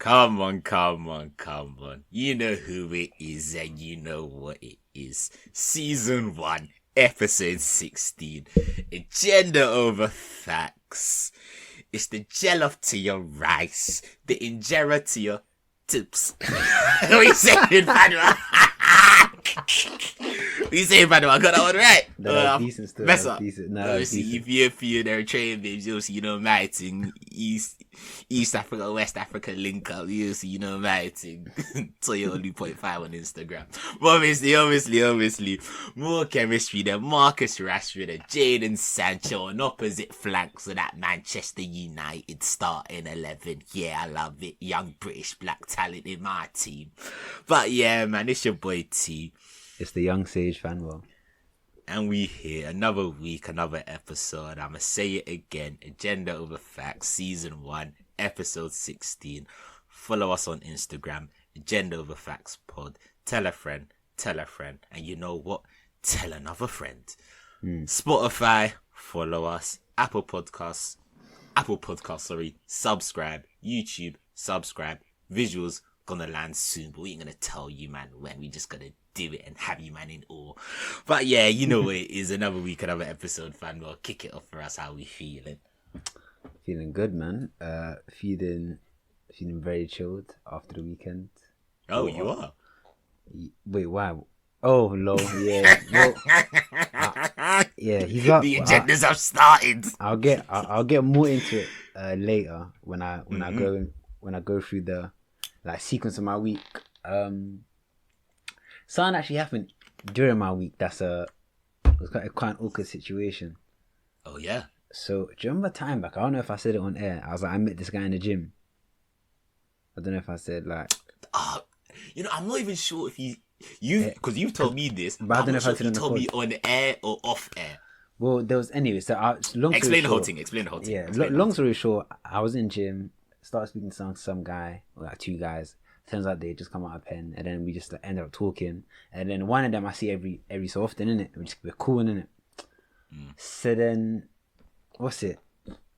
Come on. You know who it is and you know what it is. Season 1, episode 16. Agenda over facts. It's the jollof to your rice, the injera to your tips. What are you saying, Fanuel? What are you saying, Fanuel? I got that one right. Decent still. Mess up. Decent. No, obviously, decent. if you're a few Eritrean babes, you'll see, my thing. East Africa, West Africa link up. You'll see, my thing. Toye only 0.5 on Instagram. But obviously, more chemistry than Marcus Rashford and Jadon Sancho on opposite flanks of that Manchester United starting 11. Yeah, I love it. Young British black talent in my team. But yeah, man, it's your boy T. It's the young sage Fanuel. And we here, another week, another episode. I'ma say it again. Agenda over facts, season 1, episode 16. Follow us on Instagram, Agenda over facts pod. Tell a friend. And you know what? Tell another friend. Spotify, follow us. Apple Podcasts, subscribe. YouTube, subscribe. Visuals, gonna land soon, but we ain't gonna tell you, man, when. We just gonna do it and have you, man, in awe. But yeah, you know what it is. Another week, another episode, Fanuel. Kick it off for us. How we feeling? Feeling good, man. Feeling very chilled after the weekend. Oh, you are? Wait, why? Oh, lol, yeah. Well, yeah, he's got the agendas have started. I'll get more into it later when I go through the sequence of my week. Something actually happened during my week. It was quite an awkward situation. Oh yeah. So do you remember time back? I don't know if I said it on air. I was like, I met this guy in the gym. I don't know if I said I'm not even sure if because you've told me this, but I don't know if I said it told me on air or off air. Well, there was anyway. So explain the whole thing. Yeah, long story short, I was in gym, started speaking to some guy, or two guys. Turns out they just come out of pen, and then we just end up talking. And then one of them I see every so often, innit? We're cool, innit? So then, what's it?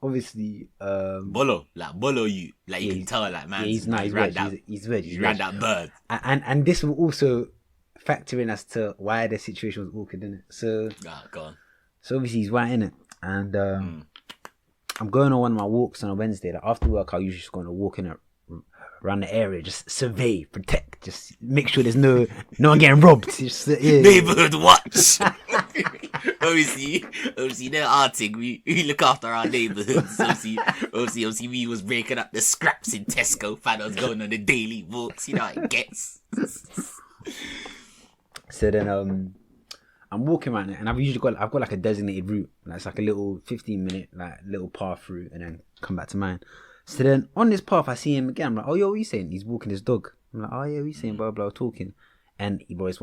Obviously, Bolo you. Like, you can tell, like, man. Yeah, he's nice. He's veg. He's ran that bird. And this will also factor in as to why the situation was awkward, innit? So, go on. So obviously he's white, innit? And I'm going on one of my walks on a Wednesday. Like, after work, I'll usually just go on a walk around the area, just survey, protect, just make sure there's no one getting robbed. Just, neighborhood watch. obviously, they're our thing. We look after our neighborhoods. Obviously, we was breaking up the scraps in Tesco. Fanuel's going on the daily walks. You know how it gets. So then, I'm walking around it, and I've got like a designated route. Like, it's like a little 15-minute little path through, and then come back to mine. So then on this path, I see him again. I'm like, oh, yo, what are you saying? He's walking his dog. I'm like, oh, yeah, what are you saying? Blah, blah, talking. And he boys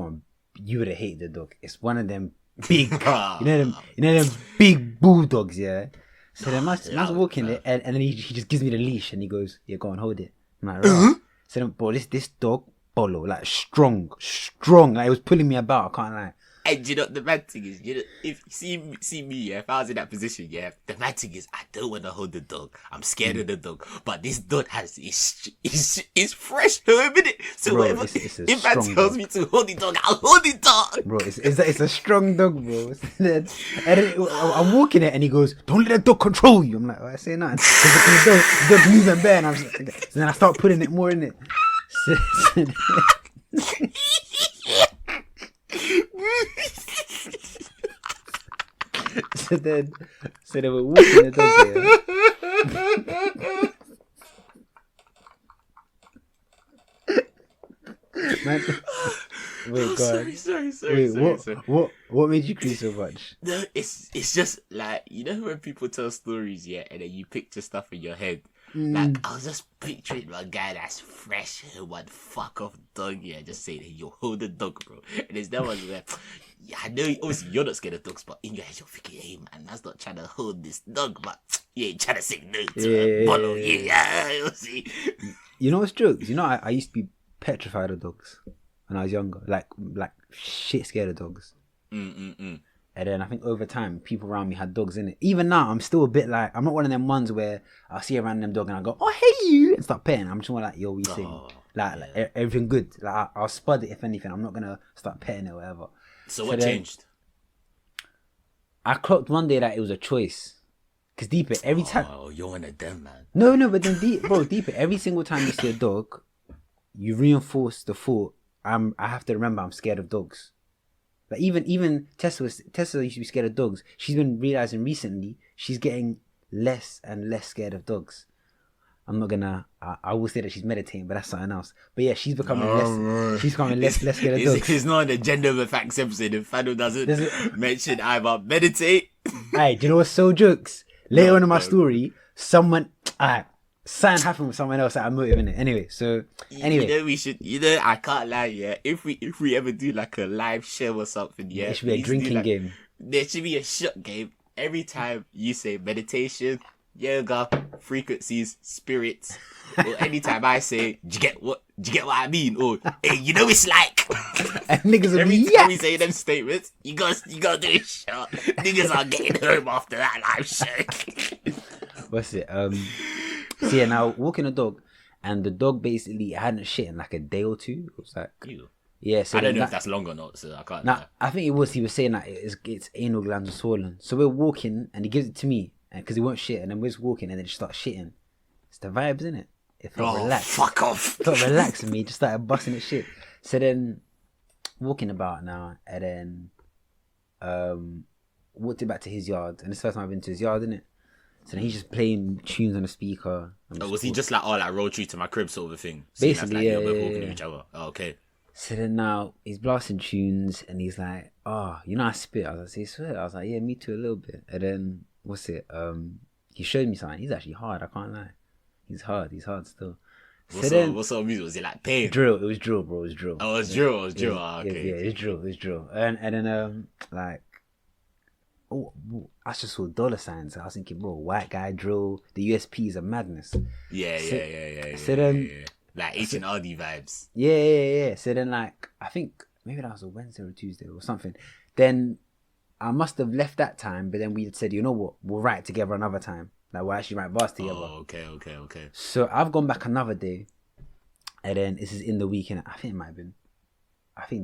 you would have hated the dog. It's one of them big, you know them big bulldogs, yeah? So then man's walking it, and then he just gives me the leash, and he goes, yeah, go on, hold it. I'm like, right. So then, bro, this dog, Bolo, like strong. Like, it was pulling me about, I can't lie. And you know, the mad thing is, if you see me, yeah, if I was in that position, yeah, the mad thing is, I don't want to hold the dog. I'm scared of the dog. But this dog is fresh herb in it. So bro, whatever, if man tells me to hold the dog, I'll hold the dog. Bro, it's a strong dog, bro. And then I'm walking it, and he goes, don't let the dog control you. I'm like, I say nothing. The dog's moving bare, and I'm just like, so then I start putting it more in it. So then we're walking the dog here. Man, wait, God. Sorry. What made you cringe so much? No, it's just like, when people tell stories, yeah, and then you picture stuff in your head. Like, I was just picturing a guy that's fresh and one fuck off dog, yeah, just saying, hey, yo, hold the dog, bro. And there's that one where, yeah, I know, obviously, you're not scared of dogs, but in your head, you're thinking, hey, man, that's not trying to hold this dog, but you ain't trying to say no to follow, yeah, see. You know what's jokes? I used to be petrified of dogs when I was younger, like shit scared of dogs. And then I think over time, people around me had dogs in it. Even now, I'm still a bit like, I'm not one of them ones where I see a random dog and I go, oh, hey, you, and start petting. I'm just more like, yo, what you saying? Like everything good. Like, I'll spud it if anything. I'm not going to start petting it or whatever. So what changed? I clocked one day that it was a choice. Because deep it, every time. Oh, you're one of them, man. No, but then deep it, every single time you see a dog, you reinforce the thought, I have to remember I'm scared of dogs. Like even Tessa used to be scared of dogs. She's been realizing recently she's getting less and less scared of dogs. I'm not gonna. I will say that she's meditating, but that's something else. But yeah, she's becoming less. She's becoming less scared of dogs. It's not the gender of the facts episode. If Fanuel doesn't mention either meditate. Hey, do you know what's so jokes? Later on in my story, something happened with someone else that I'm motivating it. Anyway, we should. I can't lie. Yeah, if we ever do like a live show or something, yeah, it should be a drinking game. There should be a shot game every time you say meditation, yoga, frequencies, spirits, or anytime I say, do you get what I mean? Or hey, it's like. And niggas every time we say them statements, you gotta do a shot. Niggas are getting home after that live show. What's it? So yeah, now walking a dog, and the dog basically hadn't shit in like a day or two. It was like, ew. Yeah. So I don't know if that's long or not, so I can't. Nah, I think it was. He was saying that its anal glands are swollen. So we're walking, and he gives it to me, and because he won't shit, and then we're just walking, and then it just starts shitting. It's the vibes, isn't it? It felt relaxed. Fuck off. It felt relaxed, and me just started busting its shit. So then, walking about now, and then, walked it back to his yard, and it's the first time I've been to his yard, isn't it? So then he's just playing tunes on the speaker. Was he just like, road trip to my crib sort of a thing? Basically, yeah. We're talking to each other. Oh, okay. So then now he's blasting tunes and he's like, I spit. I was like, you swear? I was like, yeah, me too a little bit. And then, he showed me something. He's actually hard, I can't lie. He's hard still. What sort of music? Was it like pain? Drill. It was drill, bro. It was drill. Oh, it was drill. Okay. Yeah, it was drill. And then, I just saw dollar signs. I was thinking, bro, white guy drill. The USP is a madness. Yeah. So then, like H&RD vibes. Yeah. So then, I think maybe that was a Wednesday or Tuesday or something. Then I must have left that time, but then we had said, you know what, we'll write together another time. Like we'll actually write bars together. Oh, okay. So I've gone back another day, and then this is in the weekend. I think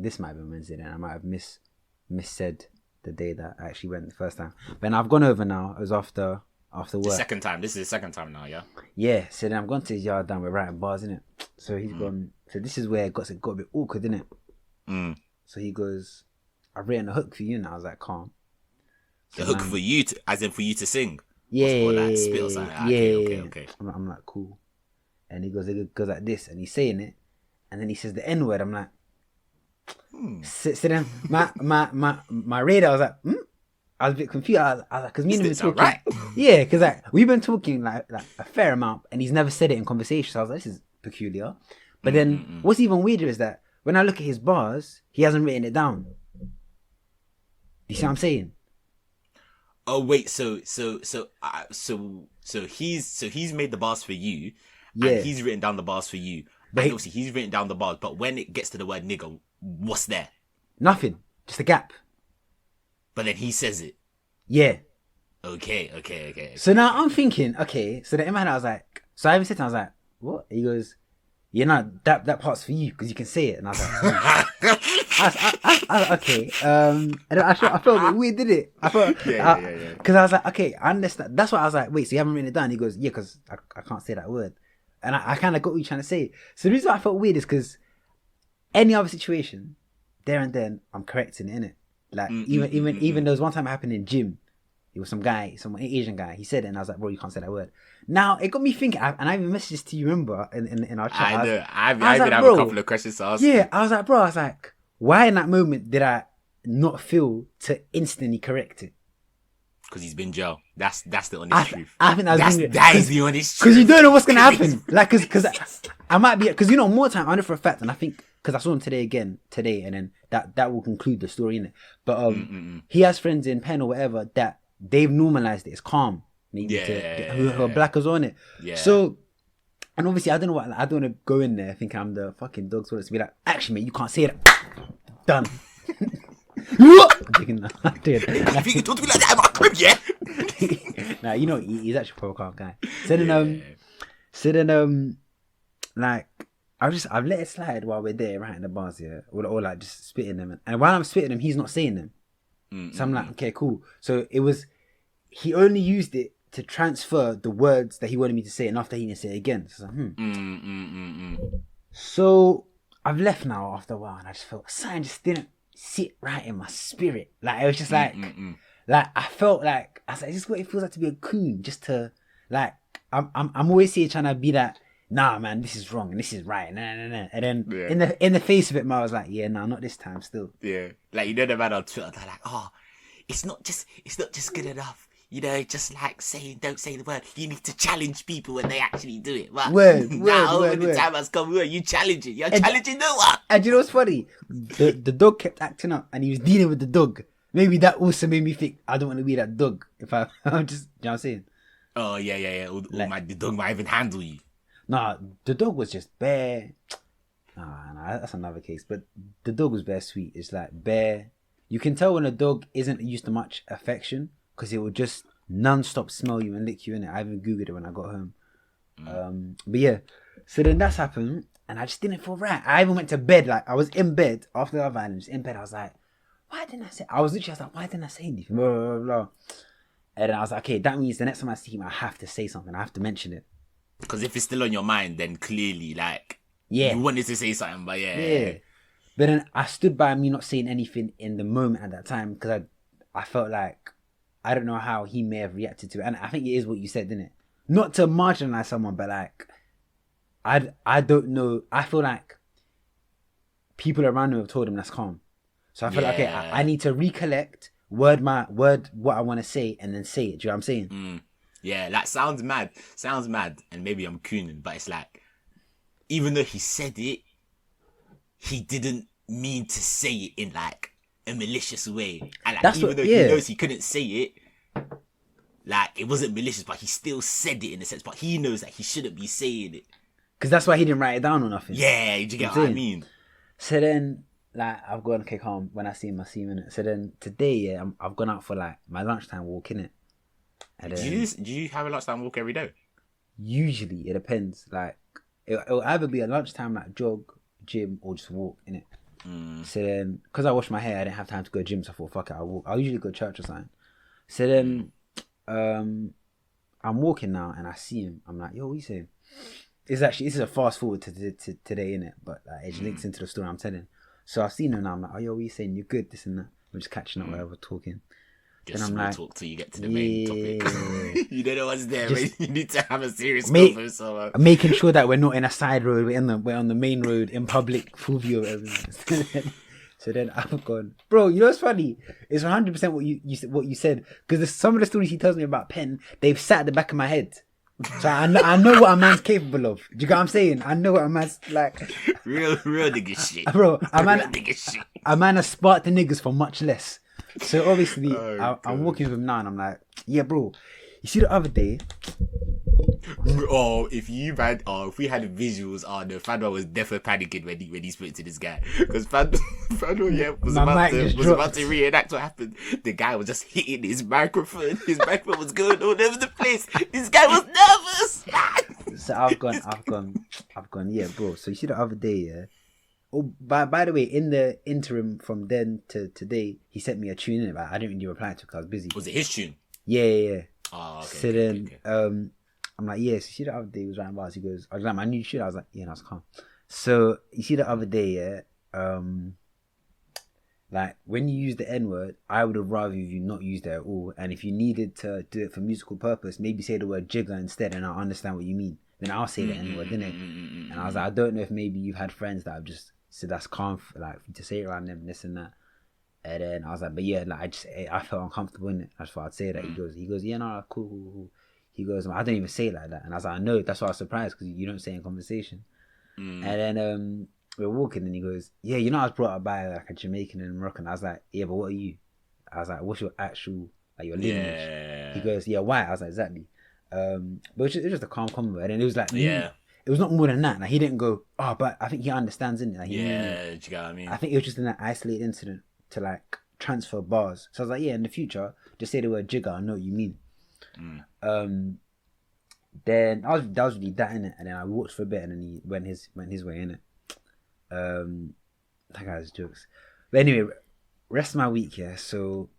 this might have been Wednesday. Then I might have missaid the day that I actually went the first time. But then I've gone over now. It was after work. The second time. This is the second time now, yeah? Yeah. So then I've gone to his yard down. We're writing bars, innit? So he's gone. So this is where it got a bit awkward, innit? So he goes, I've written a hook for you, and I was like, calm. So the hook for you, as in for you to sing? Yeah. Or like spit or something? Okay. I'm like, cool. And it goes like this, and he's saying it, and then he says the N word. I'm like, So then my radar was like, I was a bit confused. I was like, because me and him were talking. Right? Yeah, because we've been talking like a fair amount, and he's never said it in conversation. So I was like, this is peculiar. But then what's even weirder is that when I look at his bars, he hasn't written it down. You see what I'm saying? Oh wait, so he's made the bars for you, and he's written down the bars for you. But obviously he's written down the bars, but when it gets to the word nigga, what's there? Nothing, just a gap. But then he says it. Yeah. Okay. So now I'm thinking, okay. So then in my head I was like, so I even said to him, I was like, what? He goes, yeah, no, that part's for you because you can say it. And I was like, I was like, okay. And then I felt a bit weird, did it? I felt, yeah. Because I was like, okay, I understand. That's why I was like, wait, so you haven't written it down? He goes, yeah, because I can't say that word. And I kind of got what you're trying to say. So the reason why I felt weird is because any other situation, there and then, I'm correcting it, innit? Like, even there was one time it happened in gym. It was some Asian guy. He said it, and I was like, bro, you can't say that word. Now, it got me thinking, and I even messaged this to you, remember, in our chat. I know. I did have a couple of questions to ask. Yeah, I was like, why in that moment did I not feel to instantly correct it? Because he's been jail. That's the honest truth. I think that is the honest truth. Because you don't know what's gonna happen. Like, because I might be, because more time I know for a fact, and I think because I saw him today, and then that will conclude the story, innit? But he has friends in Penn or whatever that they've normalized it. It's calm, maybe who are black as on it. Yeah. So, and obviously I don't want to go in there thinking I'm the fucking dog, so to be like, actually, mate, you can't say that. Done. I'm taking that. I think you talk to me like that in my crib, yeah? Nah, you know, he's actually a proper calm guy. So then, like, I've let it slide while we're there, right in the bars, yeah, or like just spitting them, and while I'm spitting them, he's not saying them. So I'm like, okay, cool. So he only used it to transfer the words that he wanted me to say, and after he didn't say it again. So I was like, So I've left now after a while, and I just felt something just didn't sit right in my spirit. Like it was just like I felt like I was like, is this what it feels like to be a coon? Just to like, I'm always here trying to be that. Nah, man, this is wrong and this is right. Nah. And then in the face of it, man, I was like, yeah, nah, not this time. Still, yeah. Like you know the man on Twitter, they're like, oh, it's not just good enough. You know, just like don't say the word. You need to challenge people when they actually do it. But now, when the time has come, you challenge it. You're challenging no one. And you know what's funny? The dog kept acting up, and he was dealing with the dog. Maybe that also made me think I don't want to be that dog. If I'm just, you know what I'm saying? Oh yeah. The dog might even handle you. Nah, the dog was just bare. Nah, that's another case. But the dog was bare sweet. It's like bare. You can tell when a dog isn't used to much affection because it will just non-stop smell you and lick you in it. I even googled it when I got home. But yeah, so then that's happened, and I just didn't feel right. I even went to bed. Like I was in bed after the violence. In bed, I was like, why didn't I say? I was like, why didn't I say anything? Blah, blah, blah, blah. And then I was like, okay, that means the next time I see him, I have to say something. I have to mention it. Because if it's still on your mind, then clearly, like, you wanted to say something, but yeah. But then I stood by me not saying anything in the moment at that time because I felt like I don't know how he may have reacted to it, and I think it is what you said, didn't it? Not to marginalize someone, but like, I don't know. I feel like people around him have told him that's calm, so I feel like okay, I need to recollect, word what I want to say, and then say it. Do you know what I'm saying? Yeah, that sounds mad, and maybe I'm cooning, but it's like, even though he said it, he didn't mean to say it in like a malicious way, and like, even though he knows he couldn't say it, like it wasn't malicious, but he still said it in a sense, but he knows that he shouldn't be saying it. Because that's why he didn't write it down or nothing. Yeah, do you get what I mean? So then, like, I've gone, okay, calm, when I see him, innit? So then, today, I've gone out for, like, my lunchtime walk, innit? And do you have a lunchtime walk every day? Usually, it depends. Like, it'll either be a lunchtime, like, jog, gym, or just walk, innit? So then, because I washed my hair, I didn't have time to go to gym, so I thought, fuck it, I'll walk. I'll usually go to church or something. So then, I'm walking now, and I see him. I'm like, yo, what are you saying? This is a fast forward to today, innit? But like, it links into the story I'm telling. So I've seen him now. I'm like, oh, yo, what are you saying? You're good, this and that. We're just catching up, whatever, talking. Just small like, talk till you get to the main topic. You don't know what's there, but you need to have a serious convo. Making sure that we're not in a side road. We're on the main road in public, full view of everything. So then I've gone, bro. You know what's funny? It's 100% what you said, because some of the stories he tells me about Penn, they've sat at the back of my head. So I know what a man's capable of. Do you get what I'm saying? I know what a man's like. Real nigga shit, bro. A man has sparked the niggas for much less. So obviously, I'm walking with him now, and I'm like, yeah, bro. You see the other day? If we had visuals, no, Fanuel was definitely panicking when he spoke to this guy, because Fanuel was about to reenact what happened. The guy was just hitting his microphone. His microphone was going all over the place. This guy was nervous. So I've gone. Yeah, bro. So you see the other day, yeah. Oh, by the way, in the interim from then to today, he sent me a tune in it, but I didn't really reply to it because I was busy. Was it his tune? Yeah. Oh, okay. So then, I'm like, yeah. So you see the other day he was writing bars. He goes, I was like, my new shit. I was like, yeah, that's calm. So you see the other day, yeah. Like when you use the N word, I would have rather you not use that at all. And if you needed to do it for musical purpose, maybe say the word jigger instead, and I'll understand what you mean. Then I'll say the N word, didn't it? And I was like, I don't know if maybe you've had friends that have just said that's calm, like to say it around them, this and that. And then I was like, but yeah, like I felt uncomfortable in it. That's why I'd say that. He goes, yeah, no, cool. He goes, I don't even say it like that. And I was like, I know. That's why I was surprised, because you don't say it in conversation. And then we're walking, and he goes, yeah, you know, I was brought up by like a Jamaican and Moroccan. I was like, yeah, but what are you? I was like, what's your actual, like, your lineage? Yeah. He goes, yeah, why? I was like, exactly. But it was just a calm convo. And then it was like, yeah. It was not more than that. Like, he didn't go, oh, but I think he understands, innit? Like, do you get what I mean? I think it was just in that isolated incident to like transfer bars. So I was like, yeah, in the future, just say the word jigger. I know what you mean. Then that was really that in it, and then I walked for a bit, and then he went his way in it. That guy's jokes. But anyway, rest of my week, yeah. So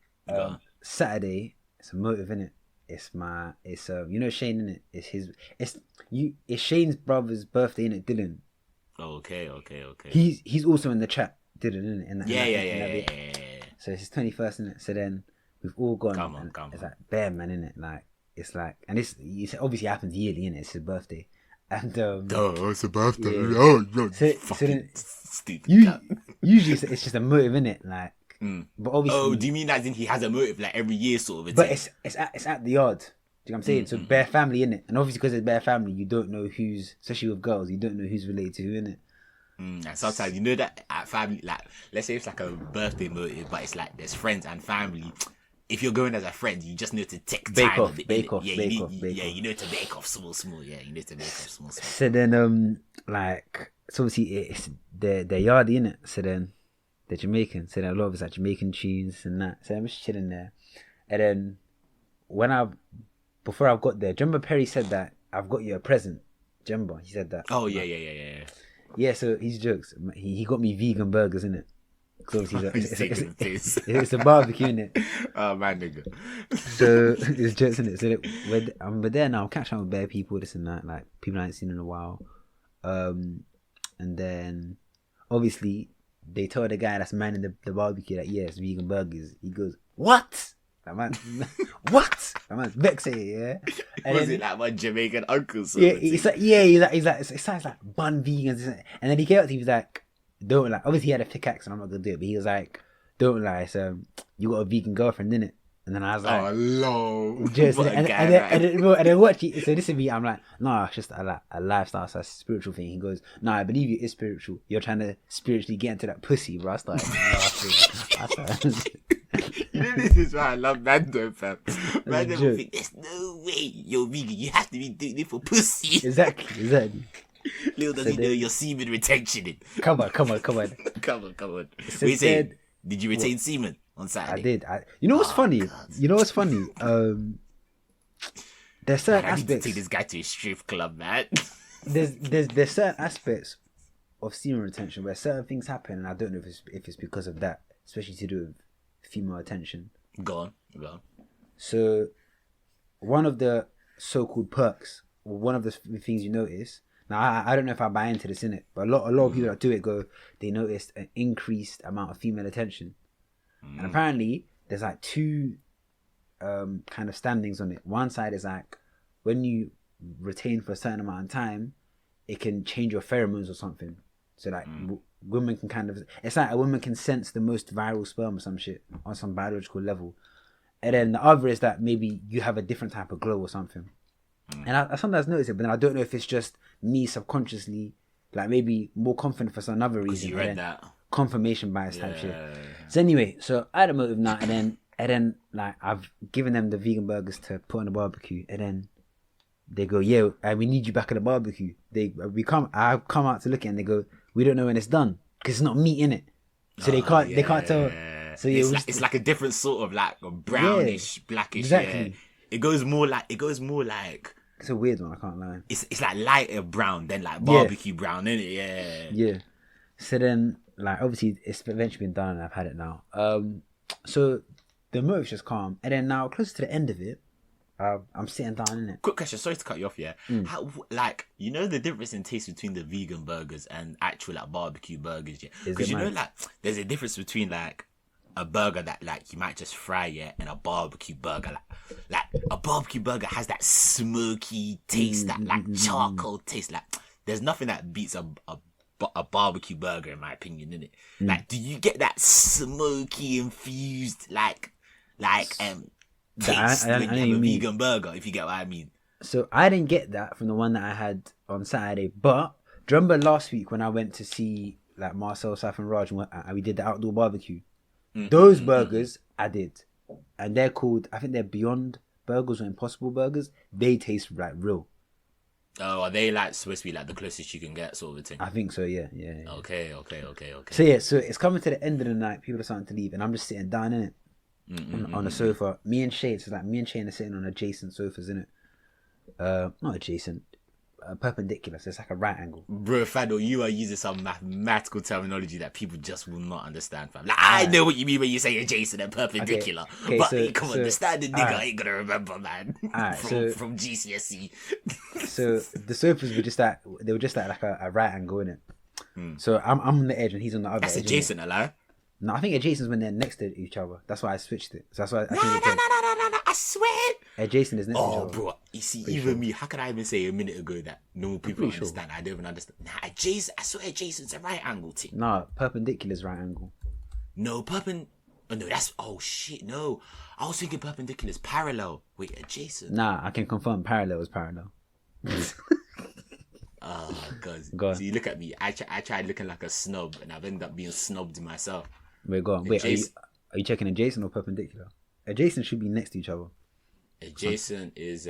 Saturday, it's a motive in it. It's you know Shane in it. It's Shane's brother's birthday in it, Dylan. Okay. He's also in the chat, Dylan, in it. Yeah. So it's his 21st in it. So then we've all gone. Come on. It's like bare man in it, like. It's like, and this obviously happens yearly, innit? It's his birthday, and it's a birthday. Yeah. Oh, no, so then, stupid. Usually it's just a motive, innit? Like, but obviously. Oh, do you mean as in he has a motive like every year, sort of? But it's at the yard. Do you know what I'm saying? So bare family, innit? And obviously because it's bare family, you don't know who's, especially with girls, you don't know who's related to who, innit? And sometimes you know that at family, like let's say it's like a birthday motive, but it's like there's friends and family. If you're going as a friend, you just need to take bake time. Off. You need to bake off small. Yeah, you need to bake off small. So then, like, so obviously it's they're yardie, innit? So then they're Jamaican. So then a lot of it's like Jamaican tunes and that. So I'm just chilling there. And then before I got there, Jumbo Perry said that I've got you a present. Jumbo, he said that. Oh yeah. Yeah, so his jokes. He got me vegan burgers, innit? Because it's a barbecue, innit? Oh man, nigga. So it's jokes, innit? So I'm there now. I'm catching up with bare people, this and that, like people I ain't seen in a while. And then obviously they told the guy that's manning the barbecue that it's vegan burgers. He goes, "What?" That man, what? That man's vexed, yeah. And was it like my Jamaican uncle? Yeah, he's like, it sounds like bun vegans, and then he came up to me, he was like, don't lie. Obviously he had a pickaxe and I'm not gonna do it, but he was like, don't lie, so you got a vegan girlfriend, innit? And then I was like, oh no. And then watch it. So this is me, I'm like, no, it's just a lifestyle, so it's a spiritual thing. He goes, no, I believe you is spiritual. You're trying to spiritually get into that pussy, bro. I started laughing. You know, this is why I love Mando, fam. Mando will think, there's no way you're vegan. You have to be doing it for pussy. Exactly. Little does he know your semen retention. Come on. Come on. So Wait, did you retain semen on Saturday? I did. You know what's funny? God. There's certain I need to aspects. take this guy to a strip club, man. There's certain aspects of semen retention where certain things happen, and I don't know if it's because of that, especially to do with female attention. Go on. So, one of the so-called perks, or one of the things you notice. Now, I don't know if I buy into this, innit? But a lot of people that do it they noticed an increased amount of female attention. And apparently, there's like two kind of standings on it. One side is like, when you retain for a certain amount of time, it can change your pheromones or something. So like, women can kind of, it's like a woman can sense the most viral sperm or some shit on some biological level. And then the other is that maybe you have a different type of glow or something. And I sometimes notice it, but then I don't know if it's just me subconsciously, like maybe more confident for some other reason. You read that. Confirmation bias type shit. So anyway, so I had a motive now, and then like I've given them the vegan burgers to put on the barbecue, and then they go, yeah, we need you back at the barbecue. I come out to look at it, and they go, we don't know when it's done because it's not meat in it, so they can't tell. So yeah, it's like a different sort of like a brownish, blackish. Exactly. Yeah. It goes more like. It's a weird one, I can't lie. It's like lighter brown than like barbecue brown, isn't it? Yeah. So then, like, obviously, it's eventually been done and I've had it now. So the motive's just calm. And then now, close to the end of it, I'm sitting down in it. Quick question, sorry to cut you off, yeah. How, like, you know the difference in taste between the vegan burgers and actual like barbecue burgers, yeah? Because you know, like, there's a difference between like a burger that like you might just fry, yeah, and a barbecue burger. Like a barbecue burger has that smoky taste, that like charcoal taste. Like there's nothing that beats a barbecue burger, in my opinion, innit? Like, do you get that smoky infused like taste when you have a vegan burger, if you get what I mean? So I didn't get that from the one that I had on Saturday, but do you remember last week when I went to see like Marcel, Saf and Raj and we did the outdoor barbecue? Those burgers I did, and they're called, I think they're Beyond Burgers or Impossible Burgers. They taste like real. Oh, are they like supposed to be like the closest you can get, sort of a thing? I think so. Yeah. Okay. So yeah, so it's coming to the end of the night. People are starting to leave, and I'm just sitting down in it on the sofa. Me and Shane, so like me and Shane are sitting on adjacent sofas, in it. Not adjacent, perpendicular. So it's like a right angle. Bro, Fanuel, you are using some mathematical terminology that people just will not understand, fam. Like, I know what you mean when you say adjacent and perpendicular, but so, understand the nigga ain't gonna remember, man. From GCSE. So the sofas were just like a right angle, innit? So I'm on the edge and he's on the other edge. That's adjacent, alive. No, I think adjacent is when they're next to each other. That's why I switched it. So that's why No, I swear. Adjacent is next to each other. Oh, bro, you see, even me, how could I even say a minute ago that normal people understand? I don't even understand. Nah, adjacent, I swear adjacent's a right angle thing. No, perpendicular is right angle. No, oh, no, that's, oh shit, no. I was thinking perpendicular is parallel. Wait, adjacent. Nah, I can confirm parallel is parallel. God. So you look at me, I tried looking like a snob and I've ended up being snobbed myself. Wait, go on. Wait, are you checking adjacent or perpendicular? Adjacent should be next to each other. Adjacent is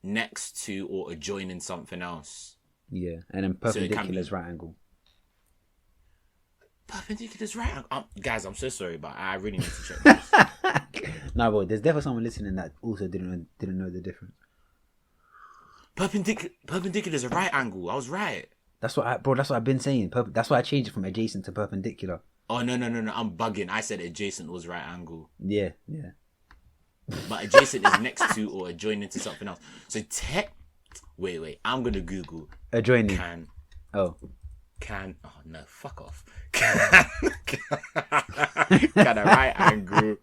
next to or adjoining something else. Yeah, and then perpendicular is right angle. Perpendicular is right angle. Guys, I'm so sorry, but I really need to check this. No, but there's definitely someone listening that also didn't know the difference. Perpendicular is a right angle. I was right. That's what I've been saying. That's why I changed it from adjacent to perpendicular. Oh no! I'm bugging. I said adjacent was right angle. Yeah. But adjacent is next to or adjoining to something else. So wait. I'm gonna Google adjoining. Oh no! Fuck off. Can a right angle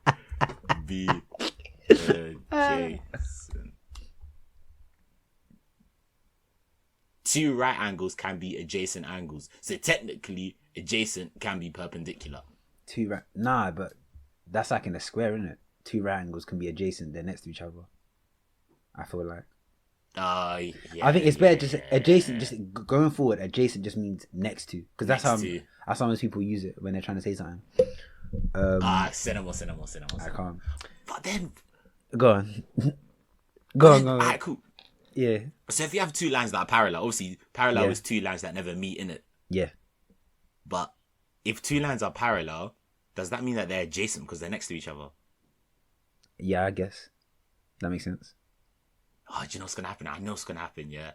be adjacent? Two right angles can be adjacent angles. So technically, adjacent can be perpendicular. Nah, but that's like in a square, isn't it? Two right angles can be adjacent. They're next to each other. I feel like. Yeah, I think it's better just adjacent. Just going forward, adjacent just means next to, because that's how most people use it when they're trying to say something. Say no more. I can't. But then, go on. Go on. Alright, cool. Yeah. So if you have two lines that are parallel, obviously parallel is two lines that never meet, innit? Yeah. But if two lines are parallel, does that mean that they're adjacent because they're next to each other? Yeah, I guess. That makes sense. Oh, do you know what's going to happen? I know what's going to happen, yeah.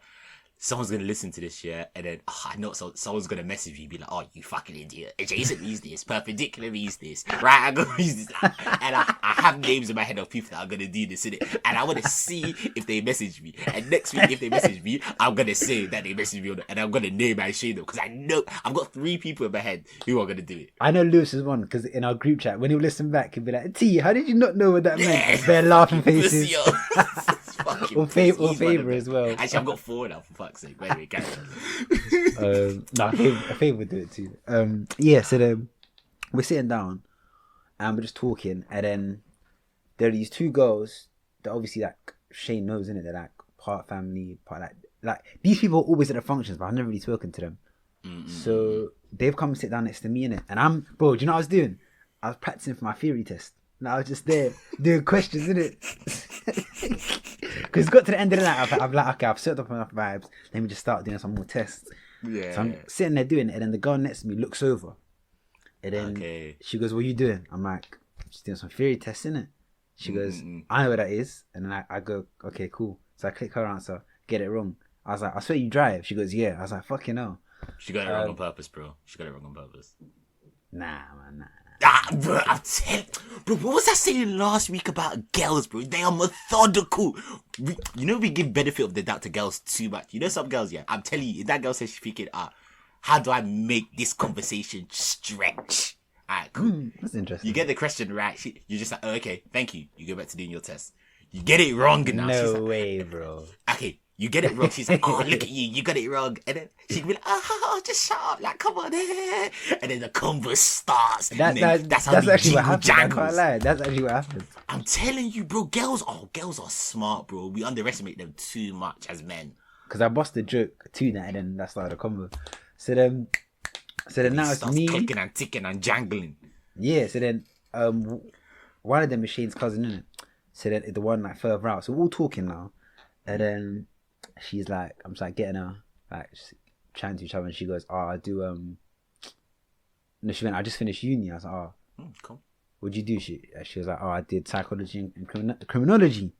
Someone's going to listen to this, yeah, and then I know someone's going to message you, be like, oh, you fucking idiot. Adjacent means this, perpendicular means this, right angle means this. And I have names in my head of people that are going to do this, innit? And I want to see if they message me. And next week, if they message me, I'm going to say that they message me, and I'm going to name and shame them, because I know I've got 3 people in my head who are going to do it. I know Lewis is one, because in our group chat, when he'll listen back, he'll be like, T, how did you not know what that meant? They're laughing faces. Or favour as well. Actually, I've got 4 now, for fuck's sake. But anyway, carry on. A favour would do it too. So then we're sitting down and we're just talking, and then there are these 2 girls that obviously like Shane knows, innit? They're like part family, part like these people are always at the functions, but I've never really spoken to them. So they've come and sit down next to me, innit? And do you know what I was doing? I was practicing for my theory test. And I was just there doing questions, innit? Because it's got to the end of the night, I'm like, okay, I've set up enough vibes. Let me just start doing some more tests. Yeah. So I'm sitting there doing it, and then the girl next to me looks over. And then she goes, what are you doing? I'm like, just doing some theory tests, innit? She goes, I know what that is. And then I go, okay, cool. So I click her answer, get it wrong. I was like, I swear you drive. She goes, yeah. I was like, fucking hell. She got it wrong on purpose, bro. She got it wrong on purpose. Nah, man, nah. Bro, bro, what was I saying last week about girls, bro? They are methodical. We give benefit of the doubt to girls too much. You know some girls, yeah? I'm telling you, if that girl says she's thinking, how do I make this conversation stretch? Alright, cool. That's interesting. You get the question right. You're just like, oh, okay, thank you. You go back to doing your test. You get it wrong now. No way, bro. Okay, you get it wrong. She's like, oh, look at you got it wrong. And then she'd be like, oh, just shut up. Like, come on. And then the convo starts. That's how that's actually what happens. I can't lie. That's actually what happens. I'm telling you, bro, girls are smart, bro. We underestimate them too much as men. Because I bust a joke to that, and then that started a convo. So then now it's me. Clicking and ticking and jangling. Yeah, so then one of them is Shane's cousin, innit? So then the one like further out. So we're all talking now. And then she's like, I'm just like getting her, like chatting to each other, and she goes, "Oh, I do no, she went, I just finished uni." I was like, "Oh, cool. what'd you do?" She was like, "Oh, I did psychology and criminology."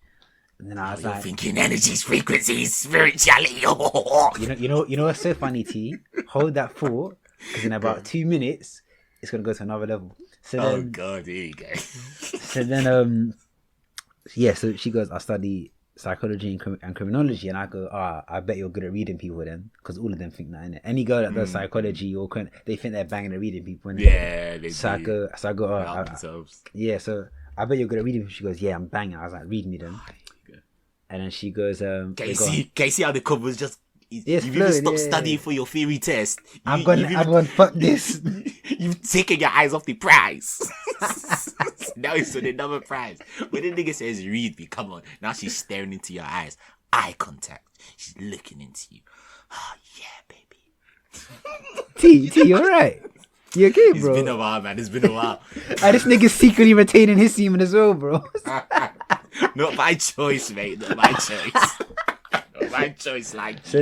And then I was You're like, thinking energies, frequencies, spirituality. you know what's so funny, T? Hold that thought, because in about 2 minutes, it's gonna go to another level. So then, Oh God, here you go. so then, yeah. So she goes, "I study psychology and criminology," and I go, "Ah, I bet you're good at reading people then, because all of them think that, innit? Any girl that does psychology or they think they're banging at reading people, innit?" Yeah, they So do. I go, yeah. So I bet you're good at reading people. She goes, "Yeah, I'm banging." I was like, "Read me then." And then she goes, Can you see how the cover was just? Yes, you've even stopped studying for your theory test. I've gone, fuck this. You've taken your eyes off the prize. Now it's on another prize. When the nigga says read me, come on. Now she's staring into your eyes. Eye contact. She's looking into you. Oh yeah, baby. T, you alright? You okay, bro? It's been a while, man. It's been a while. And this nigga's secretly retaining his semen as well, bro. Not my choice, mate. Not my choice. Not my choice, like so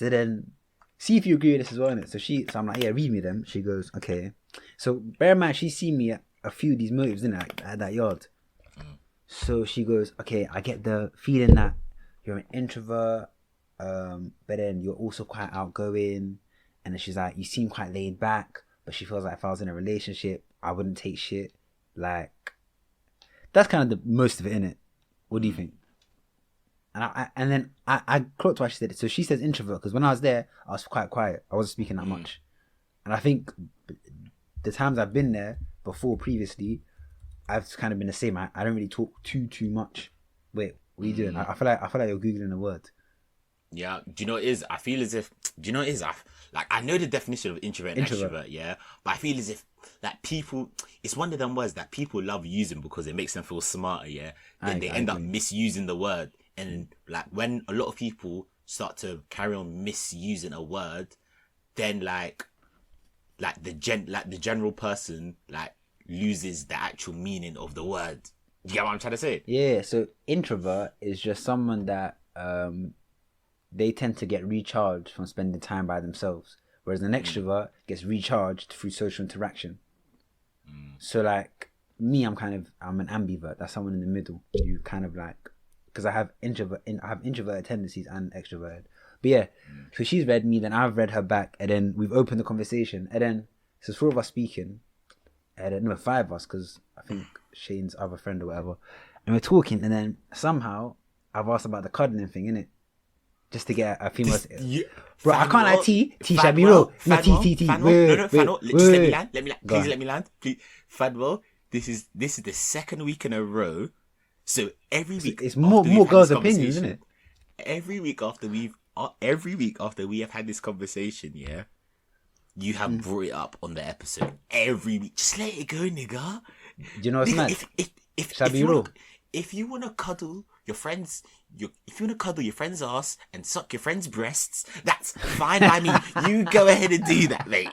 then, see if you agree with this as well, innit? So I'm like, yeah, read me them. She goes, okay. So bear in mind, she's seen me at a few of these motives, innit, at that yard. So she goes, okay, I get the feeling that you're an introvert, but then you're also quite outgoing. And then she's like, you seem quite laid back, but she feels like if I was in a relationship, I wouldn't take shit. Like, that's kind of the most of it, innit? What do you think? And then I clocked why she said it. So she says introvert, because when I was there, I was quite quiet. I wasn't speaking that much. And I think the times I've been there before, previously, I've kind of been the same. I don't really talk too much. Wait, what are you doing? I feel like you're Googling a word. Yeah, do you know what it is? I feel as if, I know the definition of introvert and extrovert, yeah, but I feel as if, like, people, it's one of them words that people love using because it makes them feel smarter, yeah, then they end up misusing the word, and, like, when a lot of people start to carry on misusing a word, then, like the general person, like, loses the actual meaning of the word. You get what I'm trying to say? Yeah, so introvert is just someone that, they tend to get recharged from spending time by themselves, whereas an extrovert gets recharged through social interaction. So like me, I'm an ambivert. That's someone in the middle. You kind of like, because I have introverted tendencies and extroverted. But yeah, so she's read me, then I've read her back, and then we've opened the conversation, and then so it's 4 of us speaking, and then 5 of us, because I think Shane's other friend or whatever, and we're talking, and then somehow I've asked about the cuddling thing, innit? Just to get a female. Bro, I can't like T. Shall be real. No, T. Fanuel, just let me land. Please let me land. Please, Fanuel, this is the second week in a row. So every week, it's more girls' opinions, isn't it? Every week after we have had this conversation, yeah, you have brought it up on the episode. Every week, just let it go, nigga. Do you know what's mad? If you wanna cuddle your friends, if you wanna cuddle your friend's ass and suck your friend's breasts, that's fine by me. You go ahead and do that, mate.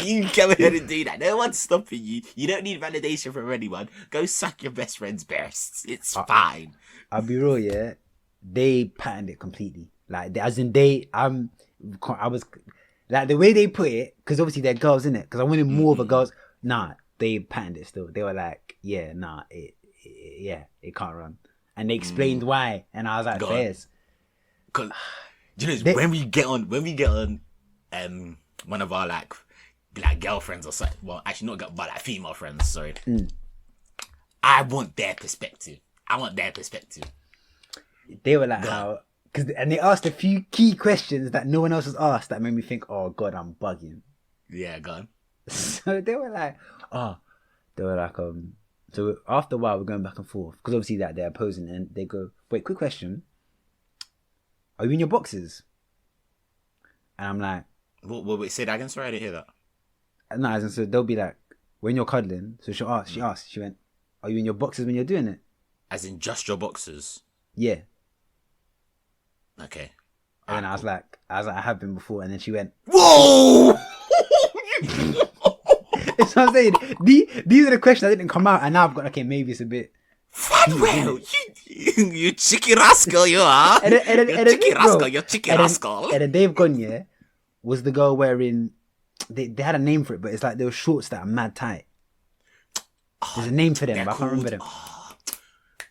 You go ahead and do that. No one's stopping you. You don't need validation from anyone. Go suck your best friend's breasts. It's fine. I'll be real, yeah. They patterned it completely. Like, as in I was like the way they put it, because obviously they're girls, innit? Because I wanted more of a girls. Nah, they patterned it still. They were like, yeah, nah, it can't run. And they explained why, and I was like, fairs. Because you know, when we get on one of our like girlfriends or something, well, actually not but like female friends, sorry. I want their perspective. They were like, and they asked a few key questions that no one else has asked that made me think, oh God, I'm bugging. Yeah, gone. So they were like, so after a while we're going back and forth, because obviously that they're opposing, and they go, wait, quick question, are you in your boxes? And I'm like, wait, say that again, sorry, I didn't hear that. No, as in, so they'll be like, when you're cuddling, so she went, are you in your boxes when you're doing it? As in just your boxes? Yeah. Okay. And then I was like, I have been before, and then she went, whoa. That's what I'm saying. These are the questions that didn't come out, and now I've got, okay, maybe it's a bit. Fanuel, you cheeky rascal, you are. And then, You're cheeky rascal. And then Dave Gagne was the girl wearing. They had a name for it, but it's like those shorts that are mad tight. There's a name for them, but I can't remember them.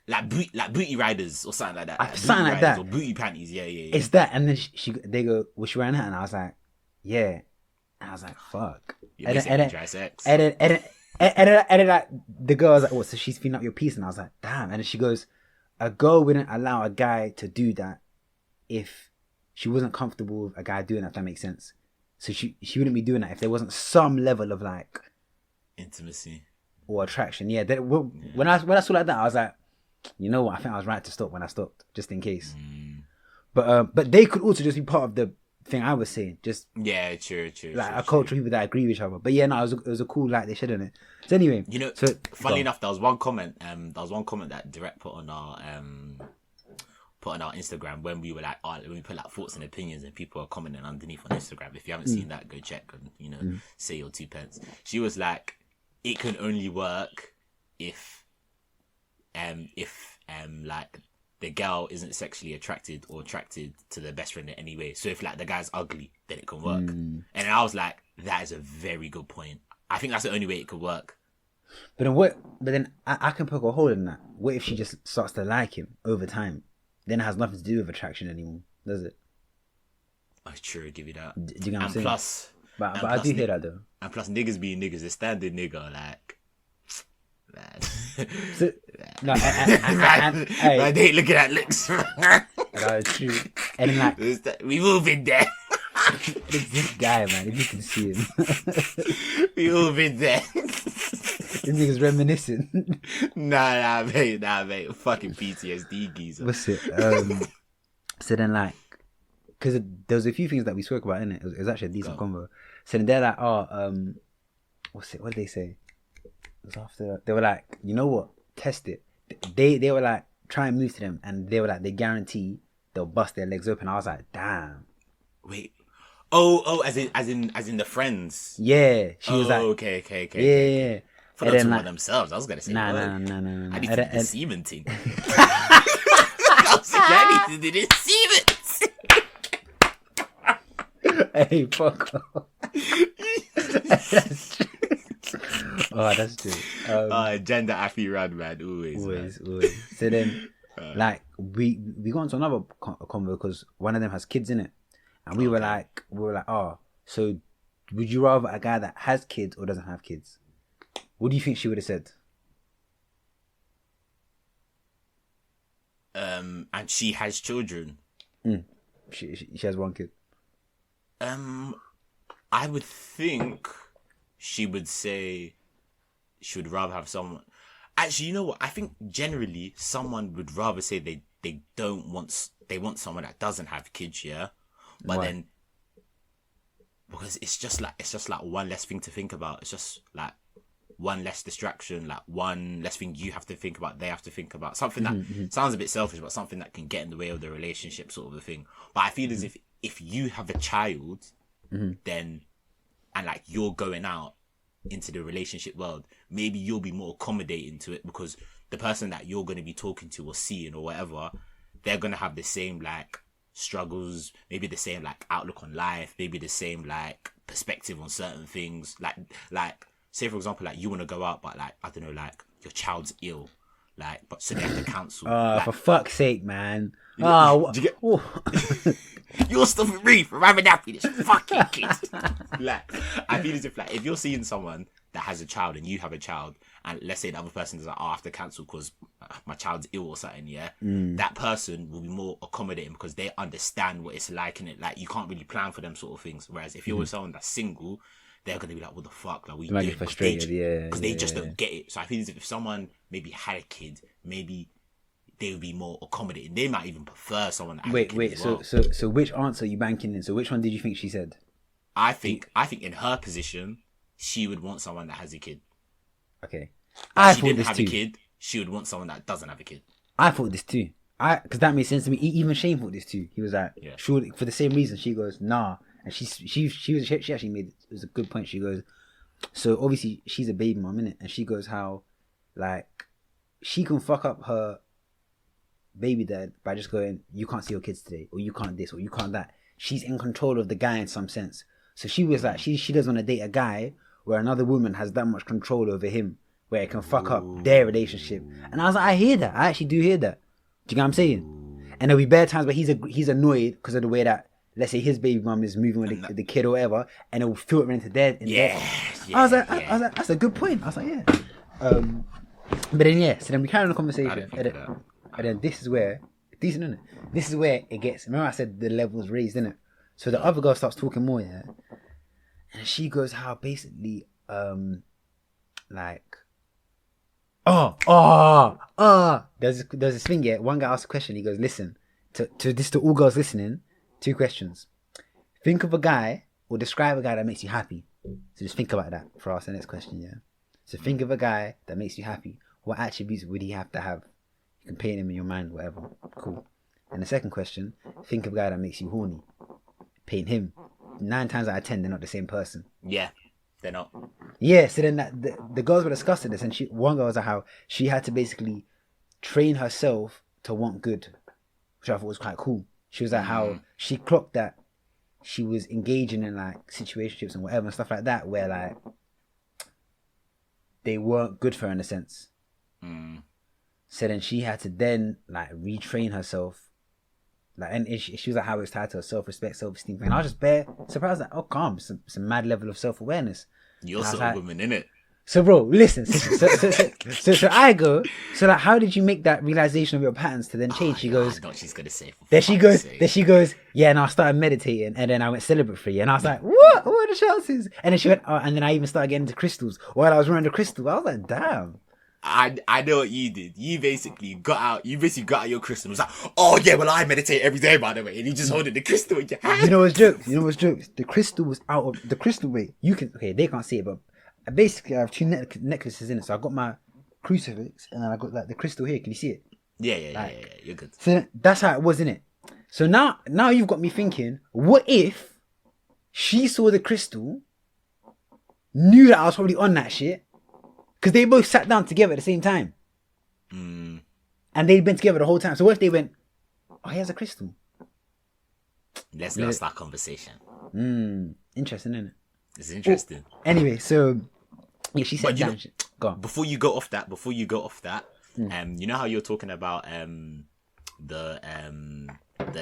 Like booty riders or something like that. Something like that. Or booty panties, yeah. It's that, and then they go, was she wearing that? And I was like, yeah. And I was like, fuck. And then like the girl was like, oh, so she's feeling up your piece, and I was like, damn. And then she goes, a girl wouldn't allow a guy to do that if she wasn't comfortable with a guy doing that. If that makes sense. So she wouldn't be doing that if there wasn't some level of like intimacy or attraction. Yeah. When I saw like that, I was like, you know what? I think I was right to stop when I stopped, just in case. But they could also just be part of the thing I was saying. Just true. Like a culture of people that agree with each other. But yeah, no, it was a cool like they should in it. So anyway, you know, funny enough, there was one comment. That Direct put on our Instagram when we were like, when we put like thoughts and opinions, and people are commenting underneath on Instagram. If you haven't seen that, go check and say your 2 pence. She was like, it can only work if like the girl isn't sexually attracted to their best friend in any way. So if like the guy's ugly, then it can work. And I was like, that is a very good point. I think that's the only way it could work. But then I can poke a hole in that. What if she just starts to like him over time? Then it has nothing to do with attraction anymore, does it? I sure give you that. Do you know what I'm saying? But I do hear that though. And plus, niggas being niggas, the standard nigga, like, man. So, no, I ain't looking at looks. No, true. And like, we moving there. this guy, man, if you can see him, we moving there. This nigga's reminiscing. Nah, mate. Fucking PTSD geezer. What's it? So then, like, because there was a few things that we spoke about in it. It was actually a decent convo. So then they're like, what's it? What did they say? It was after they were like, you know what? Test it. They were like, try and move to them, and they were like, they guarantee they'll bust their legs open. I was like, damn. Wait. Oh, as in the friends. Yeah, she was like, okay. Yeah. For them about themselves, I was gonna say, nah. I need to do the semen thing. I was like, I need to do the semen. Hey, fuck off. That's true. Oh, that's true. Gender affy run, man. Always. So then, like, we got into another convo because one of them has kids in it, and we were like, oh, so would you rather a guy that has kids or doesn't have kids? What do you think she would have said? And she has children. She has one kid. I would think she would say she would rather have someone. Actually, you know what? I think generally someone would rather say they want someone that doesn't have kids, yeah. But Why? then because it's just like one less thing to think about. It's just like one less distraction, like one less thing you have to think about, they have to think about. Something that sounds a bit selfish, but something that can get in the way of the relationship, sort of a thing. But I feel as if you have a child, then, and like you're going out into the relationship world, maybe you'll be more accommodating to it because the person that you're going to be talking to or seeing or whatever, they're going to have the same like struggles, maybe the same like outlook on life, maybe the same like perspective on certain things. Like say for example, like you want to go out, but like I don't know, like your child's ill, like but so they have to cancel. Like, for fuck's sake, man! You're still with me from having that this fucking kid. Like I feel as if like if you're seeing someone that has a child and you have a child, and let's say the other person is like, I have to cancel because my child's ill or something, yeah, that person will be more accommodating because they understand what it's like, and it like you can't really plan for them sort of things. Whereas if you're with someone that's single, they're gonna be like, what the fuck, like, what you doing? Frustrated, because they just don't get it. So I feel as if someone maybe had a kid, maybe they would be more accommodating. They might even prefer someone that has a kid as well. So which answer are you banking in? So which one did you think she said? I think in her position, she would want someone that has a kid. Okay. If she didn't have a kid, she would want someone that doesn't have a kid. I thought this too. Because that made sense to me. Even Shane thought this too. He was like, surely for the same reason. She goes, nah. And she actually made it was a good point. She goes, so obviously she's a baby mom, innit? And she goes how, like, she can fuck up her baby dad by just going, you can't see your kids today, or you can't this, or you can't that. She's in control of the guy in some sense. So she was like, she doesn't want to date a guy where another woman has that much control over him, where it can fuck up their relationship. And I was like, I hear that. I actually do hear that. Do you know what I'm saying? And there'll be bare times where he's annoyed because of the way that, let's say, his baby mum is moving with the kid or whatever, and it will filter into their. I was like, that's a good point. I was like, yeah. But then so then we carry on the conversation, and then this is where, decent, isn't it? This is where it gets. Remember I said the level's raised, isn't it? So the other girl starts talking more, and she goes, how basically, like, there's this thing, one guy asked a question. He goes, listen, to all girls listening, 2 questions. Think of a guy, or describe a guy that makes you happy. So just think about that for us. The next question, So think of a guy that makes you happy. What attributes would he have to have? You can paint him in your mind, whatever. Cool. And the second question, think of a guy that makes you horny. Paint him. 9 times out of 10, they're not the same person. Yeah, they're not. Yeah, so then the girls were discussing this, and one girl was like how she had to basically train herself to want good, which I thought was quite cool. She was like how she clocked that she was engaging in like situationships and whatever and stuff like that, where like they weren't good for her in a sense. So then she had to then like retrain herself, like, and she was like how it was tied to her self-respect, self-esteem, and I was just bare surprised, like, oh calm, some mad level of self-awareness. You're sort of woman, innit? So bro, listen, so I go, so like, how did you make that realization of your patterns to then change? She goes, I know what she's gonna say. Then she goes, yeah, and I started meditating, and then I went celebratory, and I was like, what are the chances? And then she went, and then I even started getting into crystals. While I was running the crystal, I was like, damn. I know what you did. You basically got out your crystal and was like, oh yeah, well I meditate every day, by the way, and you just holding the crystal in your hand. You know what's jokes? The crystal was out of the crystal. Wait, they can't see it, but basically I have 2 necklaces in it. So I got my crucifix, and then I got like the crystal here. Can you see it? Yeah, you're good. So that's how it was, innit? So now you've got me thinking, what if she saw the crystal, knew that I was probably on that shit, because they both sat down together at the same time. And they'd been together the whole time. So what if they went, oh, here's a crystal? Let's not start conversation. Interesting, isn't it? It's interesting. Anyway, so yeah, she said that shit. Go on. Before you go off that, you know how you're talking about the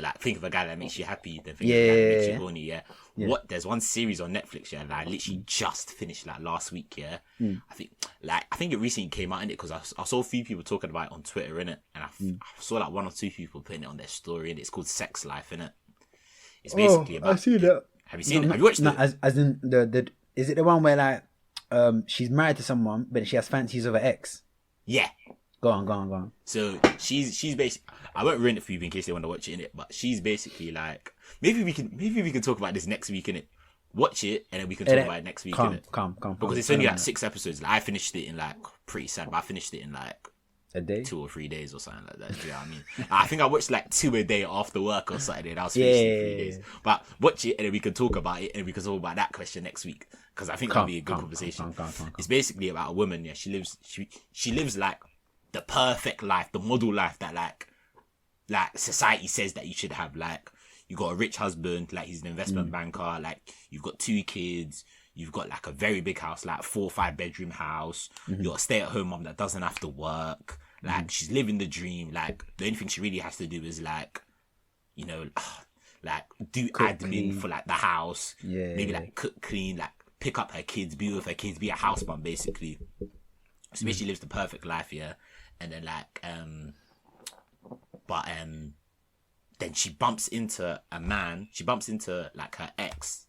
like, think of a guy that makes you happy, then think of a guy that makes you horny, yeah. There's one series on Netflix, that I literally just finished like last week, I think it recently came out in it, because I saw a few people talking about it on Twitter, in it, and I saw like 1 or 2 people putting it on their story, and it's called Sex Life, in it. It's basically about. I see that. Have you seen it? Have you watched it? As in the is it the one where like she's married to someone but she has fancies of her ex? Yeah. Go on. So she's basically, I won't ruin it for you in case they want to watch it, in it, but she's basically like, maybe we can talk about this next week, in it. Watch it, and then we can talk about it next week, in it. Calm. Because it's only like 6 episodes. Like, I finished it in like, pretty sad, but I finished it in like a day, 2 or 3 days or something like that. Do you know what I mean? I think I watched like 2 a day after work or something, and I was finished in 3 days. But watch it, and then we can talk about it, and we can talk about that question next week, because I think it'll be a good conversation. It's basically about a woman. Yeah, she lives like the perfect life, the model life that like society says that you should have. Like, you got a rich husband, like he's an investment banker, like you've got 2 kids, you've got like a very big house, like 4 or 5 bedroom house. You're a stay-at-home mom that doesn't have to work. Like, she's living the dream. Like, the only thing she really has to do is like, you know, like do cook, admin clean for like the house. Maybe like cook, clean, like pick up her kids, be with her kids, be a house mom, basically. So basically lives the perfect life, yeah. And then like then she bumps into a man. She bumps into like her ex,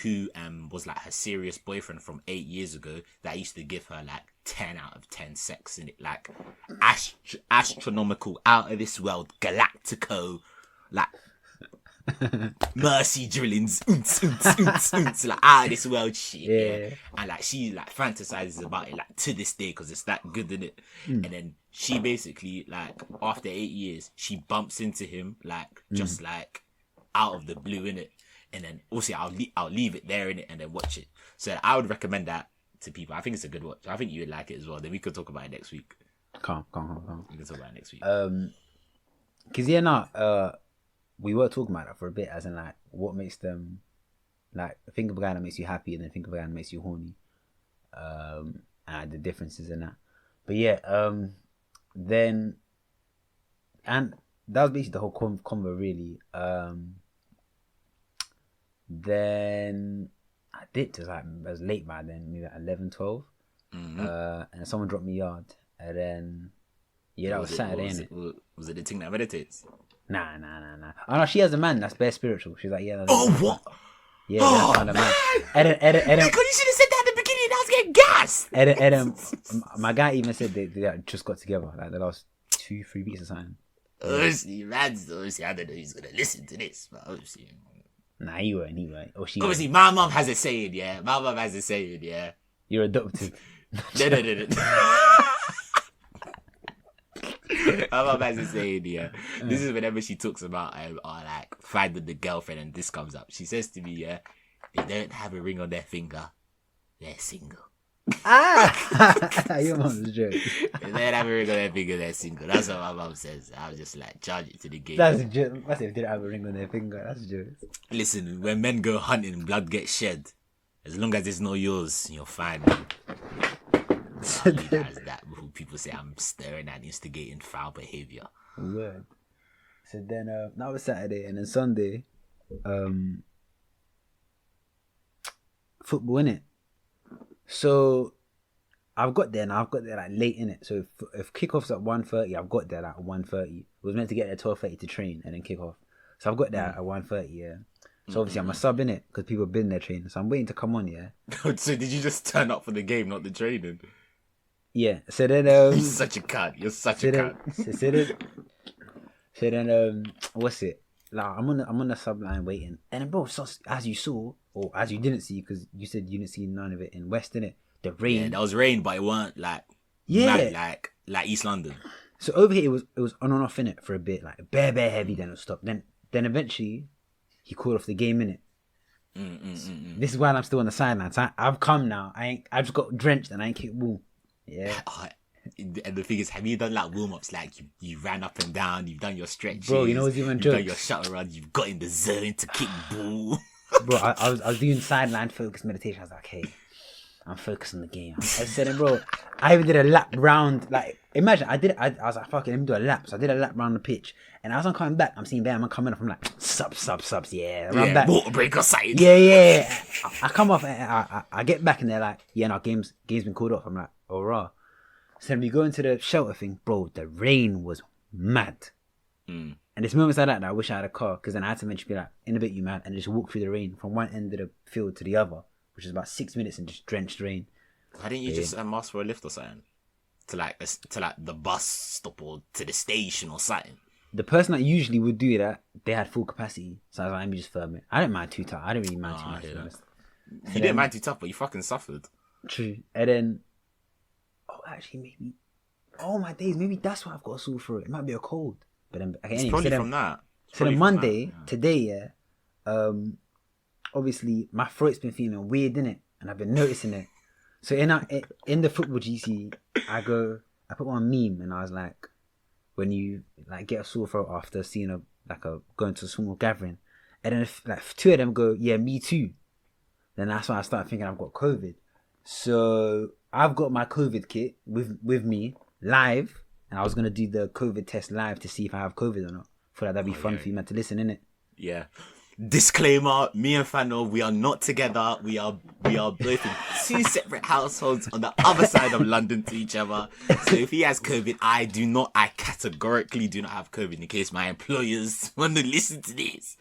who was like her serious boyfriend from 8 years ago, that used to give her like 10 out of 10 sex in it, like astronomical, out of this world, galactico, like mercy drillings, like out of this world shit, yeah. And like she like fantasizes about it like to this day, because it's that good, in it. And then she basically, like, after 8 years, she bumps into him like just like out of the blue, in it. And then also I'll leave it there, in it, and then watch it. So I would recommend that to people. I think it's a good watch. I think you would like it as well. Then we could talk about it next week. Calm. We can talk about it next week. Cause we were talking about that for a bit, as in like what makes them like think of a guy that makes you happy and then think of a guy that makes you horny. And the differences in that. But yeah, then and that was basically the whole convo really. Then I did it was late by then, maybe like 11, 12. And someone dropped me yard, and then that was Saturday, innit? Was it the thing that meditates? Nah. Oh no, she has a man that's bare spiritual. She's like, yeah. What? Yeah, that's kind of man. Eden, because you should have said that at the beginning. I was getting gassed. Eden, my guy even said they just got together like the last 2-3 weeks or something. Obviously, I don't know who's gonna listen to this, but obviously. Nah, he won't. Or she. Obviously, my mum has a saying, yeah. You're adopted. No. My mum has a saying, yeah. This is whenever she talks about like finding the girlfriend and this comes up. She says to me, yeah, they don't have a ring on their finger, they're single. Your mum's joke. They don't have a ring on their finger, they're single. That's what my mum says. I was just like, charge it to the game. That's a joke. That's if they don't have a ring on their finger. That's a joke. Listen, when men go hunting, blood gets shed. As long as it's not yours, you're fine. I'll leave that as that before people say I'm stirring and instigating foul behaviour. Word. So then that was Saturday, and then Sunday, football, innit? So I've got there like late, innit? So if kickoff's at 1:30, I've got there like at 1:30. We was meant to get there at 12:30 to train and then kick off. So I've got there at 1:30, yeah. So obviously I'm a sub in it because people have been there training. So I'm waiting to come on, yeah. So did you just turn up for the game, not the training? Yeah. So then you're such a cunt. You're such a cunt. So then what's it? Like I'm on the sub line waiting, and then bro, so, as you saw or as you didn't see because you said you didn't see none of it in West, innit? The rain. Yeah, that was rain, but it weren't like mad, like East London. So over here it was on and off in it for a bit, like bare heavy. Then it stopped. Then eventually he called off the game, innit? This is why I'm still on the sidelines. I've come now. I just got drenched and I ain't kicked ball. Yeah. And the thing is, have you done like warm-ups? Like you ran up and down, you've done your stretches. Bro, you know what's even jokes? You've done your shuttle run, you've got in the zone to kick ball. Bro, I was doing sideline focus meditation. I was like, hey, I'm focused on the game. I said, bro, I even did a lap round. Like, imagine, I was like, fuck it, let me do a lap. So I did a lap round the pitch. And as I'm coming back, I'm seeing Bam, I'm coming up. I'm like, subs, yeah. Run back. Water break or side. Yeah. I come off, and I get back, and they're like, yeah, no, game's been called off. I'm like, oh, raw. So then we go into the shelter thing, bro. The rain was mad. And there's moments like that I wish I had a car, because then I had to eventually be like, in a bit, you mad, and just walk through the rain from one end of the field to the other, which is about 6 minutes in just drenched rain. Why didn't you just ask for a lift or something? To like the bus stop or to the station or something? The person that usually would do that, they had full capacity. So I was like, let me just firm it. I didn't mind too tough. I didn't really mind too much, to be honest. You didn't mind too tough, but you fucking suffered. True. And then, actually, maybe, my days, maybe that's why I've got a sore throat. It might be a cold. But then, okay, it's probably from that. So then Monday, today, obviously my throat's been feeling weird, innit? And I've been noticing it. So in the football GC, I put one meme, and I was like, when you like get a sore throat after seeing going to a small gathering, and then if, like 2 of them go, yeah, me too. Then that's when I started thinking I've got COVID. So I've got my COVID kit with me live, and I was gonna do the COVID test live to see if I have COVID or not. I thought that'd be fun for you man to listen, innit? Yeah. Disclaimer, me and Fanuel, we are not together. We are both in 2 separate households on the other side of London to each other. So if he has COVID, I categorically do not have COVID in case my employers want to listen to this.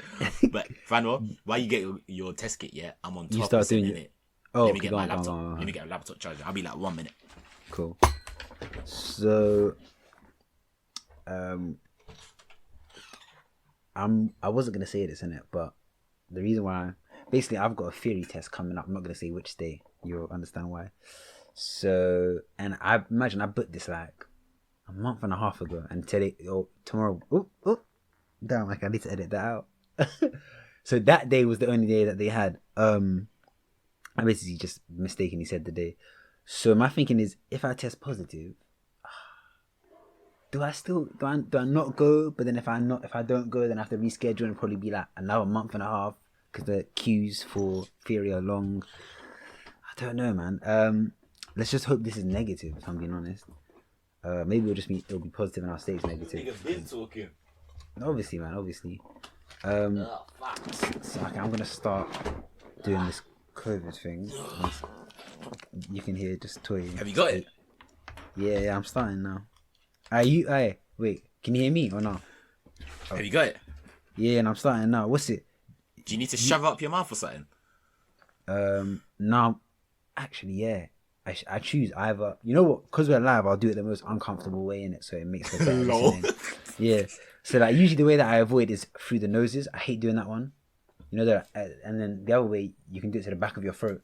But Fanuel, while you get your test kit, yeah, I'm on top. You start doing it. Oh, let me get my laptop. Let me get a laptop charger. I'll be like 1 minute. Cool. So, I wasn't gonna say this in it, but the reason why, basically, I've got a theory test coming up. I'm not gonna say which day. You'll understand why. So, and I imagine I booked this like a month and a half ago, and today or tomorrow. Damn! Like I need to edit that out. So that day was the only day that they had. I basically just mistakenly said the day. So my thinking is, if I test positive, do I not go? But then if I don't go, then I have to reschedule and probably be like another month and a half because the queues for theory are long. I don't know, man. Let's just hope this is negative. If I'm being honest, maybe it'll be positive and I'll say it's negative. Nigga been talking. Obviously, man. Obviously. Fuck. So okay, I'm gonna start doing this COVID thing. You can hear just Toye. Have you got it? Yeah, I'm starting now. Wait, can you hear me or not? Have you got it? Yeah, and I'm starting now. What's it? Do you need to shove it up your mouth or something? No, actually, yeah. I choose either. You know what? Because we're live, I'll do it the most uncomfortable way in it, so it makes it better. Lol. Yeah. So like usually the way that I avoid is through the noses. I hate doing that one. You know that, and then the other way you can do it to the back of your throat.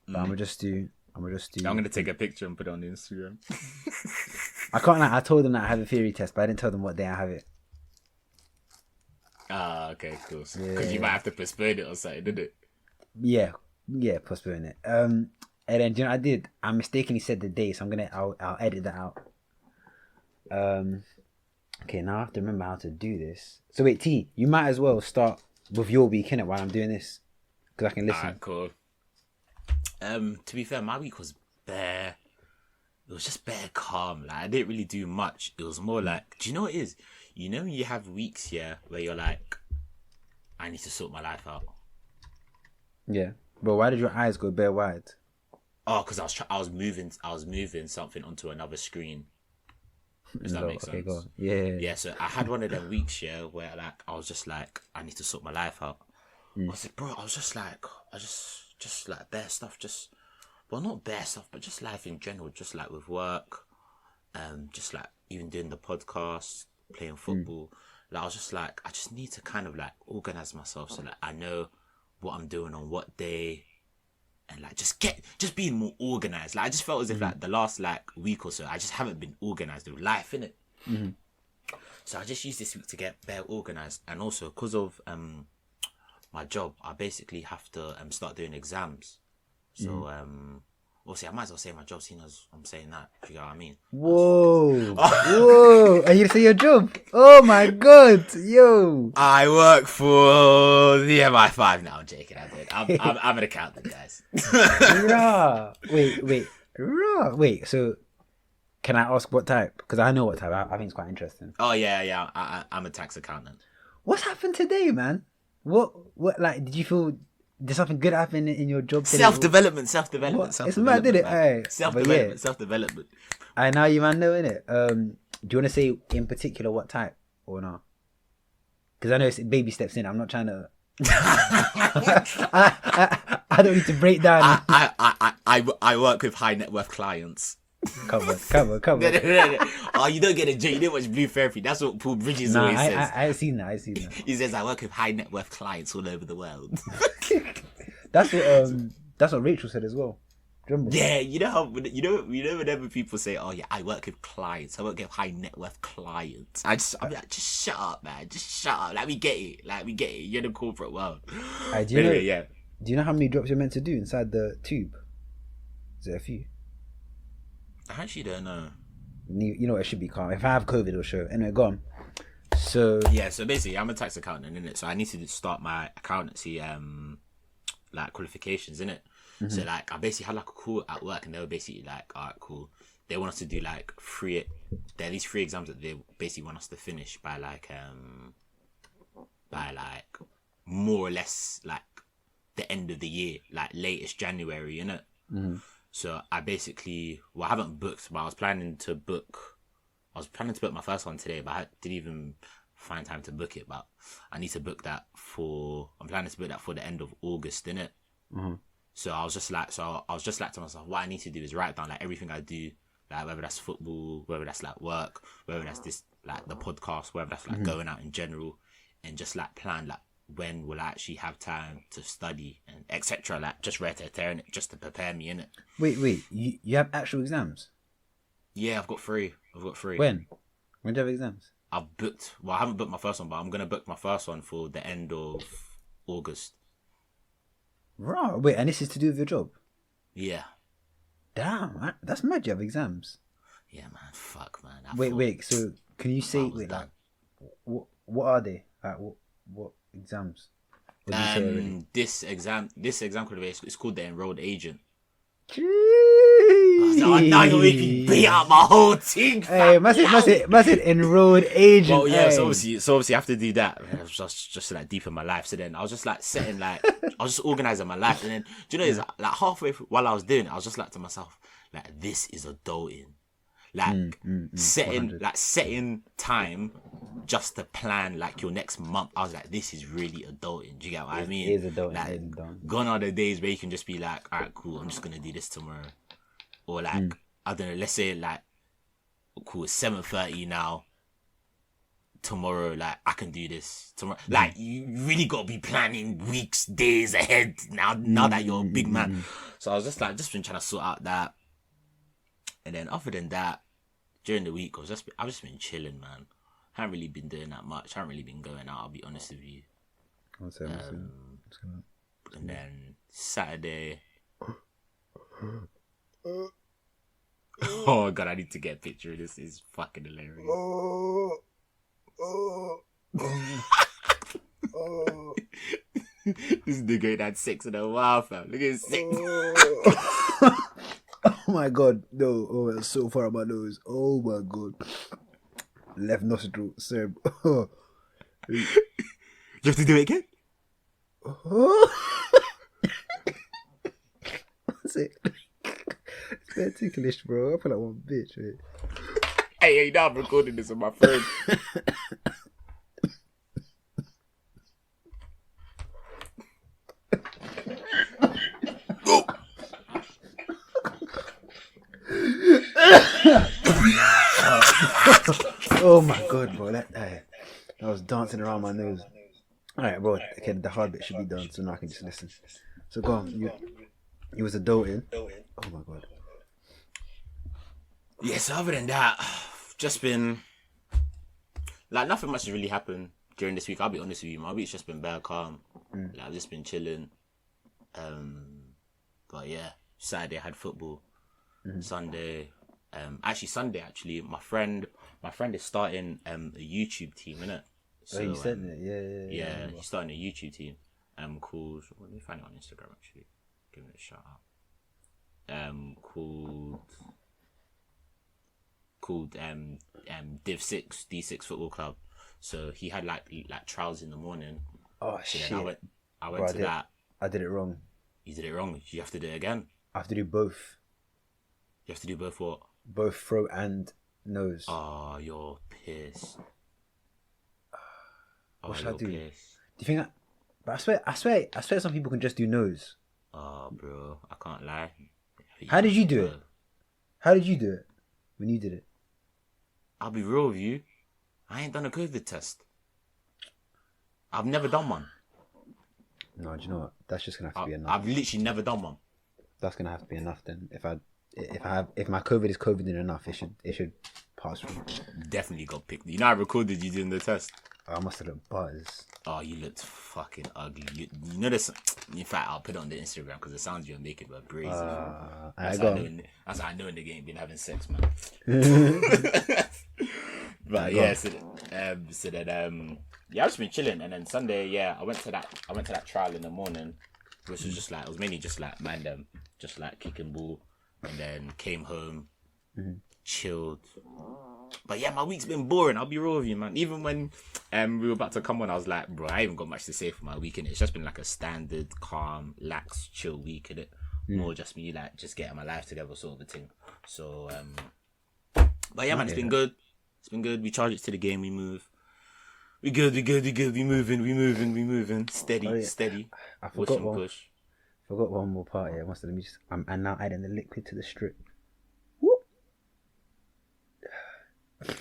But I'm gonna do. I'm gonna take a picture and put it on the Instagram. I can't. I told them that I have a theory test, but I didn't tell them what day I have it. Ah, okay, cool. Because you might have to postpone it or something, didn't it? Yeah, postpone it. And then do you know what I did? I mistakenly said the day, so I'll edit that out. Okay, now I have to remember how to do this. So wait, T, you might as well start with your week, innit, while I'm doing this, because I can listen. Alright, cool. To be fair, my week was bare. It was just bare calm. Like I didn't really do much. It was more like, do you know what it is? You know, you have weeks here where you're like, I need to sort my life out. Yeah, but why did your eyes go bare wide? Oh, because I was moving something onto another screen. Does that make sense? Okay, go on. Yeah. So I had one of them weeks, where like I was just like, I need to sort my life out. I said, bro, I was just like, just like bare stuff, well, not bare stuff, but just life in general, just like with work, just like even doing the podcast, playing football. Like I was just like, I just need to kind of like organize myself so that I know what I'm doing on what day, and like just being more organized. Like I just felt as if like the last like week or so, I just haven't been organized with life, innit? So I just used this week to get bare organized, and also because of my job, I basically have to start doing exams. So obviously I might as well say my job, seeing as I'm saying that, if you know what I mean. Whoa! Are you gonna say your job? Oh my god, yo! I work for the MI5 now. I'm joking. I did. I'm an accountant, guys. Wait. So, can I ask what type? Because I know what type. I think it's quite interesting. Oh yeah. I'm a tax accountant. What's happened today, man? What? Like, did you feel? Did something good happen in your job today? Self-development. It's mad, did it? Hey, Self-development. I know you, man, know, innit? Do you want to say in particular what type or not? Because I know it's baby steps in. I'm not trying to. I don't need to break down. I work with high net worth clients. Come on. No. Oh, you don't get a joke. You didn't watch Blue Therapy. That's what Paul Bridges always says. I seen that. He says I work with high net worth clients all over the world. That's what Rachel said as well. Yeah, you know whenever people say, "Oh yeah, I work with clients. I work with high net worth clients." I'm like, just shut up, man. Just shut up. Let me get it. You're in the corporate world. Do you know how many drops you're meant to do inside the tube? Is it a few? I actually don't know. You know, it should be calm. If I have COVID, it'll show. Anyway, go on. So basically, I'm a tax accountant, innit? So I need to start my accountancy like qualifications, innit? So like I basically had like a call at work, and they were basically like, alright, cool. They want us to do like there are these 3 exams that they basically want us to finish by like more or less like the end of the year, like latest January, innit? So I basically, I haven't booked, but I was planning to book my first one today, but I didn't even find time to book it. But I need to book that I'm planning to book that for the end of August, innit? So I was just like to myself, what I need to do is write down like everything I do, like whether that's football, whether that's like work, whether that's this like the podcast, whether that's like going out in general, and just like plan like when will I actually have time to study and etc. Like just right there, just to prepare me, innit? Wait, you have actual exams? Yeah, I've got 3. When do you have exams? I haven't booked my first one, but I'm gonna book my first one for the end of August. Right. Wait, and this is to do with your job? Yeah. Damn, that's mad. You have exams. Yeah, man. Fuck, man. Wait. So Can you say I was wait done. like what are they? Like what exams? What did you say already? This exam qualification is called the enrolled agent. Now you're making me beat out my whole thing. Hey, must it enrolled agent. Well, yeah, so hey. obviously I have to do that. I was just like deep in my life. So then I was just like setting like I was just organizing my life, and then do you know, it's like halfway through, while I was doing it, I was just like to myself, like, this is adulting. Like setting time just to plan like your next month. I was like, this is really adulting. Do you get what I mean? It is adulting. Like, it is adulting. gone are the days where you can just be like, all right, cool, I'm just gonna do this tomorrow, or like I don't know. Let's say like, cool, it's 7:30 now. Tomorrow, like, I can do this tomorrow. Like, you really gotta be planning weeks, days ahead now that you're a big man. So I was just been trying to sort out that. And then other than that, during the week, I've just been chilling, man. I haven't really been doing that much. I haven't really been going out, I'll be honest with you. And then Saturday. Oh god, I need to get a picture of this. It's fucking hilarious. This nigga ain't had sex in a while, fam. Look at his sex. Oh my god, no! Oh, it's so far up my nose. Oh my god, left nostril, sir. You have to do it again. What's it? It's very ticklish, bro. I feel like one bitch, man. Hey, now I'm recording this on my phone. Oh my god, bro. I was dancing around my nose. Alright, bro. Okay, the hard bit should be done, so now I can just listen. So go on. You was adulting. Oh my god. Yes, other than that, just been like nothing much has really happened during this week. I'll be honest with you, my week's just been bare calm. Like, I've just been chilling. But yeah, Saturday I had football. Sunday, Sunday my friend is starting a YouTube team, innit? So, you said it, yeah. He's starting a YouTube team. Called, let me find it on Instagram actually. Give it a shout out. Called Div 6 D6 Football Club. So he had like trials in the morning. Oh so shit! Then I went to that. I did it wrong. You did it wrong. You have to do it again. I have to do both. You have to do both what? Both throat and nose. Oh, you're pissed. What should I do? Pissed. Do you think? But I swear, some people can just do nose. Oh, bro, I can't lie. How did you do it? How did you do it when you did it? I'll be real with you. I ain't done a COVID test. I've never done one. No, do you know what? That's just gonna have to be enough. I've literally never done one. That's gonna have to be enough then. If my COVID is COVID enough, it should pass through. Definitely got picked. You know, I recorded you doing the test. I must have looked buzz. Oh, you looked fucking ugly. You know this. In fact, I'll put it on the Instagram because the sounds you're making were brazy. That's how I know in the game been having sex, man. But yeah, so then I've just been chilling, and then Sunday, I went to that trial in the morning, which was it was mainly just like just like kicking ball, and then came home, chilled. But yeah, my week's been boring. I'll be real with you, man. Even when we were about to come on, I was like, bro, I haven't got much to say for my week, and it's just been like a standard, calm, lax, chill week, innit? More just me like just getting my life together, sort of a thing. So, but yeah, man, it's been good. It's been good. We charge it to the game. We move. We good. We moving. Steady. I forgot one more part here. I'm now adding the liquid to the strip.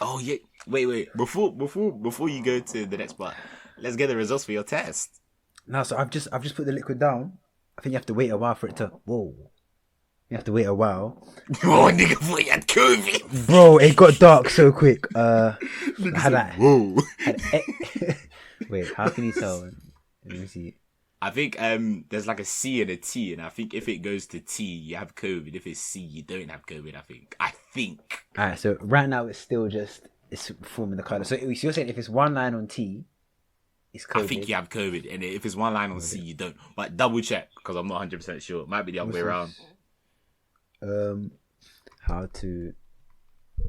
Oh yeah. Wait. Before you go to the next part, let's get the results for your test. No, so I've just put the liquid down. I think you have to wait a while for it to. Whoa. You have to wait a while. Oh, nigga, thought you had COVID. Bro, it got dark so quick. Whoa. Wait, how can you tell? Let me see. I think there's like a C and a T, and I think if it goes to T, you have COVID. If it's C, you don't have COVID. I think. Alright, so right now it's still just it's forming the colour. So you're saying if it's one line on T, it's COVID. I think you have COVID, and if it's one line on C, you don't. But double check because I'm not 100% sure. It might be the other way around. How to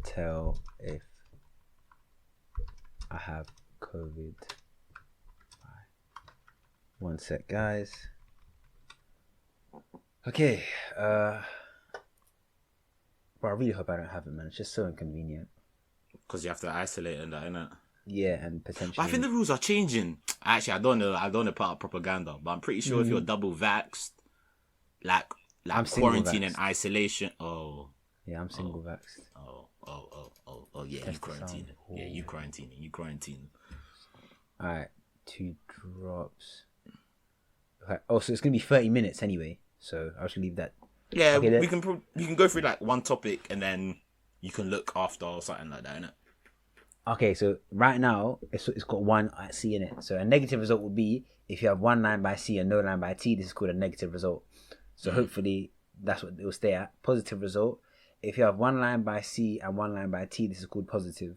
tell if I have COVID? One sec, guys. Okay. But I really hope I don't have it, man. It's just so inconvenient. Because you have to isolate and that, innit? Yeah, and potentially. But I think the rules are changing. Actually, I don't know. I don't know part of propaganda, but I'm pretty sure if you're double vaxxed, like quarantine and isolation. Oh. Yeah, I'm single vaxxed. Yeah, you quarantine. Yeah, you quarantine. Alright, 2 drops. Okay. Oh, so it's gonna be 30 minutes anyway. So I should leave that. Yeah, okay, we can go through like one topic and then you can look after or something like that, innit? Okay, so right now it's got one C in it. So a negative result would be if you have one line by C and no line by T. This is called a negative result. So hopefully that's what it will stay at. Positive result. If you have one line by C and one line by T, this is called positive.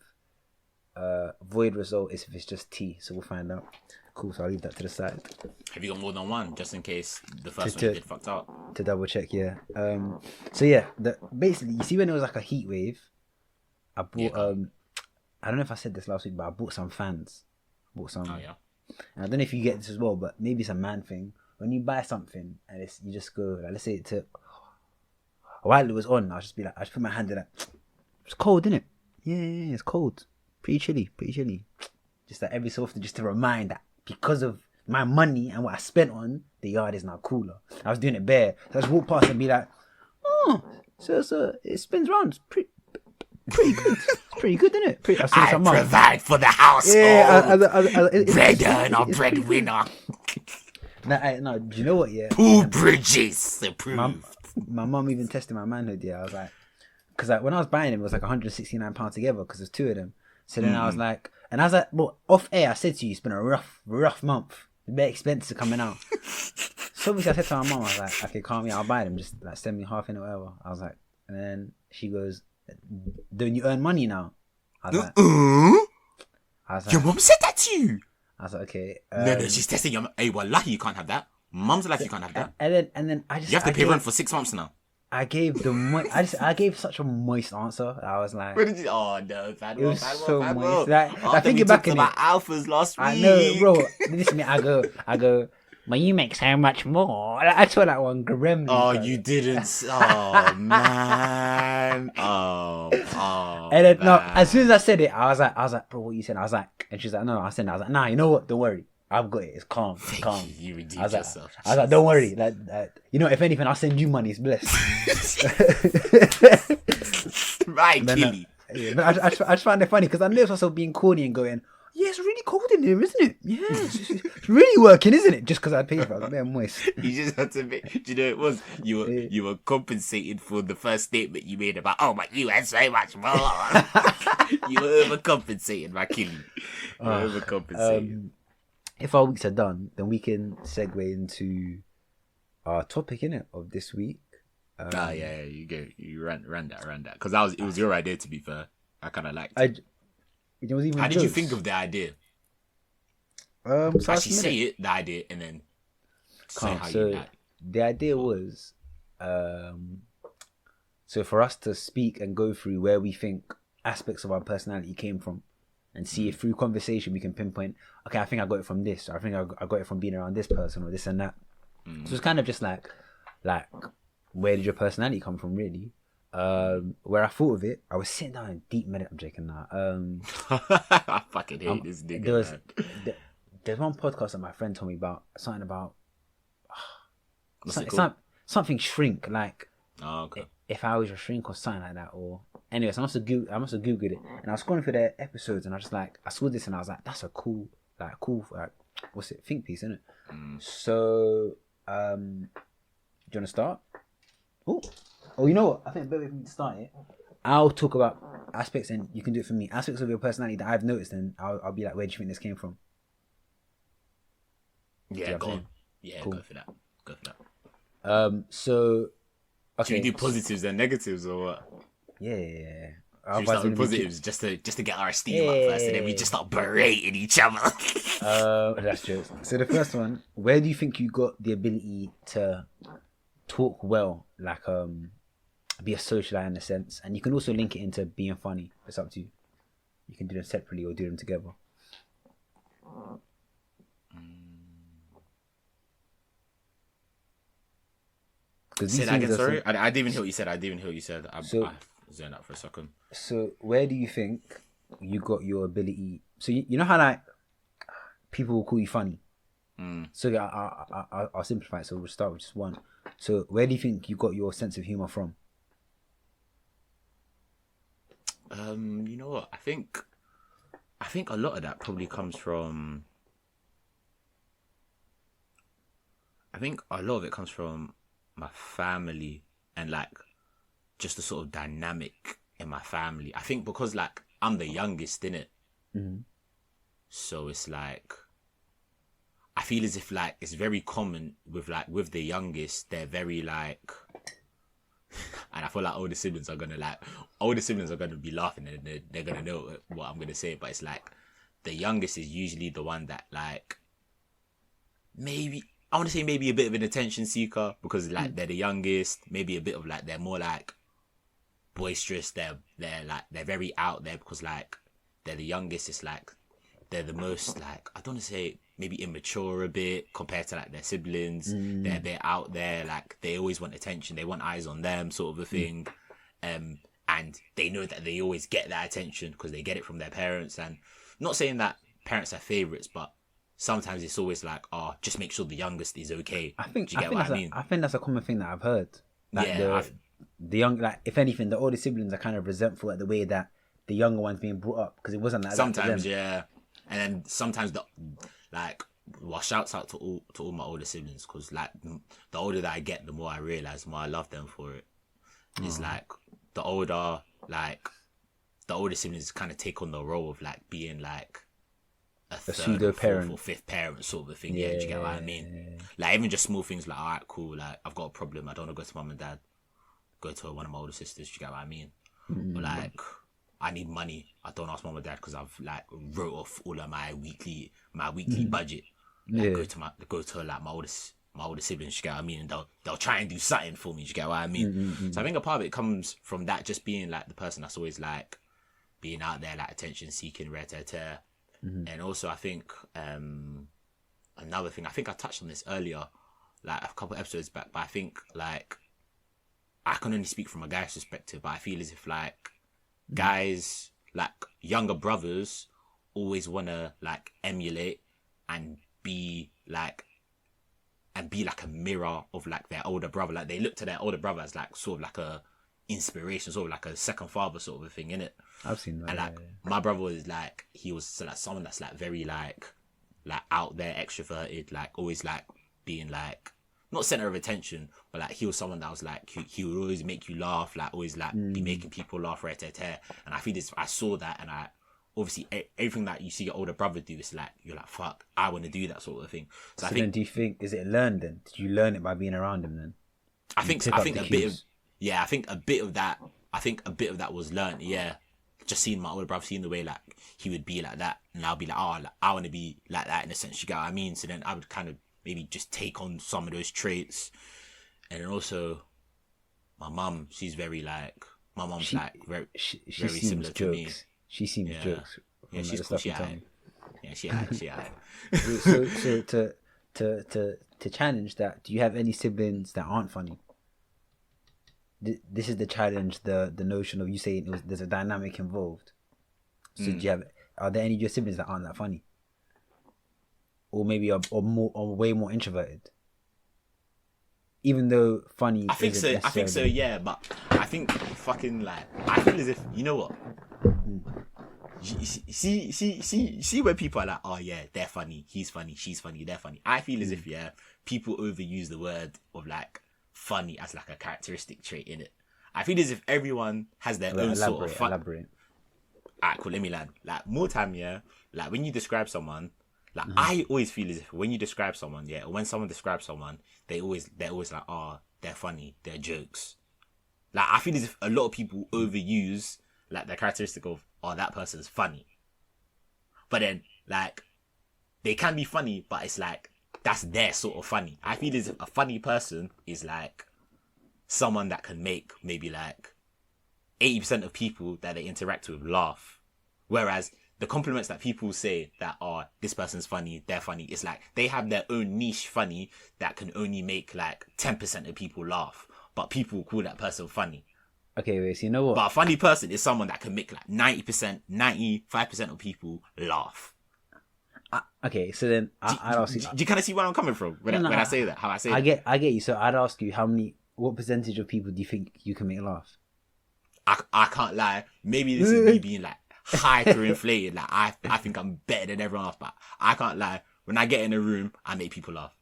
Void result is if it's just T. So we'll find out. Cool. So I'll leave that to the side. Have you got more than one, just in case the first one you did fucked up? To double check, yeah. So yeah, basically, you see when it was like a heat wave, I bought I don't know if I said this last week, but I bought some fans. I bought some. Oh yeah. And I don't know if you get this as well, but maybe it's a man thing. When you buy something and you just go, like, let's say it took while it was on, I just put my hand in it. It's cold, isn't it? Yeah, it's cold. Pretty chilly. Just like every so often, just to remind that because of my money and what I spent on, the yard is now cooler. I was doing it bare. So I just walk past and be like, oh, so it spins round. It's pretty good. It's pretty good, isn't it? I provide for the household. Yeah, breadwinner, not breadwinner. No, do you know what? Yeah, Pool bridges approved. My mum even tested my manhood. Yeah, I was like, because when I was buying them, it was like £169 together because there's 2 of them. So then I was like, well, off air, I said to you, it's been a rough month. Bare expenses are coming out. So obviously I said to my mum, I was like, okay, calm me, I'll buy them. Just like send me half in or whatever. I was like, and then she goes, don't you earn money now? I was like, your mum said that to you. I was like, okay. No, she's testing your. Hey, well, lucky you can't have that. Mum's life, you can't have that. And then I just. You have to pay rent for 6 months now. I gave I gave such a moist answer. I was like, what did you? Oh no, it was so moist. Like, I think back in about alphas last week. I know, bro. This is me. I go. Well, you make so much more. I saw that one gremlin. Oh, you didn't. Oh man. Oh. And then no, as soon as I said it, I was like, bro, what you said? I was like, and she's like, no, I said, nah, you know what? Don't worry. I've got it. It's calm. You redeemed yourself. I was like, don't worry. Like, you know, if anything, I'll send you money. It's blessed. Right, Killy. Yeah, but I just find it funny because I noticed myself being corny and going, yeah, it's really cold in here, isn't it? Yeah, it's really working, isn't it? Just because I paid for it, I was a bit moist. You just had to make. Do you know it was you were compensated for the first statement you made about but you had so much more. You were overcompensated, my Killy. You were overcompensated. If our weeks are done, then we can segue into our topic, innit, of this week. Yeah, you go. You ran that because it was your idea. To be fair, I kind of liked it. How did you think of the idea? So actually say it, the idea, and then say how you like. The idea was, so for us to speak and go through where we think aspects of our personality came from, and see if through conversation we can pinpoint. Okay, I think I got it from this. Or I think I got it from being around this person or this and that. So it's kind of just like, where did your personality come from, really? Where I thought of it, I was sitting down in deep meditation. I'm joking now. I fucking hate this nigga. There's one podcast that my friend told me about, something about something shrink, like if I was a shrink or something like that. Or anyways, I must have googled it, and I was scrolling through their episodes, and I was like, I saw this, and I was like, that's a cool, what's it? Think piece, isn't it? So, do you want to start? Oh, you know what? I think better if we start it. I'll talk about aspects, and you can do it for me. Aspects of your personality that I've noticed, and I'll be like, where do you think this came from? Yeah, go on. Yeah, cool. Go for that. So, okay. Should we do positives and negatives or what? Yeah. Should we start with positives just to get our esteem up first, and then we just start berating each other. That's true. So the first one, where do you think you got the ability to talk well, like be a socialite in a sense, and you can also link it into being funny. It's up to you. You can do them separately or do them together. Say that again, sorry. I didn't even hear what you said. I zoned out for a second. So where do you think you got your ability? So you know how like people will call you funny. So I'll simplify it. So we'll start with just one. So where do you think you got your sense of humor from? You know what? I think a lot of that probably comes from. I think a lot of it comes from my family and like just the sort of dynamic in my family. I think because like I'm the youngest, innit? So it's like I feel as if like it's very common with the youngest, they're very like, and I feel like older siblings are gonna be laughing and they're gonna know what I'm gonna say, but it's like the youngest is usually the one that like maybe a bit of an attention seeker because like they're the youngest, maybe a bit of like they're more like boisterous, they're very out there because like they're the youngest. It's like they're the most like, I don't want to say maybe immature a bit compared to like their siblings. They're a bit out there, like they always want attention, they want eyes on them sort of a thing. And they know that they always get that attention because they get it from their parents. And not saying that parents are favourites, but sometimes it's always like, oh, just make sure the youngest is okay. I think that's a common thing that I've heard. Like the young, like if anything, the older siblings are kind of resentful at the way that the younger one's being brought up because it wasn't like sometimes, yeah. And then sometimes shouts out to all my older siblings because like the older that I get, the more I realise, the more I love them for it. It's like the older siblings kind of take on the role of like being like a third, pseudo parent or fifth parent sort of a thing. Yeah, do you get what I mean? Yeah. Like even just small things like, all right, cool, like I've got a problem, I don't want to go to mum and dad, go to one of my older sisters. Do you get what I mean? Or like I need money, I don't ask mum and dad because I've like wrote off all of my weekly budget. Like, go to like my older siblings. You get what I mean? And they'll try and do something for me. You get what I mean? So I think a part of it comes from that, just being like the person that's always like being out there, like attention seeking, and also I think another thing, I think I touched on this earlier, like a couple episodes back, but I think like I can only speak from a guy's perspective, but I feel as if like guys, like younger brothers, always want to like emulate and be like a mirror of like their older brother. Like they look to their older brother as like sort of like a inspiration, sort of like a second father sort of a thing, innit? I've seen that. And like my brother was like, he was like someone that's like very like out there, extroverted, like always like being like not center of attention, but like he was someone that was like he would always make you laugh, like always like be making people laugh, and I feel this, I saw that, and I obviously everything that you see your older brother do, it's like you're like, fuck, I want to do that sort of thing. So I think, then do you think, is it learned then? Did you learn it by being around him then? I think a bit of that was learned, yeah. Just seeing my older brother, seeing the way like he would be like that, and I'll be like, oh, like, I want to be like that in a sense, you get what I mean? So then I would kind of maybe just take on some of those traits. And then also my mum, she's very like, my mum's like very similar to me. She seems jokes. Yeah, she's cool. She So to challenge that, do you have any siblings that aren't funny? This is the challenge, the notion of you saying there's a dynamic involved. So are there any of your siblings that aren't that funny? Or maybe are way more introverted? Even though funny, I think so, yeah. But I think fucking like, I feel as if, you know what? See where people are like, oh yeah, they're funny, he's funny, she's funny, they're funny. I feel as if people overuse the word of like funny as like a characteristic trait in it. I feel as if everyone has their own sort of fun. Elaborate. Alright, cool, let me land. Like more time, like when you describe someone, like I always feel as if when you describe someone, or when someone describes someone, they're always like, oh, they're funny, they're jokes. Like I feel as if a lot of people overuse like the characteristic of, oh, that person's funny. But then, like, they can be funny, but it's like, that's their sort of funny. I feel as if a funny person is like someone that can make maybe like 80% of people that they interact with laugh. Whereas the compliments that people say that are, this person's funny, they're funny, it's like they have their own niche funny that can only make like 10% of people laugh. But people call that person funny. Okay, wait, so you know what? But a funny person is someone that can make like 90%, 95% of people laugh. Okay, so then I'd ask you. Do you kind of see where I'm coming from when I say that? How I say that? I get you. So I'd ask you, what percentage of people do you think you can make laugh? I can't lie. Maybe this is me being like hyper-inflated. Like I think I'm better than everyone else, but I can't lie. When I get in a room, I make people laugh.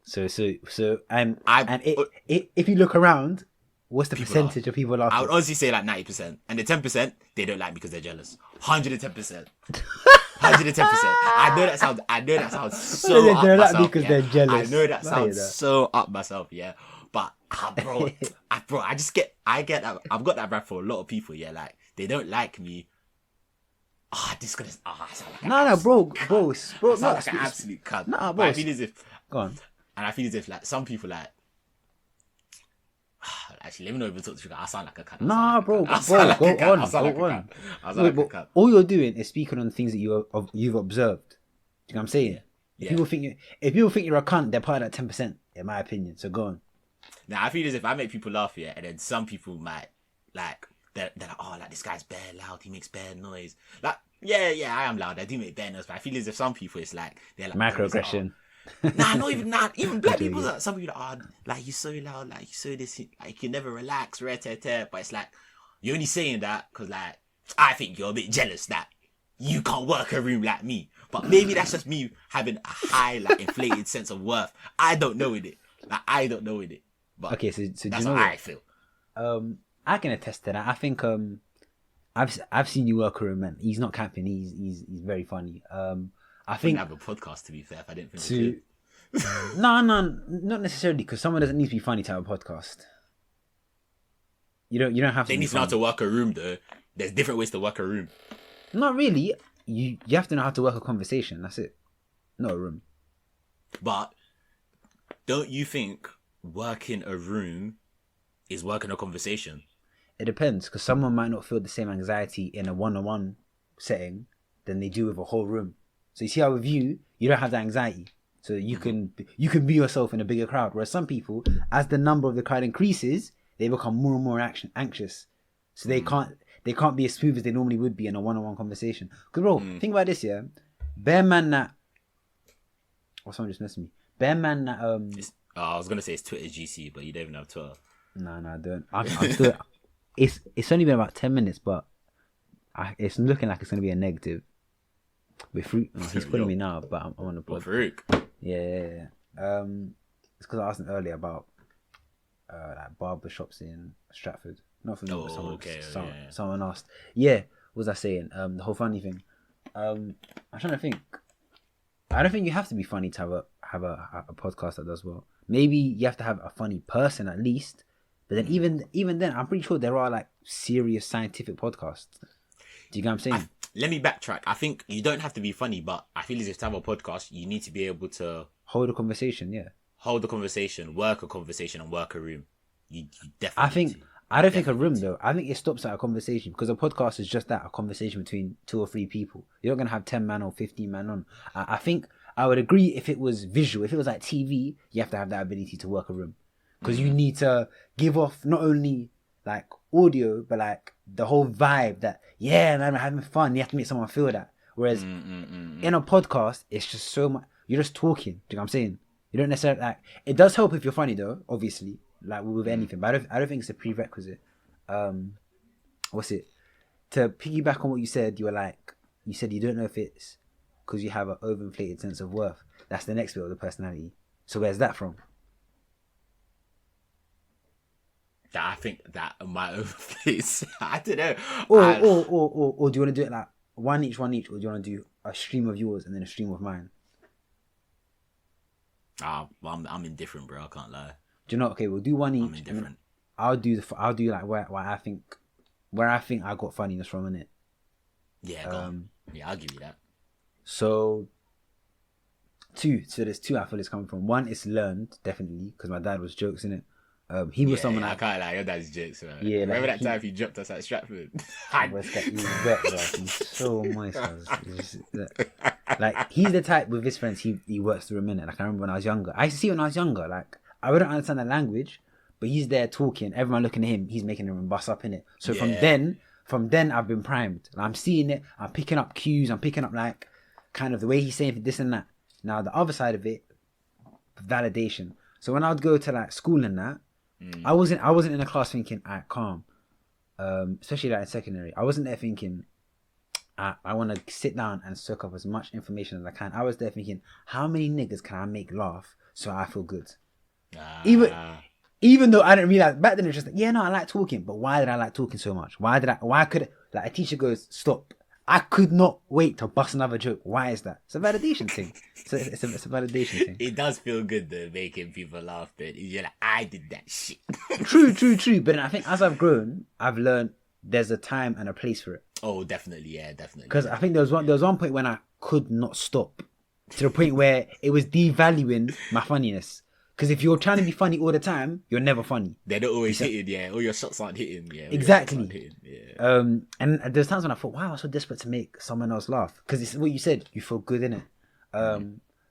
If you look around, what's the percentage of people laughing? I would honestly say like 90%, and the 10% they don't like me because they're jealous. 110%. 110%. I know that sounds so up myself. Because they're jealous. I know that sounds so up myself, yeah. But bro, I get that. I've got that vibe for a lot of people, yeah. Like they don't like me. I sound like bro. I sound like an absolute cunt. Nah, bro. But I feel as if, go on. And I feel as if like some people like. Actually, let me not even talk to you. I sound like a cunt. Nah, bro. Go on. All you're doing is speaking on things that you've observed. You know what I'm saying? Yeah. If people think you're a cunt, they're part of that 10%, in my opinion. So go on. Now I feel as if I make people laugh, yeah, and then some people might like they're like, oh, like this guy's bare loud, he makes bare noise. Like, yeah, I am loud, I do make bare noise, but I feel as if some people it's like they're like microaggression. Not even black people. Some people are like, you're so loud, like you're so this, like you never relax, but it's like you're only saying that because like I think you're a bit jealous that you can't work a room like me. But maybe that's just me having a high, like inflated sense of worth. I don't know with it. But okay, so that's do you know what what I feel. I can attest to that. I think I've seen you work a room, man. He's not capping. He's very funny. I think have a podcast, to be fair, if I didn't think No, not necessarily, because someone doesn't need to be funny to have a podcast. You don't have to. They need to know how to work a room, though. There's different ways to work a room. Not really. You have to know how to work a conversation. That's it. Not a room. But don't you think working a room is working a conversation? It depends, because someone might not feel the same anxiety in a one-on-one setting than they do with a whole room. So you see how with you don't have that anxiety. So you can be yourself in a bigger crowd. Whereas some people, as the number of the crowd increases, they become more and more anxious. So they can't be as smooth as they normally would be in a one-on-one conversation. Because bro, think about this, yeah. Bare man that... Oh, someone just messaged me. Bare man that... I was going to say it's Twitter GC, but you don't even have Twitter. No, I don't. I'm still... It's only been about 10 minutes, but it's looking like it's going to be a negative. With Farouk, he's calling me now, but I'm on the pod. Farouk? Yeah. It's because I asked him earlier about like barber shops in Stratford. Not for me, but someone asked. Yeah, what was I saying? The whole funny thing. I'm trying to think. I don't think you have to be funny to have a podcast that does well. Maybe you have to have a funny person at least. But then even then, I'm pretty sure there are like serious scientific podcasts. Do you get what I'm saying? Let me backtrack. I think you don't have to be funny, but I feel as if to have a podcast, you need to be able to hold a conversation. Yeah, hold a conversation, work a conversation, and work a room. You definitely. I don't think a room though. I think it stops at a conversation, because a podcast is just that, a conversation between 2 or 3 people. You're not gonna have 10 man or 15 man on. I think I would agree if it was visual. If it was like TV, you have to have that ability to work a room, because you need to give off not only like audio, but like the whole vibe that, yeah, man, we're having fun. You have to make someone feel that. Whereas in a podcast, it's just so much, you're just talking. Do you know what I'm saying? You don't necessarily like, it does help if you're funny though, obviously, like with anything, but I don't think it's a prerequisite. What's it? To piggyback on what you said, you said you don't know if it's because you have an overinflated sense of worth. That's the next bit of the personality. So where's that from? I think that my overflays. I don't know. Or do you want to do it like one each, or do you want to do a stream of yours and then a stream of mine? I'm indifferent, bro. I can't lie. Do you know? Okay, we'll do one each. I'm indifferent. I'll do like where I think where I think I got funniness from, innit? Yeah, go on. Yeah, I'll give you that. So there's two I feel it's coming from. One is learned, definitely, because my dad was jokes in it. He was someone I can't lie, your dad's jokes, man. Yeah, remember like that time he dropped us at Stratford? He's wet, bro. He's so moist. Like he's the type with his friends. He works through a minute. Like I remember when I was younger. I used to see when I was younger. Like I wouldn't understand the language, but he's there talking. Everyone looking at him. He's making them bust up in it. So from then I've been primed. And I'm seeing it. I'm picking up cues. I'm picking up like kind of the way he's saying this and that. Now the other side of it, validation. So when I'd go to like school and that, I wasn't in a class thinking, alright, calm. Especially like in secondary. I wasn't there thinking, I want to sit down and soak up as much information as I can. I was there thinking, how many niggas can I make laugh so I feel good? Even though I didn't realize back then, it was just like, yeah, no, I like talking, but why did I like talking so much? Why could like a teacher goes, stop. I could not wait to bust another joke. Why is that? It's a validation thing. It's a validation thing. It does feel good though, making people laugh. That you're like, I did that shit. True. But I think as I've grown, I've learned there's a time and a place for it. Oh, definitely, yeah, definitely. Because I think there was one point when I could not stop, to the point where it was devaluing my funniness. Because if you're trying to be funny all the time, you're never funny. They're not always hitting, yeah. All your shots aren't hitting, yeah. Exactly. And there's times when I thought, wow, I'm so desperate to make someone else laugh. Because it's what you said, you feel good in it.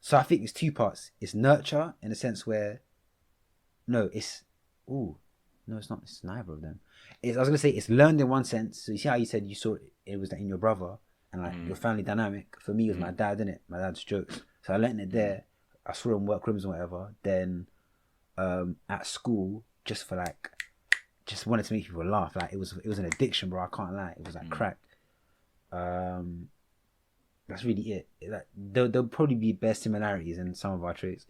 So I think it's two parts. It's nurture in a sense where, it's not. It's neither of them. I was gonna say it's learned in one sense. So you see how you said you saw it was in your brother and like your family dynamic. For me, it was my dad, innit? My dad's jokes. So I learned it there. I saw him work rooms or whatever. Then at school, just wanted to make people laugh. Like it was an addiction, bro. I can't lie. It was like crack. That's really it. Like there'll probably be bare similarities in some of our traits.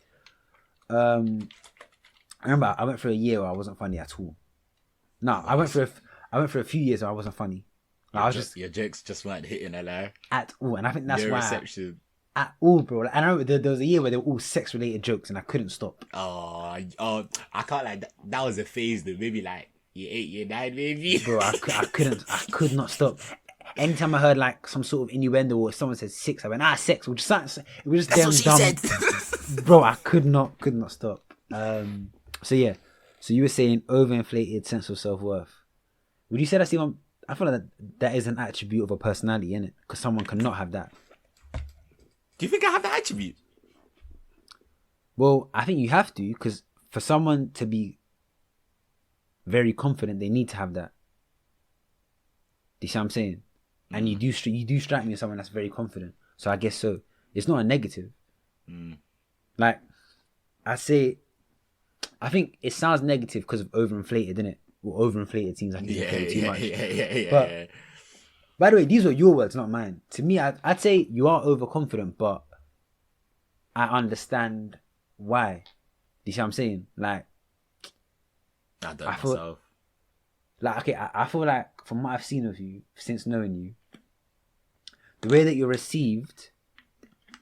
I remember I went for a year where I wasn't funny at all. No, I went for a few years where I wasn't funny. Like, your jokes just weren't hitting LA at all, and I think that's no why. Reception. At all, bro. Like, and I remember there was a year where they were all sex-related jokes, and I couldn't stop. Oh, I can't like that was a phase though. Maybe like year 8, year 9, maybe. Bro, I could not stop. Anytime I heard like some sort of innuendo or someone said 6, I went sex. It was just That's damn what she dumb. said. Bro, I could not stop. So yeah. So you were saying overinflated sense of self-worth. Would you say that's even? I feel like that is an attribute of a personality, innit? Because someone cannot have that. Do you think I have that attribute? Well, I think you have to, because for someone to be very confident, they need to have that. Do you see what I'm saying? And you do strike me as someone that's very confident. So I guess so. It's not a negative. Like, I think it sounds negative because of overinflated, innit? Well, overinflated seems like it's too much. Yeah. But by the way, these were your words, not mine. To me, I'd say you are overconfident, but I understand why. Do you see what I'm saying? Like, I don't myself. Like, okay, I feel like from what I've seen of you since knowing you, the way that you're received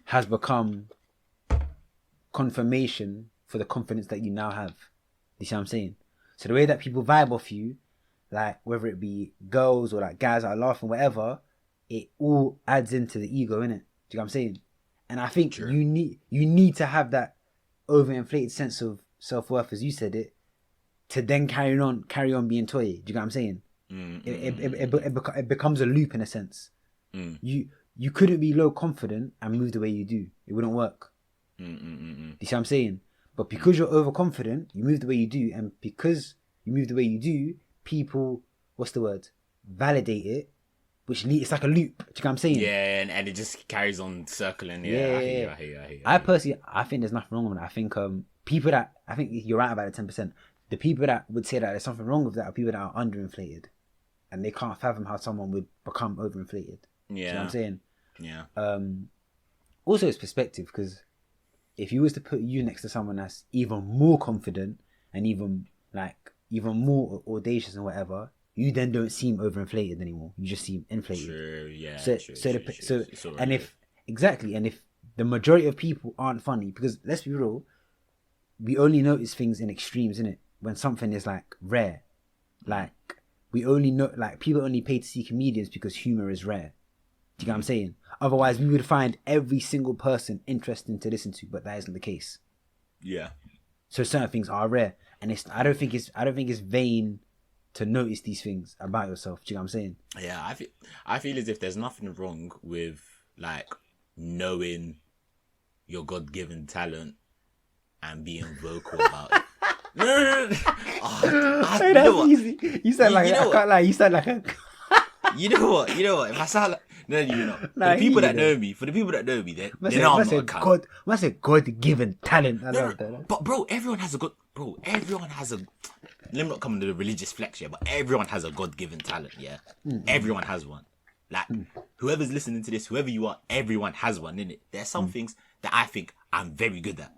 has become confirmation for the confidence that you now have. Do you see what I'm saying? So the way that people vibe off you, like whether it be girls or like guys that are laughing, whatever, it all adds into the ego, innit? Do you know what I'm saying? And I think you need to have that overinflated sense of self-worth, as you said it, to then carry on being Toye. Do you know what I'm saying? It becomes a loop in a sense. You couldn't be low confident and move the way you do. It wouldn't work. Do you see what I'm saying? But because you're overconfident, you move the way you do, and because you move the way you do, people, validate it, which it's like a loop. Do you know what I'm saying? Yeah, and it just carries on circling. Yeah. I hear you. I personally, I think there's nothing wrong with that. I think people that, I think you're right about the 10%. The people that would say that there's something wrong with that are people that are underinflated, and they can't fathom how someone would become overinflated. Yeah. Do you know what I'm saying? Yeah. Also, it's perspective, because if you was to put you next to someone that's even more confident and even more audacious and whatever, you then don't seem overinflated anymore. You just seem inflated. True, yeah. So and if the majority of people aren't funny, because let's be real, we only notice things in extremes, innit? When something is like rare, like we only know, like, people only pay to see comedians because humor is rare. Do you get what I'm saying? Otherwise, we would find every single person interesting to listen to, but that isn't the case. Yeah. So certain things are rare, and I don't think it's vain to notice these things about yourself. Do you know what I'm saying? Yeah, I feel as if there's nothing wrong with like knowing your God-given talent and being vocal about it. No. Oh, Hey, that's easy. You sound like I can't lie. You sound like a. You know what? If I sound like for the people that know me, they know I'm not a cunt. What's a God-given talent? I love that. But bro, everyone has a. Let me not come to the religious flex here, but everyone has a God-given talent. Yeah, everyone has one. Like whoever's listening to this, whoever you are, everyone has one, innit? There's some things that I think I'm very good at.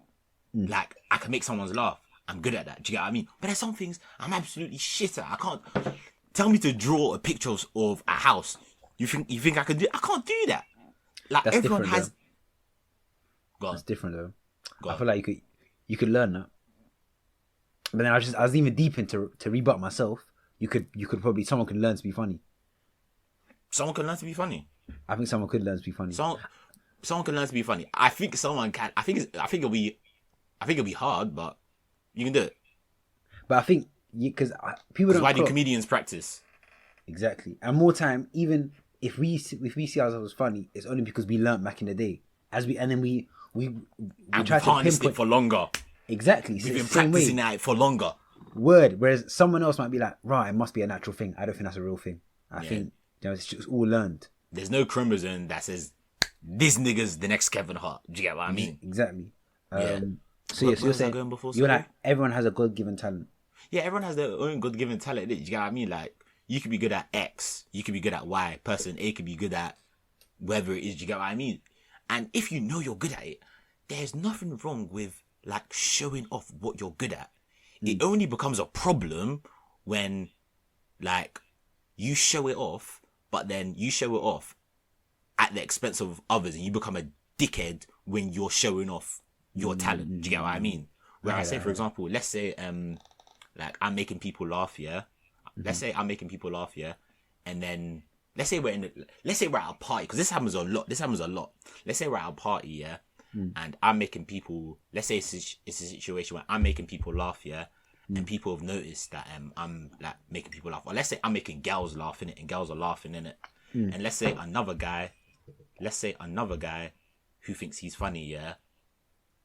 Like I can make someone's laugh. I'm good at that. Do you get what I mean? But there's some things I'm absolutely shit at. I can't. Tell me to draw a picture of a house. You think I can do it? I can't do that. Like That's everyone has. That's different though. I feel like you could learn that. But then I was even deep into to rebut myself. You could probably, someone could learn to be funny. Someone can learn to be funny. I think someone could learn to be funny. Someone can learn to be funny. I think someone can. I think it'll be hard, but you can do it. But I think because people don't. Why do comedians practice? Exactly, and more time. Even if we see ourselves as funny, it's only because we learnt back in the day. We try to harnessed it for longer. Exactly, we've been practicing it for longer. Word. Whereas someone else might be like, right, it must be a natural thing. I don't think that's a real thing. I think it's just all learned. There's no chromosome that says this nigga's the next Kevin Hart. Do you get what I mean? Exactly. Yeah. So you're saying you're like everyone has a God-given talent. Yeah, everyone has their own God-given talent. Do you get what I mean? Like you could be good at X, you could be good at Y. Person A could be good at whatever it is. Do you get what I mean? And if you know you're good at it, there's nothing wrong with like showing off what you're good at. It only becomes a problem when like you show it off, but then you show it off at the expense of others, and you become a dickhead when you're showing off your talent. Do you get what I mean? Where I say, for example, let's say like I'm making people laugh, yeah. Let's say I'm making people laugh, yeah, and then let's say we're at a party, because this happens a lot. Let's say we're at a party, yeah, and I'm making people. Let's say it's a situation where I'm making people laugh, yeah, and people have noticed that I'm like making people laugh. Or let's say I'm making girls laugh in it, and girls are laughing in it. And let's say another guy who thinks he's funny, yeah,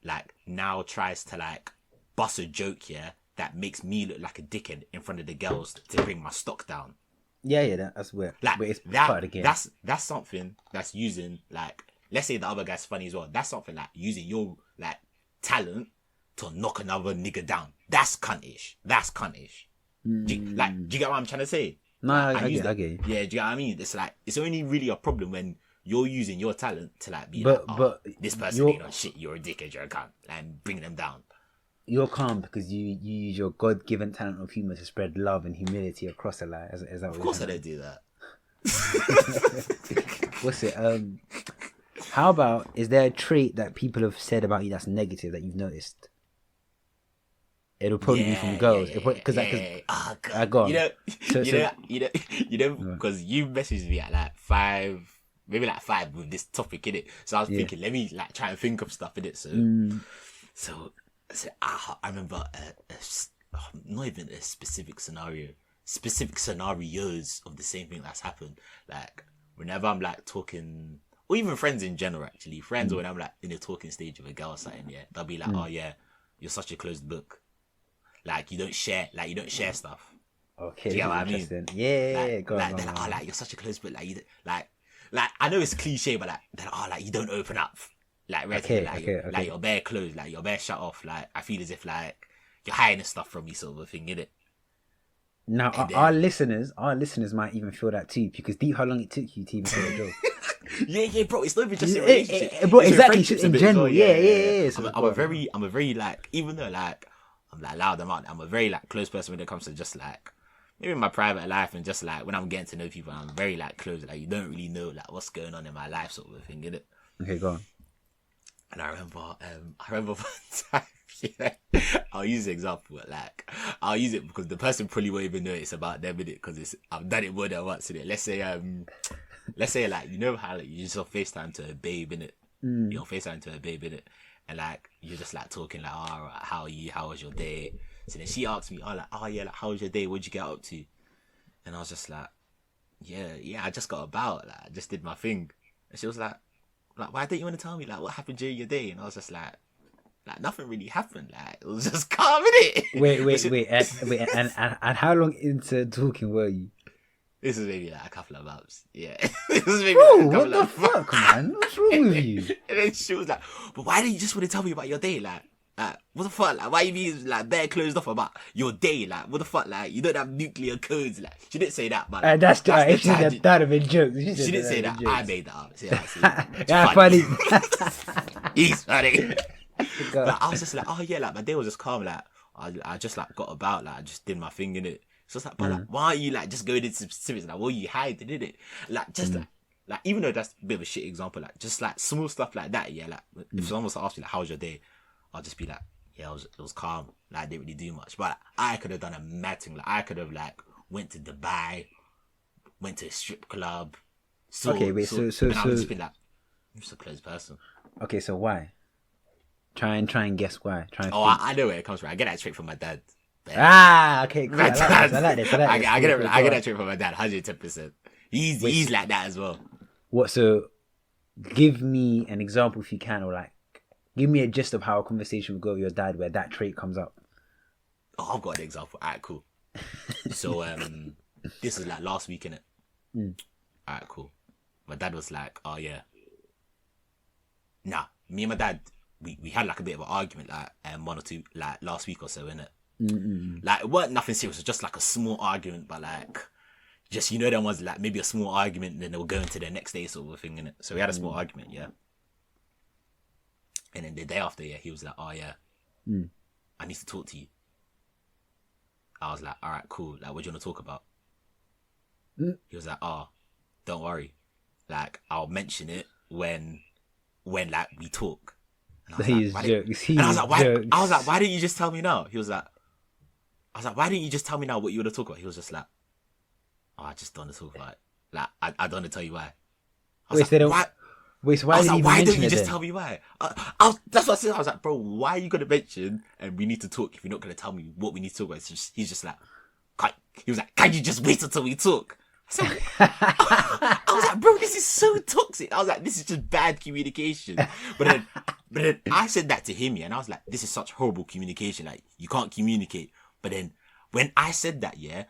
like now tries to like bust a joke, yeah, that makes me look like a dickhead in front of the girls to bring my stock down. Yeah, that's weird. Like but it's that, part of the game. That's something that's using, like, let's say the other guy's funny as well. That's something like using your like talent to knock another nigga down. That's cuntish. Do you get what I'm trying to say? No, like, I get it. Yeah, do you get what I mean? It's like it's only really a problem when you're using your talent to like be but this person ain't no shit, you're a dickhead, you're a cunt, and bring them down. You're calm because you use your God-given talent of humor to spread love and humility across the line. Is that of course I don't do that. What's it? How about, is there a trait that people have said about you that's negative that you've noticed? It'll probably be from girls. Because I go on. You know, because you messaged me at like 5 with this topic in it. So I was thinking, let me like try and think of stuff in it. So I remember not even a specific scenario, specific scenarios of the same thing that's happened. Like whenever I'm like talking, or even friends in general, actually friends, or when I'm like in a talking stage with a girl or something, yeah, they'll be like, oh yeah, you're such a closed book. Like you don't share stuff. Okay, do you get what I mean? Yeah, go on. Like you're such a closed book. Like you like I know it's cliche, but like you don't open up. Like like you're bare closed, like you're bare shut off. Like I feel as if like you're hiding stuff from me, sort of a thing, innit? Now our listeners might even feel that too, because deep how long it took you to even feel a joke. yeah, bro. It's not even just a relationship, bro. Exactly, in general. Well. Yeah. So I'm a very like, even though like I'm like loud, I'm a very like close person when it comes to just like maybe in my private life, and just like when I'm getting to know people, I'm very like close. Like you don't really know like what's going on in my life, sort of a thing, innit? Okay, go on. And I remember one time I'll use the example, but like, I'll use it because the person probably won't even know it's about them, innit? Because I've done it more than once, innit? Let's say like, you know how like you just on FaceTime to a babe, innit? You're on FaceTime to a babe, innit? And like, you're just like talking like, all right, how are you? How was your day? So then she asked me, oh yeah, like, how was your day? What'd you get up to? And I was just like, yeah, I just got about, like, I just did my thing. And she was like, why don't you want to tell me, like, what happened during your day? And I was just like, nothing really happened. Like, it was just calm, innit? Wait. And how long into talking were you? This was maybe like a couple of months. Yeah. This was maybe Bro, like a couple what the fuck, man? What's wrong with you? And then she was like, but why didn't you just want to tell me about your day? Like, what the fuck? Like, why you being like bare closed off about your day? Like, what the fuck? Like, you don't have nuclear codes. Like, she didn't say that, but like, that's the if she said tangent. that would have been jokes. She didn't say that. I made that up. See, Yeah, funny. He's funny. But I was just like, oh yeah, like my day was just calm. Like, I just like got about. Like, I just did my thing in it. So it's like, but like, why are you like just going into specifics? Like, what are you hiding in it? Like, just like, even though that's a bit of a shit example, like, just like small stuff like that. Yeah, like if someone was to ask you like, how was your day? I'll just be like, yeah, it was calm. Like, I didn't really do much, but like, I could have done a mad thing. Like, I could have like went to Dubai, went to a strip club. So and I would just be like, I'm just a close person. Okay, so why? Try and guess why. I know where it comes from. I get that straight from my dad. Okay, cool. I like this. I get that straight from my dad, 110%. He's like that as well. What? So, give me an example if you can, or like, give me a gist of how a conversation would go with your dad where that trait comes up. Oh, I've got an example. Alright, cool. So, this is like last week, innit? Alright, cool. My dad was like, oh yeah. Nah, me and my dad, we had like a bit of an argument, like, one or two, like last week or so, innit? Like, it weren't nothing serious. It was just like a small argument, but like, just, you know, there was like maybe a small argument and then they were going to the next day sort of thing, innit? So we had a small argument, yeah. And then the day after, yeah, he was like, oh yeah, I need to talk to you. I was like, all right, cool. Like, what do you want to talk about? He was like, oh, don't worry. Like, I'll mention it when like we talk. And I was like, why didn't you just tell me now? I was like, why didn't you just tell me now what you want to talk about? He was just like, oh, I just don't want to talk about it. Like, I don't want to tell you why. So why don't you just tell me why? That's what I said. I was like, bro, why are you going to mention and we need to talk if you're not going to tell me what we need to talk about? He's just like, he was like, can you just wait until we talk? I was like, bro, this is so toxic. I was like, this is just bad communication. But then I said that to him, yeah, and I was like, this is such horrible communication. Like, you can't communicate. But then when I said that, yeah,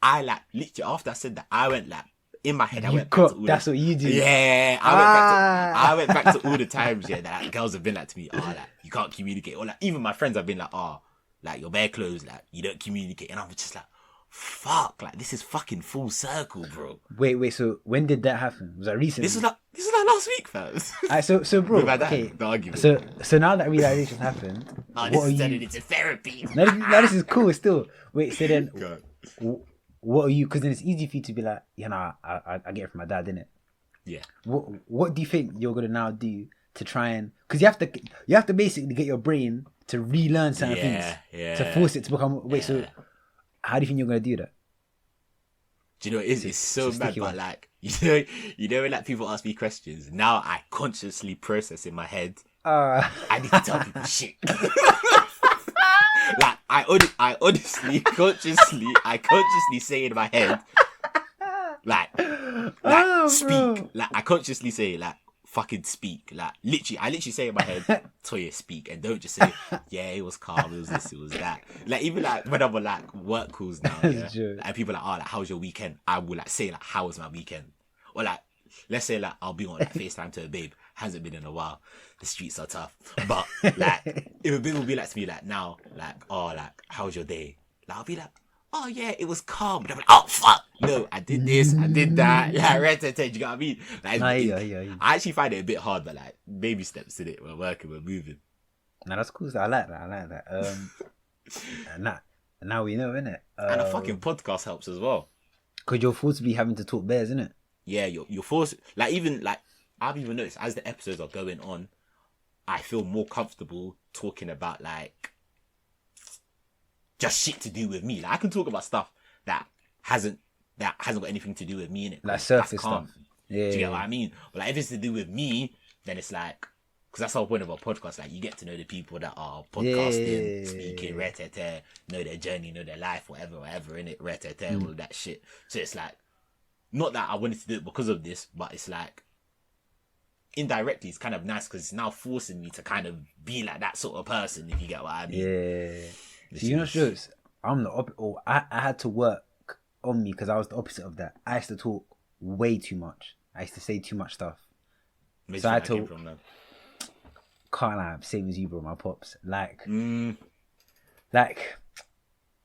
I like literally after I said that, I went like in my head. That's what you do. Yeah, I went back to all the times, yeah, that like, girls have been like to me, oh, like you can't communicate, or like even my friends have been like, oh, like you're bare clothes, like you don't communicate, and I'm just like, fuck, like this is fucking full circle, bro. Wait. So when did that happen? Was that recently? This was like last week, fam. So bro, okay. The argument. So now that realization happened, this is turning into therapy. No, this is cool. Still, wait. So then, what are you? Because then it's easy for you to be like, you know, I get it from my dad, innit? Yeah. What do you think you're gonna now do to try and? Because you have to basically get your brain to relearn certain things to force it to become. Wait, so how do you think you're gonna do that? Do you know it's so mad, but like you know when like people ask me questions, now I consciously process in my head. I need to tell people shit. Like I honestly consciously say in my head, like speak. Bro. Like I consciously say like fucking speak. Like I literally say in my head, Toye, speak, and don't just say, yeah, it was calm, it was this, it was that. Like even like when I'm on like work calls now, yeah, like, and people are like, oh, like how was your weekend? I will like say like, how was my weekend? Or like let's say like I'll be on like FaceTime to a babe, hasn't been in a while, the streets are tough. But like if a babe will be like to me like now, like, oh, like how was your day? Like I'll be like, oh yeah, it was calm. But I'm like, oh fuck, no, I did this, I did that. Yeah, right, you know what I mean? Like, I actually find it a bit hard, but like baby steps in it. We're working, we're moving. No, that's cool. I like that. And now we know, innit? And a fucking podcast helps as well. Because you're forced to be having to talk bears, innit? Yeah, you're forced. Like even like I've even noticed as the episodes are going on, I feel more comfortable talking about like just shit to do with me. Like I can talk about stuff that hasn't got anything to do with me in it. Like surface calm. stuff. Yeah. Do you get what I mean? But like if it's to do with me, then it's like, because that's the whole point of a podcast. Like you get to know the people that are podcasting, speaking, know their journey, know their life, whatever in it, all of that shit. So it's like, not that I wanted to do it because of this, but it's like indirectly it's kind of nice because it's now forcing me to kind of be like that sort of person, if you get what I mean. Yeah. So you know, jokes. I'm the opposite. Or I had to work on me because I was the opposite of that. I used to talk way too much. I used to say too much stuch. So I had to. Can't lie, same as you, bro. My pops, like,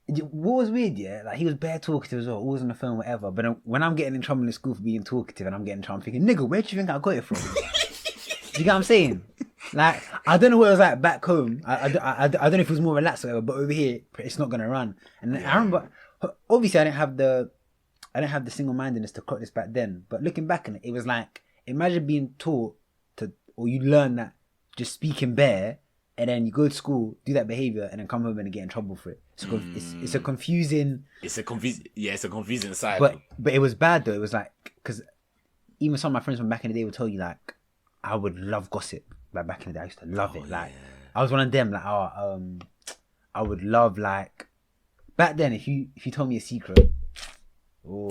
what was weird, yeah? Like he was bare talkative as well, always on the phone, whatever. But when I'm getting in trouble in school for being talkative, and I'm getting in trouble, I'm thinking, nigga, where do you think I got it from? Do you get what I'm saying? Like, I don't know what it was like back home. I don't know if it was more relaxed or whatever, but over here, it's not gonna run. And I remember, obviously, I didn't have the single-mindedness to clock this back then. But looking back on it, it was like, imagine being taught or you learn that just speaking bare, and then you go to school, do that behavior, and then come home and get in trouble for it. It's a confusing. It's a confusing cycle. But it was bad though. It was like, because even some of my friends from back in the day would tell you like, I would love gossip. Like back in the day, I used to love it. Like I was one of them. Like I would love like back then. If you told me a secret,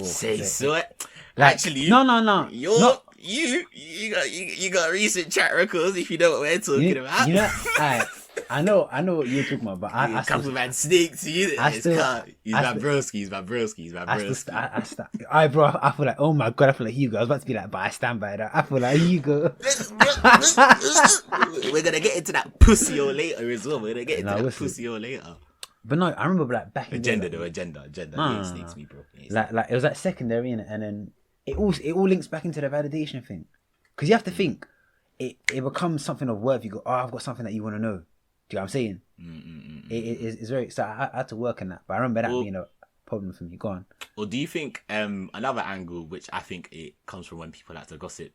say so. Like, actually, no. You got recent chat records if you know what we're talking about. You know, I know what you're talking about, but I couple man snakes. He's my broski. I feel like, oh my god, I feel like Hugo. I was about to be like, but I stand by that. I feel like Hugo. We're gonna get into that pussy or later as well. But no, I remember like back in the agenda. Snakes me, bro. Like it was like secondary, innit? And then it all links back into the validation thing, because you have to think it becomes something of worth. You go, oh, I've got something that you want to know. Do you know what I'm saying? It's very. So I had to work on that, but I remember that being a problem for me. Go on. Or do you think another angle, which I think it comes from when people like to gossip?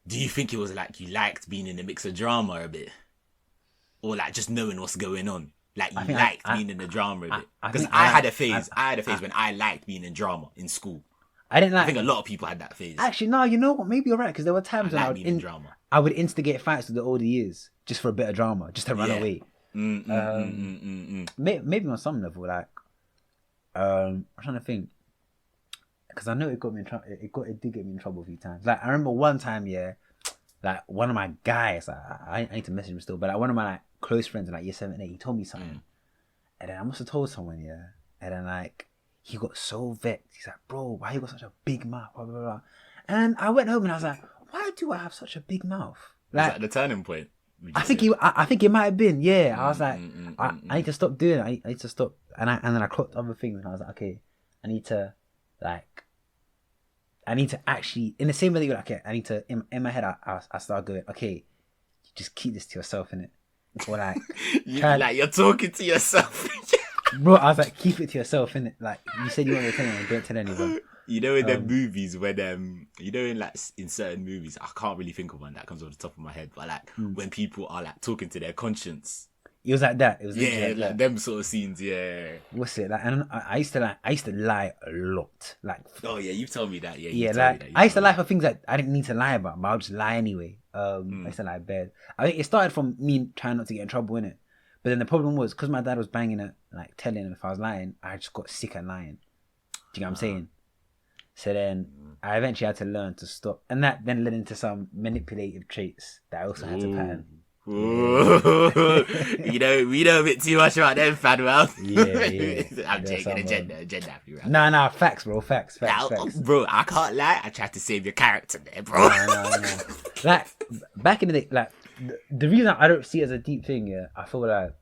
Do you think it was like you liked being in the mix of drama a bit, or like just knowing what's going on? Like you liked being in the drama a bit? Because I had a phase. I had a phase when I liked being in drama in school. I think a lot of people had that phase. Actually, no, you know what? Maybe you're right, because there were times when I would instigate fights with the older years just for a bit of drama, just to run away. Maybe on some level, like I'm trying to think, because I know it got me in trouble. It did get me in trouble a few times. Like I remember one time, like one of my guys, I need to message him still, but like one of my like close friends in like year 7 and 8, he told me something, and then I must have told someone, and then like. He got so vexed. He's like, bro, why you got such a big mouth? Blah, blah, blah. And I went home and I was like, why do I have such a big mouth? Like, was that the turning point? I think it might have been. Yeah, I was like, I need to stop doing it. I need to stop. And then I clocked other things and I was like, okay, I need to actually, in the same way that you're like, okay, I need to, in my head, I start going, okay, just keep this to yourself, innit? Or like, you're talking to yourself. Bro, I was like, keep it to yourself, innit? Like, you said you want to tell anyone, don't tell anyone. You know in them movies when, you know in certain movies, I can't really think of one that comes off the top of my head, but like when people are like talking to their conscience. It was like that. It was like them sort of scenes, yeah. What's it? Like, and I used to lie a lot. Like, oh yeah, you've told me that. I used to lie for things that I didn't need to lie about, but I would just lie anyway. I used to lie bad. I think it started from me trying not to get in trouble, innit? But then the problem was, because my dad was banging it, like telling him if I was lying, I just got sick of lying. Do you know what I'm saying? So then I eventually had to learn to stop. And that then led into some manipulative traits that I also had to pattern. You know, we know a bit too much about them, Fanuel. Yeah. I'm taking agenda. Nah, facts, bro. Facts. Bro, I can't lie. I tried to save your character there, bro. No. Like, back in the day, like, the reason I don't see it as a deep thing, I feel like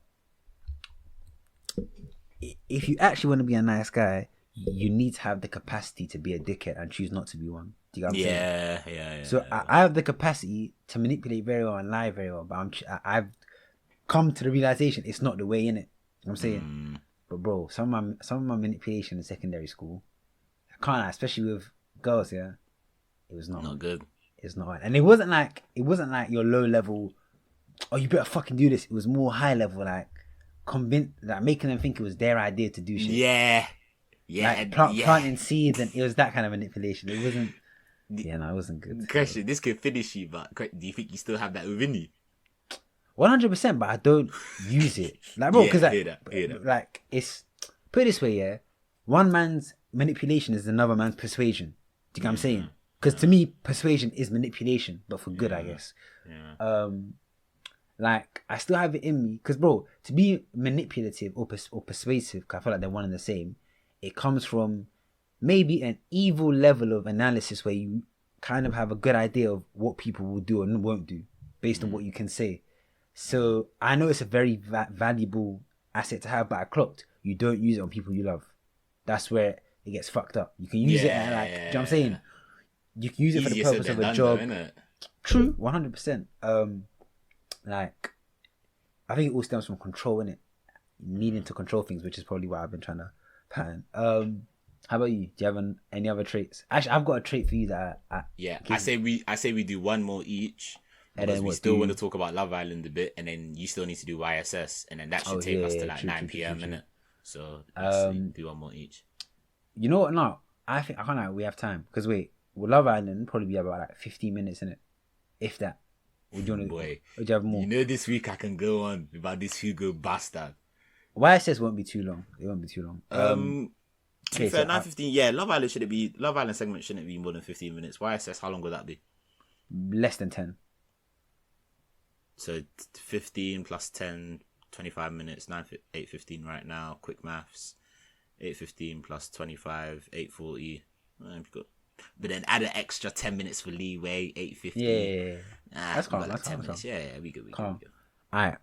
if you actually want to be a nice guy, you need to have the capacity to be a dickhead and choose not to be one. Do you get what I'm saying? Yeah. So I have the capacity to manipulate very well and lie very well, but I've come to the realization it's not the way, innit? You know what I'm saying? But bro, some of my manipulation in secondary school, I can't lie, especially with girls, it was not good. It's not, and it wasn't like your low level oh, you better fucking do this. It was more high level, like making them think it was their idea to do shit. Yeah. Like planting seeds, and it was that kind of manipulation. It wasn't. Yeah, no, it wasn't good. Question: this could finish you, but do you think you still have that within you? 100%, but I don't use it. Like, bro, because hear that. like it's put it this way, yeah. One man's manipulation is another man's persuasion. Do you get what I'm saying? Because to me, persuasion is manipulation, but for good, I guess. Yeah. Like I still have it in me, because bro, to be manipulative or persuasive, 'cause I feel like they're one and the same. It comes from maybe an evil level of analysis where you kind of have a good idea of what people will do and won't do based on what you can say. So I know it's a very valuable asset to have, but I clocked you don't use it on people you love. That's where it gets fucked up. You can use it at like, do you know what I'm saying? You can use it for the purpose of a job. True, 100%. Like, I think it all stems from control, innit? Needing to control things, which is probably what I've been trying to pattern. How about you? Do you have any other traits? Actually, I've got a trait for you that I say we do one more each. And because then we still want to talk about Love Island a bit, and then you still need to do YSS, and then that should take us to like 9 p.m. innit? So let's do one more each. You know what? No, I think I can't lie. We have time because wait, with Love Island probably be about like 15 minutes in it, if that. Would you want to? Boy, would you have more? You know, this week I can go on about this Hugo bastard. YSS won't be too long. It won't be too long. To be fair, 9:15. Yeah, Love Island segment shouldn't be more than 15 minutes. YSS, how long would that be? Less than 10. So 15 plus 10, 25 minutes. 8:15 right now. Quick maths. 8:15 plus 25, 8:40. But then add an extra 10 minutes for leeway. 8:50. Yeah. That's calm. That's 10 calm. minutes. Yeah, we good. All right.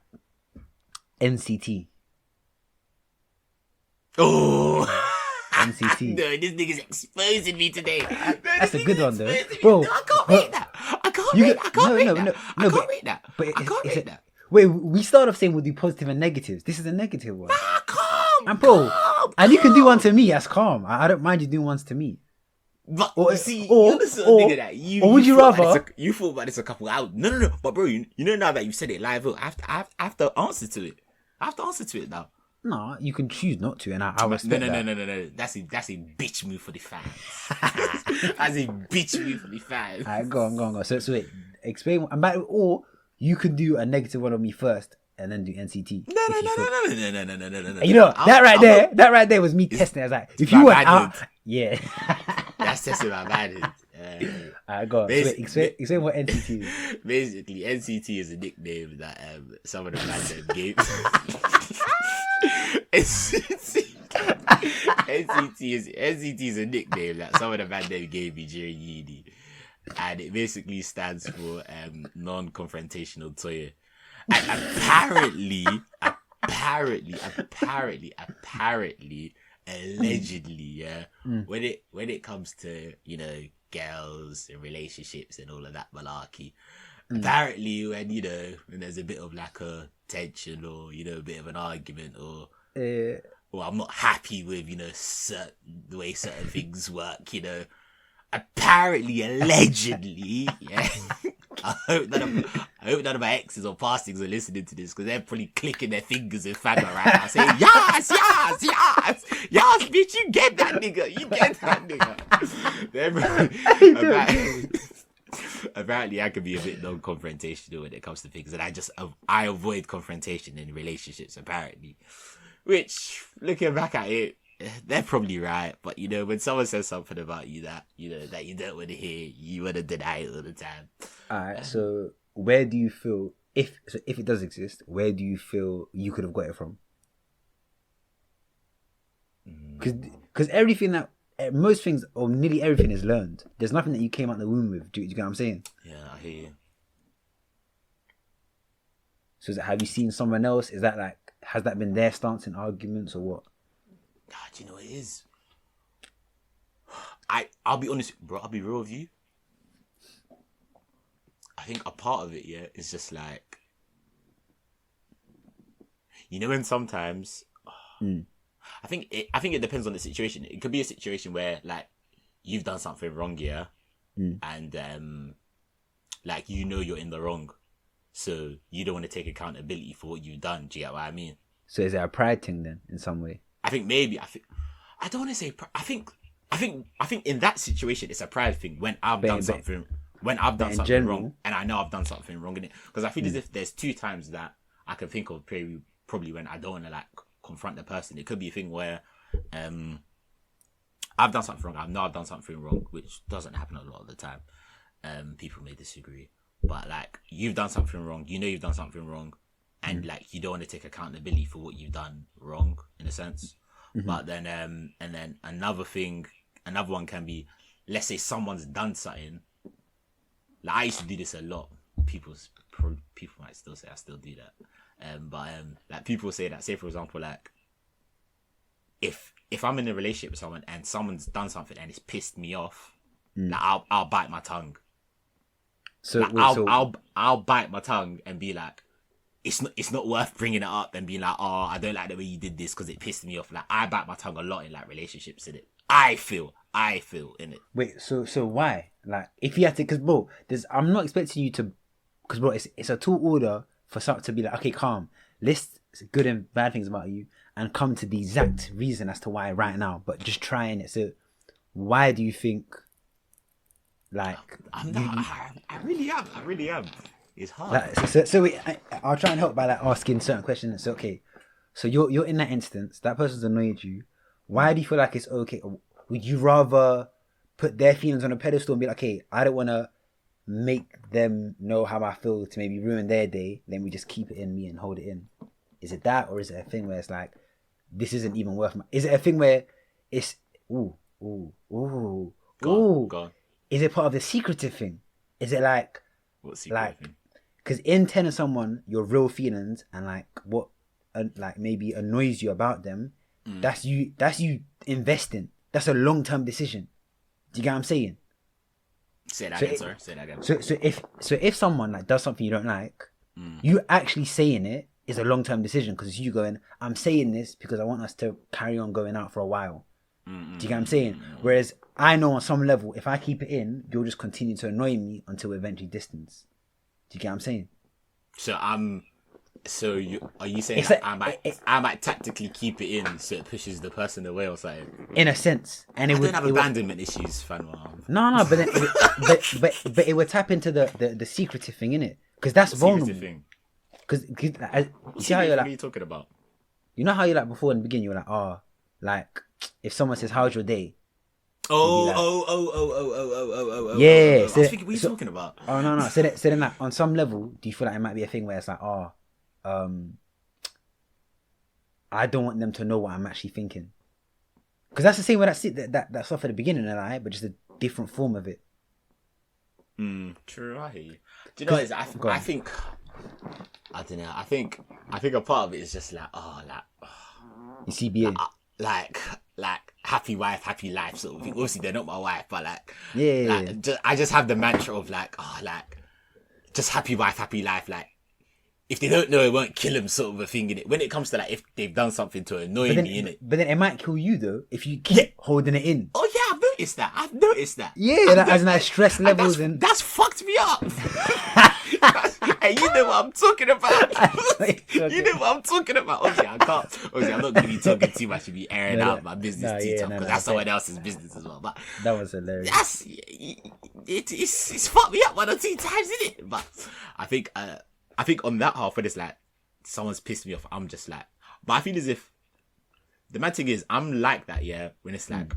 NCT. Oh. NCT. No, this nigga's exposing me today. That's a good one, though, bro. No, I can't rate that. I can't rate that. But I can't rate that. Wait, we started off saying we'll do positive and negatives. This is a negative one. Calm. And bro, and you can do one to me. That's calm. I don't mind you doing ones to me. But Or- you see, or- you're the sort of or- nigga that or would you rather- you thought about this a couple hours. No. But bro, you know now that you said it live, I have to answer to it. I have to answer to it now. No, you can choose not to, and I respect that. No. That's a bitch move for the fans. That's a bitch move for the fans. Alright, go on. So wait, explain. Or you could do a negative one on me first, and then do NCT. No. You know that right there was me testing. I was like, if you want out, yeah. That's testing my manhood. Alright, go on. So explain what NCT is. Basically, NCT is a nickname that some of the fans gave. NCT is a nickname that some of the band name gave me during uni, and it basically stands for non-confrontational Toye. And apparently, allegedly, when it comes to girls and relationships and all of that malarkey. Apparently, when there's a bit of like a tension or a bit of an argument or I'm not happy with the way certain things work, apparently, allegedly, yeah. I hope none of my exes or pastings are listening to this because they're probably clicking their fingers in Fanuel right now, saying yes, bitch, you get that nigga. Apparently I can be a bit non-confrontational when it comes to things, and I avoid confrontation in relationships apparently, which looking back at it, they're probably right. But when someone says something about you that that you don't want to hear, you want to deny it all the time. Alright, so where do you feel if it does exist, where do you feel you could have got it from? Because everything that most things or nearly everything is learned. There's nothing that you came out the womb with. Do you get what I'm saying? Yeah, I hear you. So have you seen someone else? Is that has that been their stance in arguments or what? Do you know what it is? I'll be honest, bro. I'll be real with you. I think a part of it, is just like, when sometimes. I think it depends on the situation. It could be a situation where you've done something wrong, and you're in the wrong. So you don't want to take accountability for what you've done. Do you get what I mean? So is it a pride thing then, in some way? I think maybe. I don't want to say. I think in that situation it's a pride thing when I've done something. When I've done something wrong, and I know I've done something wrong in it, because I feel as if there's 2 times that I can think of probably when I don't want to like confront the person. It could be a thing where I've done something wrong. I know I've done something wrong, which doesn't happen a lot of the time. People may disagree, but like you've done something wrong. You know you've done something wrong, and like you don't want to take accountability for what you've done wrong in a sense. But then and then another one can be, let's say someone's done something. Like I used to do this a lot. People might still say I still do that. But like people say that, say for example, like if I'm in a relationship with someone and someone's done something and it's pissed me off, like I'll bite my tongue. So, like, I'll bite my tongue and be like, it's not worth bringing it up and being like, oh, I don't like the way you did this because it pissed me off. Like I bite my tongue a lot in like relationships, in it. I feel in it. Wait, so why? Like, if you had to, because bro, I'm not expecting you to, because bro, it's a tall order for something to be like, okay, calm, list good and bad things about you, and come to the exact reason as to why right now, but just trying it. So, why do you think? Like, I really am. It's hard. Like, so I'll try and help by like asking certain questions. So okay, so you're in that instance, that person's annoyed you. Why do you feel like it's okay? Would you rather put their feelings on a pedestal and be like, okay, I don't want to make them know how I feel to maybe ruin their day, then we just keep it in me and hold it in? Is it that, or is it a thing where it's like, this isn't even worth my... Is it a thing where it's... Go on. Is it part of the secretive thing? Is it like... What secretive thing? Because in telling someone your real feelings and like what like maybe annoys you about them, that's you investing. That's a long-term decision. Do you get what I'm saying? Say that again, sorry. Say that again. So if someone like does something you don't like, you actually saying it is a long-term decision, because it's you going, I'm saying this because I want us to carry on going out for a while. Do you get what I'm saying? Whereas I know on some level, if I keep it in, you'll just continue to annoy me until we eventually distance. Do you get what I'm saying? Are you saying that I might tactically keep it in so it pushes the person away or something? In a sense, and I don't have abandonment issues, Fanuel. No, but it would tap into the secretive thing, innit? Because that's vulnerable. Because see how you're like, what are you talking about? You know how you like before in the beginning, you were like, oh, like if someone says, "How's your day?" Oh. Yeah. I was thinking, what are you talking about? Oh no. So then, like, on some level, do you feel like it might be a thing where it's like, oh, I don't want them to know what I'm actually thinking, because that's the same way that stuff at the beginning, right? But just a different form of it. True. I hear you. Do you know what it is? I think I don't know. I think a part of it is just like, You CBA. Like happy wife, happy life sort of thing. Obviously they're not my wife, but I just have the mantra of like, just happy wife, happy life. Like, if they don't know, it won't kill them, sort of a thing in it. When it comes to like, if they've done something to annoy me in it, but then it might kill you though if you keep holding it in. Oh yeah, I've noticed that. Yeah, as in like stress levels that's fucked me up. And you know what I'm talking about. You know what I'm talking about. Obviously, I'm not going to be talking too much to be airing out my business because that's someone else's business as well. But that was hilarious. It's fucked me up 1 or 2 times, isn't it? But I think on that half when it's like someone's pissed me off, I'm just like, but I feel as if the mad thing is I'm like that, yeah, when it's like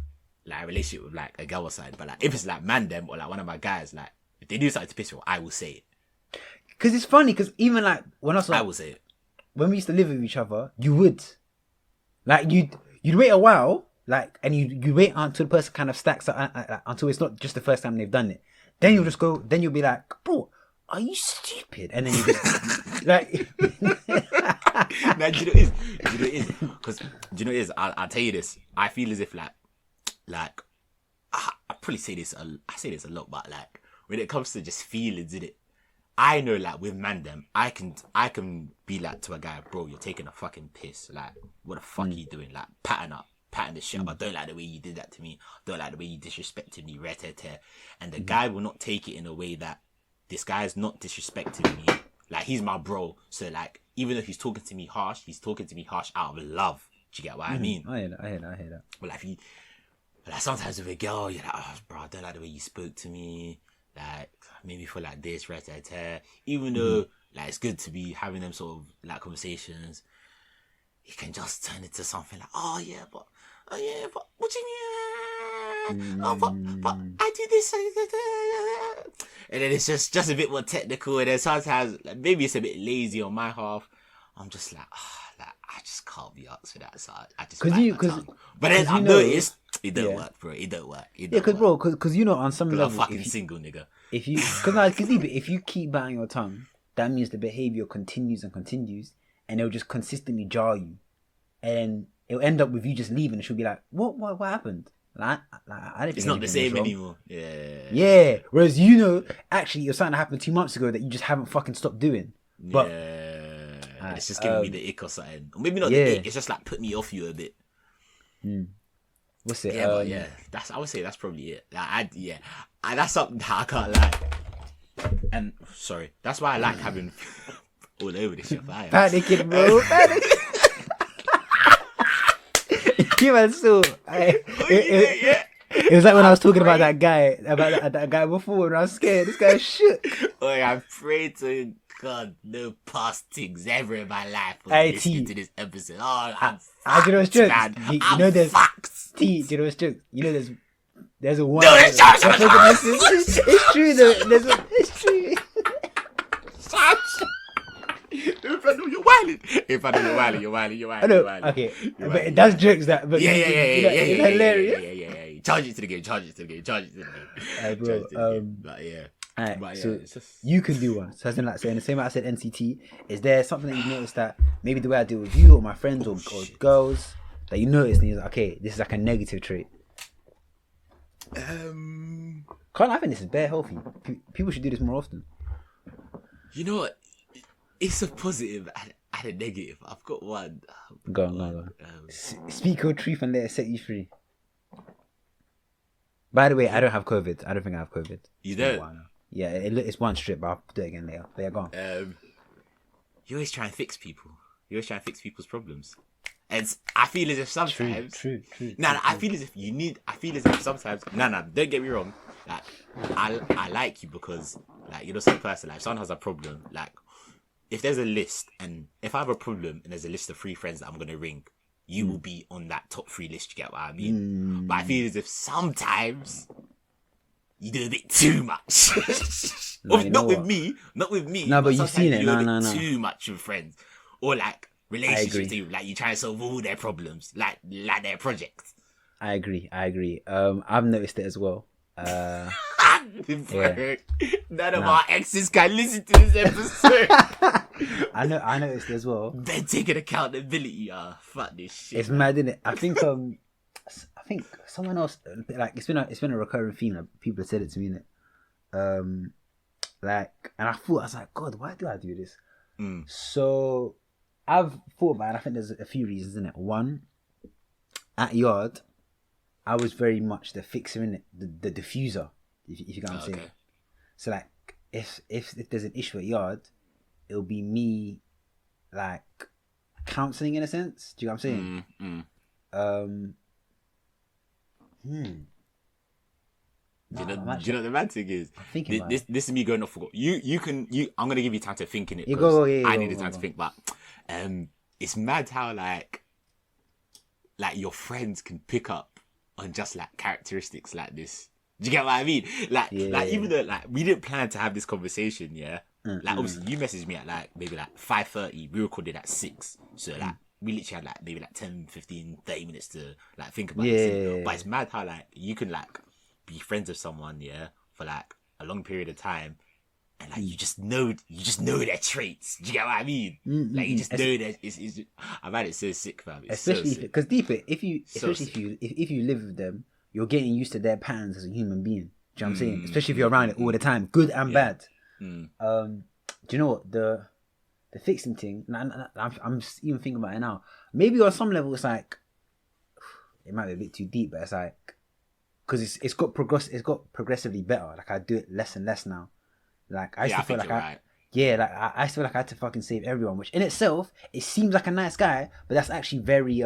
a relationship with like a girl or something. But like if it's like man them or like one of my guys, like if they do something to piss me off, I will say it. Because it's funny, because even like when I will say it. When we used to live with each other, you would like you'd wait a while, like, and you wait until the person kind of stacks up, until it's not just the first time they've done it. Then you'll just go. Then you'll be like, bro, are you stupid? And then you just like. Nah, do you know what it is? Because do you know what it is? I'll tell you this. I feel as if like I probably say this. I say this a lot, but like when it comes to just feelings in it, I know like with man them, I can be like to a guy, bro, you're taking a fucking piss. Like, what the fuck are you doing? Like, patting the shit up. I don't like the way you did that to me. Don't like the way you disrespected me. And the guy will not take it in a way that this guy's not disrespecting me. Like, he's my bro. So, like, even though he's talking to me harsh out of love. Do you get what I mean? I hear that. But like, sometimes with a girl, you're like, oh, bro, I don't like the way you spoke to me. Like, made me feel like this, right, even though, like, it's good to be having them sort of, like, conversations, you can just turn it to something like, oh, yeah, but what do you mean? Oh, but I do this. And then it's just a bit more technical. And then sometimes, like, maybe it's a bit lazy on my half. I'm just like, I just can't be asked for that. So I just bite my tongue. But then I noticed it don't work, bro. It don't work. Because you know, on some level, I'm fucking single, nigga. If you keep biting your tongue, that means the behavior continues, and it'll just consistently jar you, and it'll end up with you just leaving. And she'll be like, "What happened?" Like I didn't. It's not the same anymore. Yeah. Whereas actually, it was something that happened 2 months ago that you just haven't fucking stopped doing. But it's just giving me the ick or something. Or maybe not the ick. It's just like put me off you a bit. What's it? Yeah, but I would say that's probably it. Like, that's something that I can't lie. And sorry, that's why I like having all over this shit. Panicking, bro. Panicking. It was like when I was talking about that guy before when I was scared. This guy shook. I pray to God no past things ever in my life when listening to this episode. Do you know what's jokes? You know there's facts. Do you know what's jokes? You know there's a one. No, it's true though. It's true. You're wilding. I know. Okay, but that's jokes. But yeah. It's hilarious. Yeah. Charge it to the game. Bro. But yeah. Alright, so it's just... you can do one. So as in like saying the same way I said NCT, is there something that you've noticed that maybe the way I deal with you or my friends or girls that you notice and you're like, okay, this is like a negative trait? I think this is bare healthy. People should do this more often. You know what? It's a positive and a negative. I've got one. Go on. Speak your truth and let it set you free. By the way, I don't have COVID. I don't think I have COVID. You don't? Yeah, it's one strip, but I'll do it again later. But yeah, go on. You always try and fix people. You always try and fix people's problems. And I feel as if sometimes... True. I feel as if sometimes... don't get me wrong. Like, I like you because, like, you're the sort of person, like, if someone has a problem, like, if there's a list, and if I have a problem and there's a list of 3 friends that I'm going to ring, you will be on that top 3 list, you get what I mean? But I feel as if sometimes... you do a bit too much. Not with me. No, but you've seen it. No. Too much with friends. Or like relationships. Like you try to solve all their problems. Like their projects. I agree. I've noticed it as well. None of our exes can listen to this episode. I noticed it as well. They're taking accountability. Fuck this shit. It's mad, isn't it? I think someone else, like, it's been a recurring theme. Like, people have said it to me, innit? And I was like, God, why do I do this? So I've thought about it. I think there's a few reasons, isn't it? One, at Yard, I was very much the fixer, innit? The diffuser, if you get what I'm saying. So like, if there's an issue at Yard, it'll be me, like, counselling in a sense. Do you know what I'm saying? Do you know what the bad thing is? This is me going off for I'm gonna give you time to think in it. I needed time to think, but it's mad how like your friends can pick up on just like characteristics like this. Do you get what I mean? Even though like we didn't plan to have this conversation, like obviously you messaged me at like maybe like 5:30. We recorded at 6, so like. We literally had like maybe like 10, 15, 30 minutes to like think about this. But it's mad how like you can like be friends with someone, for like a long period of time, and like you just know their traits. Do you get what I mean? Like you just know that it's I've had it so sick, fam. Especially because deeper, if you live with them, you're getting used to their patterns as a human being. Do you know what I'm saying? Especially if you're around it all the time, good and bad. Do you know what the fixing thing, I'm even thinking about it now. Maybe on some level it's like, it might be a bit too deep, but it's like, because it's got progressively better. Like I do it less and less now. Like I used to feel like yeah, like I feel like I had to fucking save everyone, which in itself it seems like a nice guy, but that's actually very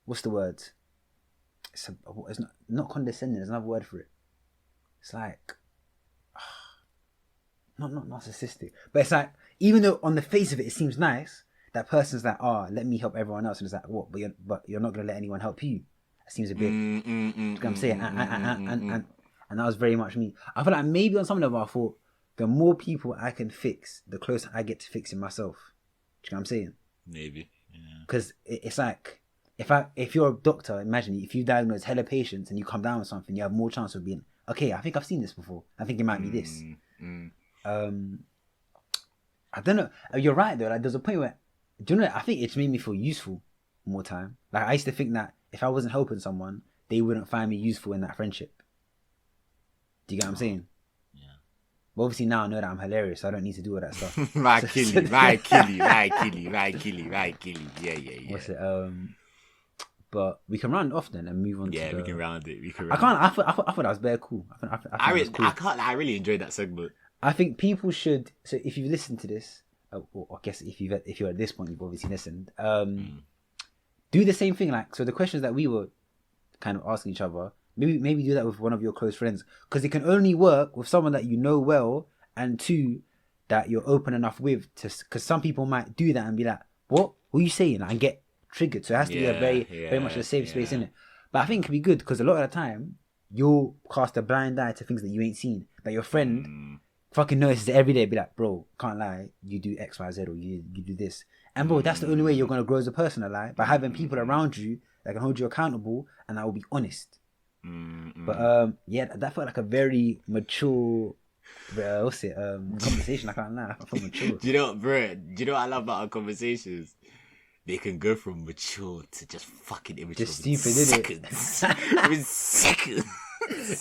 what's the word? It's not condescending. There's another word for it. It's like not narcissistic, but it's like even though on the face of it seems nice, that person's like, let me help everyone else, and it's like, what? But you're not gonna let anyone help you. That seems a bit. You know what I'm saying, and that was very much me. I feel like maybe on some level I thought the more people I can fix, the closer I get to fixing myself. Do you know what I'm saying? Maybe. Because it's like if you're a doctor, imagine if you diagnose hella patients and you come down with something, you have more chance of being okay. I think I've seen this before. I think it might be this. I don't know. You're right though. Like there's a point where, do you know? I think it's made me feel useful more time. Like I used to think that if I wasn't helping someone, they wouldn't find me useful in that friendship. Do you get what I'm saying? Yeah. But obviously now I know that I'm hilarious, so I don't need to do all that stuff. Right, kill you. Yeah. What's it? But we can round it off then and move on. Yeah, we can round it. I thought that was very cool. I really enjoyed that segment. I think people should. So if you listen to this, or I guess if you're at this point, you've obviously listened. Do the same thing. Like so, the questions that we were kind of asking each other. Maybe do that with one of your close friends, because it can only work with someone that you know well, and two, that you're open enough with. Because some people might do that and be like, "What are you saying?" and get triggered. So it has to be a very much a safe space in it. But I think it can be good because a lot of the time you'll cast a blind eye to things that you ain't seen, that your friend fucking notices it every day. Be like, "Bro, can't lie, you do X, Y, Z, or you do this." And bro, that's the only way you're gonna grow as a person alive, by having people around you that can hold you accountable and that will be honest. But that felt like a very mature conversation. I can't lie, I feel mature. Do you know what I love about our conversations? They can go from mature to just fucking immature. Just stupid, seconds. Within seconds.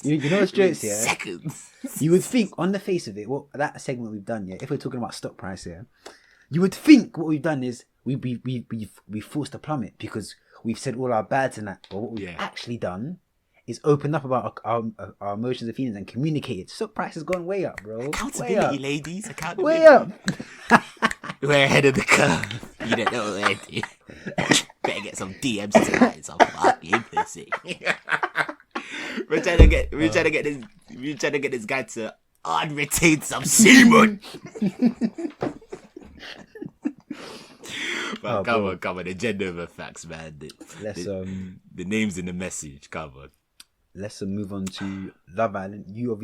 You know what's jokes, yeah? Seconds. You would think on the face of it, that segment we've done, yeah, if we're talking about stock price here, you would think what we've done is we forced a plummet because we've said all our bads and that. But what we've actually done is opened up about our emotions and feelings and communicated. Stock price has gone way up, bro. Accountability, ladies. Accountability. Way up. We're ahead of the curve. You don't know what we're doing. Better get some DMs tonight. Some fucking pussy. We're trying to get this guy to unretain some semen. But come on, the gender over facts, man. The names in the message, come on. Let's move on to Love Island. You've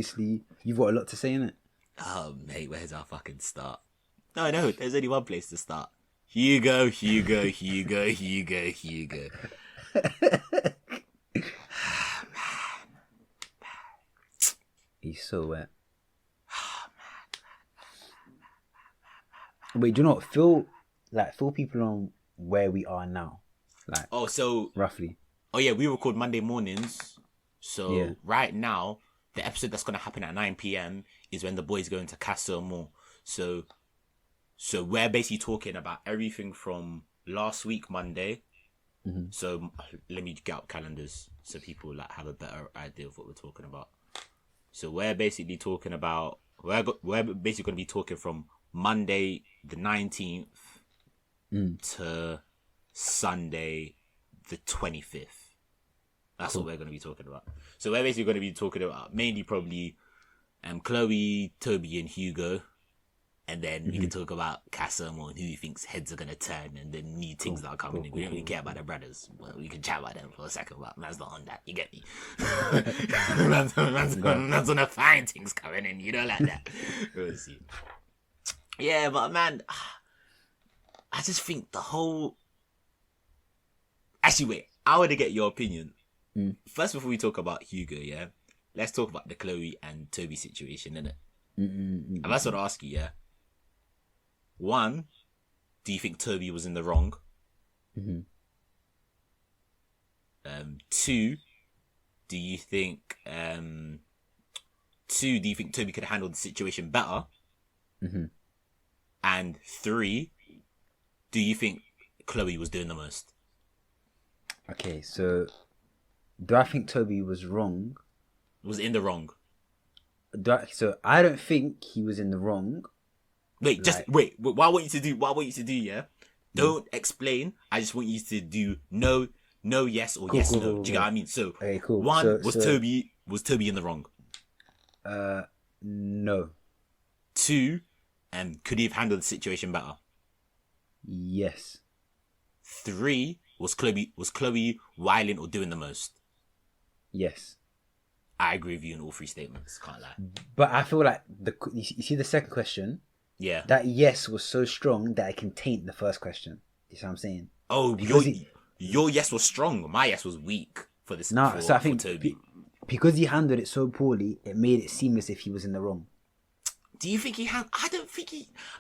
got a lot to say in it. Oh mate, where's our fucking start? No, there's only one place to start. Hugo. He's so wet. Wait, do you not feel people on where we are now? Like, roughly. Oh yeah, we record Monday mornings. So right now, the episode that's gonna happen at 9 p.m. is when the boys go into Castle Moore. So we're basically talking about everything from last week Monday. Mm-hmm. So let me get up calendars so people have a better idea of what we're talking about. So we're basically talking about we're basically going to be talking from Monday the 19th to Sunday the 25th. That's what we're going to be talking about. So we're basically going to be talking about mainly probably Chloe, Toby, and Hugo. And then we can talk about Cassamo and who he thinks heads are going to turn and the new things that are coming in. We don't really care about the brothers. Well, we can chat about them for a second, but man's not on that. You get me? man's on the fine things coming in. You know, like that. We'll see. Yeah, but man, I just think the whole... Actually, wait. I want to get your opinion. First, before we talk about Hugo, yeah? Let's talk about the Chloe and Toby situation, innit? And that's what I ask you, yeah? One, do you think Toby was in the wrong? Two, do you think Toby could have handled the situation better? And three, do you think Chloe was doing the most? Okay, so do I think Toby was wrong? Was in the wrong? So I don't think he was in the wrong. Wait, just wait. What I want you to do, yeah? Don't explain. I just want you to do no, yes, or yes, no. Do you get what I mean? So, okay, cool. One, was Toby in the wrong? No. Two, could he have handled the situation better? Yes. Three, was Chloe wilding or doing the most? Yes. I agree with you in all three statements. Can't lie. But I feel like you see the second question. Yeah. That yes was so strong that it can taint the first question. You see what I'm saying? Oh, your yes was strong. My yes was weak for this. No, so I think Toby. Because he handled it so poorly, it made it seem as if he was in the wrong. Do you think I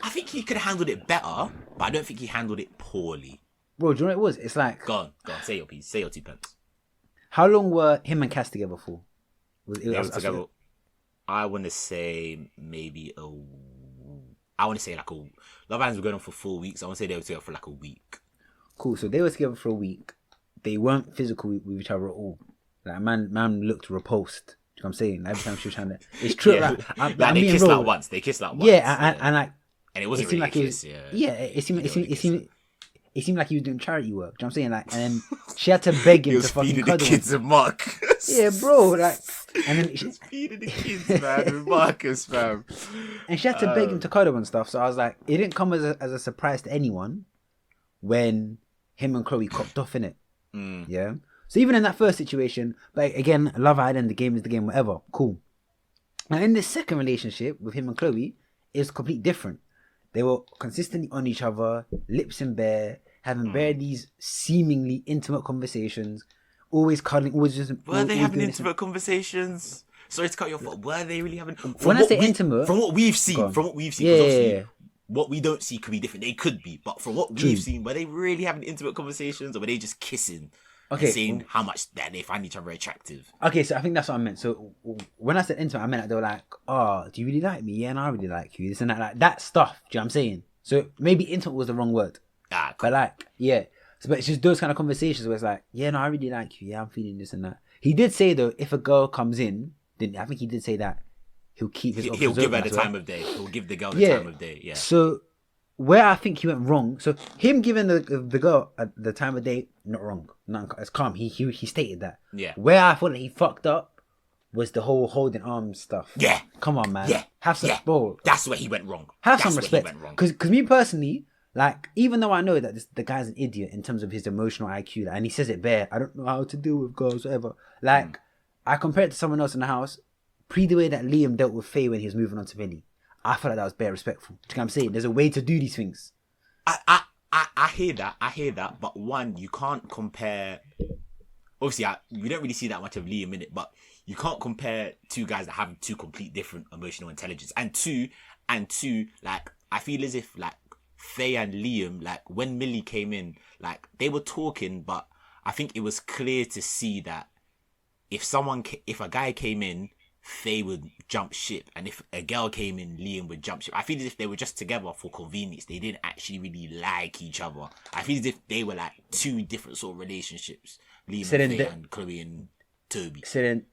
think he could have handled it better, but I don't think he handled it poorly. Bro, do you know what it was? It's like... Go on. Say your piece. Say your 2 pence. How long were him and Cass together for? Together, I want to say maybe like a... Love Islands were going on for 4 weeks. I want to say they were together for like a week. Cool. So they were together for a week. They weren't physical with each other at all. Like, man looked repulsed. You know what I'm saying? Every time she was trying to... It's true. Yeah. Like they kissed like once. Yeah, and like... And it wasn't really like kiss. It seemed like he was doing charity work. Do you know what I'm saying? Like, and then she had to beg him to fucking cuddle. The kids and Marcus. Yeah, bro. Like, and then she was feeding the kids, man, with Marcus, fam. And she had to beg him to cuddle and stuff. So I was like, it didn't come as a surprise to anyone when him and Chloe copped off in it. Yeah. So even in that first situation, but again, Love Island, the game is the game, whatever. Cool. Now in this second relationship with him and Chloe, it's completely different. They were consistently on each other, lips in bare, having bare these seemingly intimate conversations, always cuddling, always just... Were they having intimate conversations? Sorry to cut you off, were they really having... When I say intimate... From what we've seen, yeah. What we don't see could be different. They could be, but from what we've seen, were they really having intimate conversations, or were they just kissing? Okay, and saying how much that they find each other attractive. Okay, so I think that's what I meant. So when I said intimate, I meant like they were like, "Oh, do you really like me? Yeah, and I really like you." This and that, like that stuff. Do you know what I'm saying? So maybe intimate was the wrong word. Cool. But like, yeah. So, but it's just those kind of conversations where it's like, "Yeah, no, I really like you. Yeah, I'm feeling this and that." He did say though, if a girl comes in, then I think he did say that he'll keep his. He'll give her the time of day. He'll give the girl the time of day. Yeah. So where I think he went wrong, so him giving the girl the time of day, not wrong, it's calm. He stated that. Yeah. Where I thought that he fucked up was the whole holding arms stuff. Yeah. Come on, man. Yeah. Have some bro. That's where he went wrong. Have some respect. Because me personally, like, even though I know that the guy's an idiot in terms of his emotional IQ, and he says it bare, I don't know how to deal with girls, whatever. Like, I compare it to someone else in the house, the way that Liam dealt with Faye when he was moving on to Vinny. I felt like that was bare respectful. Do you know what I'm saying? There's a way to do these things. I hear that. But one, you can't compare. Obviously, we don't really see that much of Liam in it, but you can't compare two guys that have two complete different emotional intelligence. And two, like, I feel as if like Faye and Liam, like when Millie came in, like they were talking, but I think it was clear to see that if a guy came in, Faye would jump ship, and if a girl came in, Liam would jump ship. I feel as if they were just together for convenience. They didn't actually really like each other. I feel as if they were like two different sort of relationships. Liam and Faye and Chloe and Toby. So then,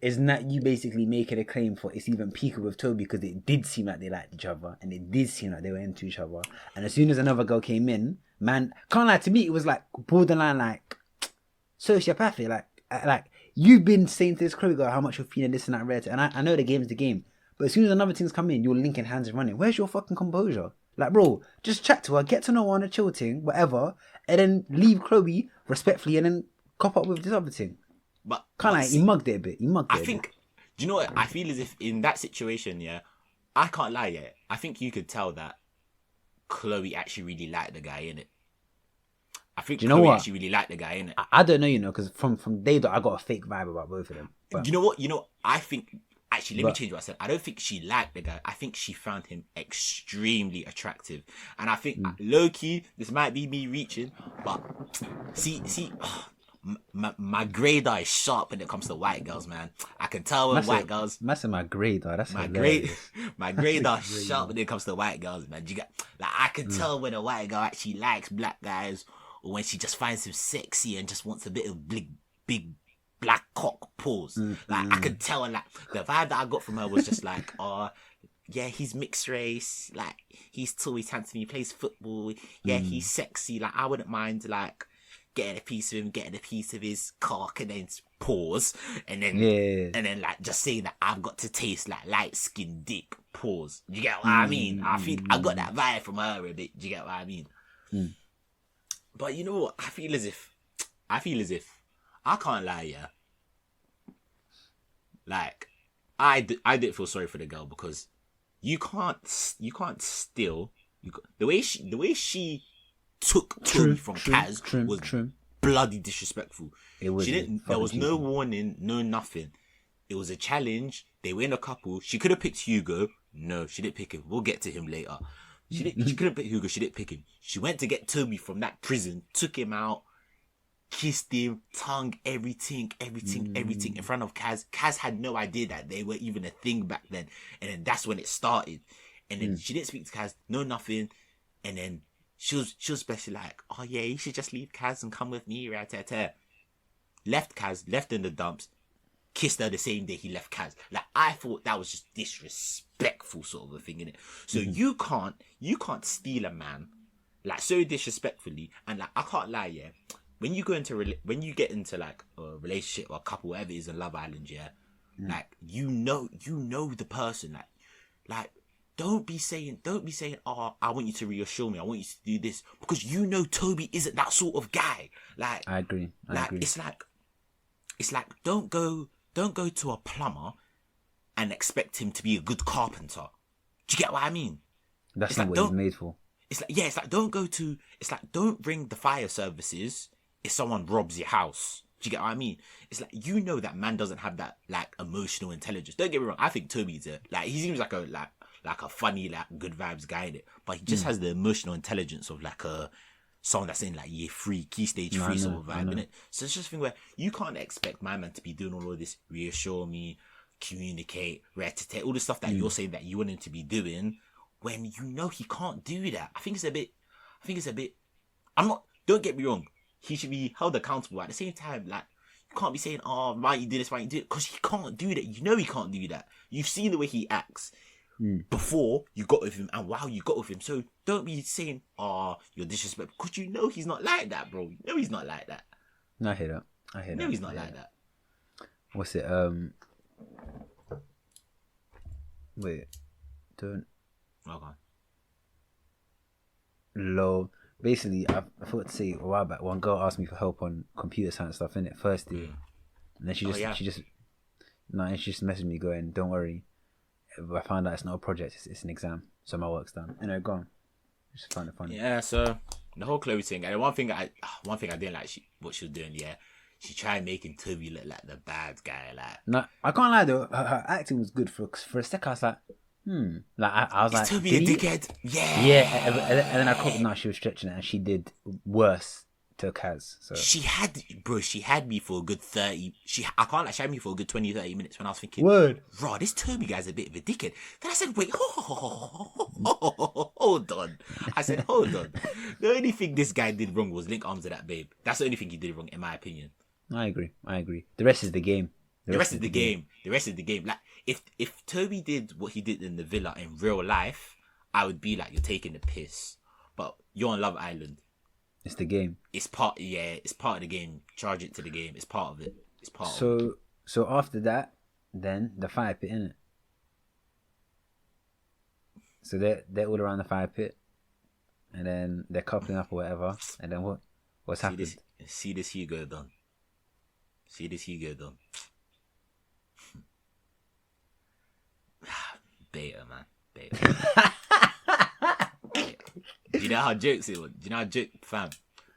isn't that you basically making a claim for it's even peaker with Toby, because it did seem like they liked each other, and it did seem like they were into each other. And as soon as another girl came in, man, can't lie, to me it was like borderline like sociopathic, like you've been saying to this Chloe girl how much you're feeling this and that red, and I know the game's the game, but as soon as another thing's come in, you're linking hands and running. Where's your fucking composure? Like, bro, just chat to her, get to know her on a chill thing, whatever, and then leave Chloe respectfully, and then cop up with this other thing. But he mugged it a bit. I think, do you know what? I feel as if in that situation, yeah, I can't lie, yeah, I think you could tell that Chloe actually really liked the guy, innit? I think Chloe actually really liked the guy, innit? I don't know, because from day dot, I got a fake vibe about both of them. But... You know what? I think, actually, let me change what I said. I don't think she liked the guy. I think she found him extremely attractive. And I think, low-key, this might be me reaching, but see, my radar is sharp when it comes to white girls, man. I can tell when white girls... That's my radar. That's my radar is sharp when it comes to white girls, man. I can tell when a white girl actually likes black guys, or when she just finds him sexy and just wants a bit of big black cock pause. I could tell, and like the vibe that I got from her was just like, yeah, he's mixed race. Like, he's tall, he's handsome, he plays football. Yeah, he's sexy. Like, I wouldn't mind, like, getting a piece of him, getting a piece of his cock, and then pause. And then, like, just saying that I've got to taste, like, light-skinned dick. Pause. Do you get what I mean? I got that vibe from her a bit. Do you get what I mean? But you know what? I feel as if, I can't lie, yeah. Like, I didn't feel sorry for the girl because you can't steal. The way she took Toye from Kaz was bloody disrespectful. There was no warning, no nothing. It was a challenge. They were in a couple. She could have picked Hugo. No, she didn't pick him. We'll get to him later. She couldn't pick Hugo. She didn't pick him. She went to get Toye from that prison, took him out, kissed him, tongue, everything in front of Kaz. Kaz had no idea that they were even a thing back then. And then that's when it started. And then she didn't speak to Kaz, no nothing. And then she was basically like, oh yeah, you should just leave Kaz and come with me, right? Left Kaz, left in the dumps, kissed her the same day he left Kaz. Like, I thought that was just disrespectful sort of a thing, innit? So you can't steal a man, like, so disrespectfully. And like, I can't lie, yeah. When you get into like a relationship or a couple, whatever it is in Love Island, yeah, like, you know the person, like, don't be saying, oh, I want you to reassure me, I want you to do this, because you know Toye isn't that sort of guy. Like, I agree. It's like don't go to a plumber and expect him to be a good carpenter. Do you get what I mean? That's not what he's made for. It's like don't ring the fire services if someone robs your house. Do you get what I mean? It's like, you know that man doesn't have that, like, emotional intelligence. Don't get me wrong. I think Toby's he seems like a funny, like, good vibes guy in it, but he just has the emotional intelligence of like someone that's in like year 3, key stage 3 sort of vibe, innit? So it's just a thing where you can't expect my man to be doing all of this, reassure me, communicate, rat-a-tat, all the stuff that you're saying that you want him to be doing, when you know he can't do that. I think it's a bit. Don't get me wrong. He should be held accountable. At the same time, like, you can't be saying, oh, why you do this, why you do it, because he can't do that. You know he can't do that. You've seen the way he acts before you got with him and while you got with him. So don't be saying, oh, you're disrespectful, because you know he's not like that, bro. You know he's not like that. No, I hear that. No, he's not like that. What's it? Wait. Don't. Okay. Low. Basically, I thought to say a while back, one girl asked me for help on computer science stuff in it first year, and then she just messaged me going, "Don't worry, I found out it's not a project, it's an exam, so my work's done." And they're gone. Just find it funny. Yeah. So the whole Chloe thing, and one thing I didn't like what she was doing. Yeah, she tried making Toye look like the bad guy. Like, no, I can't lie though. Her acting was good for a second. I was like, Like, I was like, Toye a dickhead? Yeah. Yeah, and then I caught, no, she was stretching it, and she did worse to Kaz. So she had me for a good 30. She had me for a good 20, 30 minutes when I was thinking, word, raw, this Toye guy's a bit of a dickhead. Then I said, wait, hold on. I said, hold on. The only thing this guy did wrong was link arms to that babe. That's the only thing he did wrong, in my opinion. I agree. The rest is the game. The rest of the game. Like, if Toye did what he did in the villa in real life, I would be like, you're taking the piss. But you're on Love Island. It's the game. It's part of the game. Charge it to the game. It's part of it. So after that, then the fire pit, innit? So they're all around the fire pit, and then they're coupling up or whatever. And then what's happened? See this Hugo done. Beta, man. Beta. Do you know how jokes it was? Do you know how fam?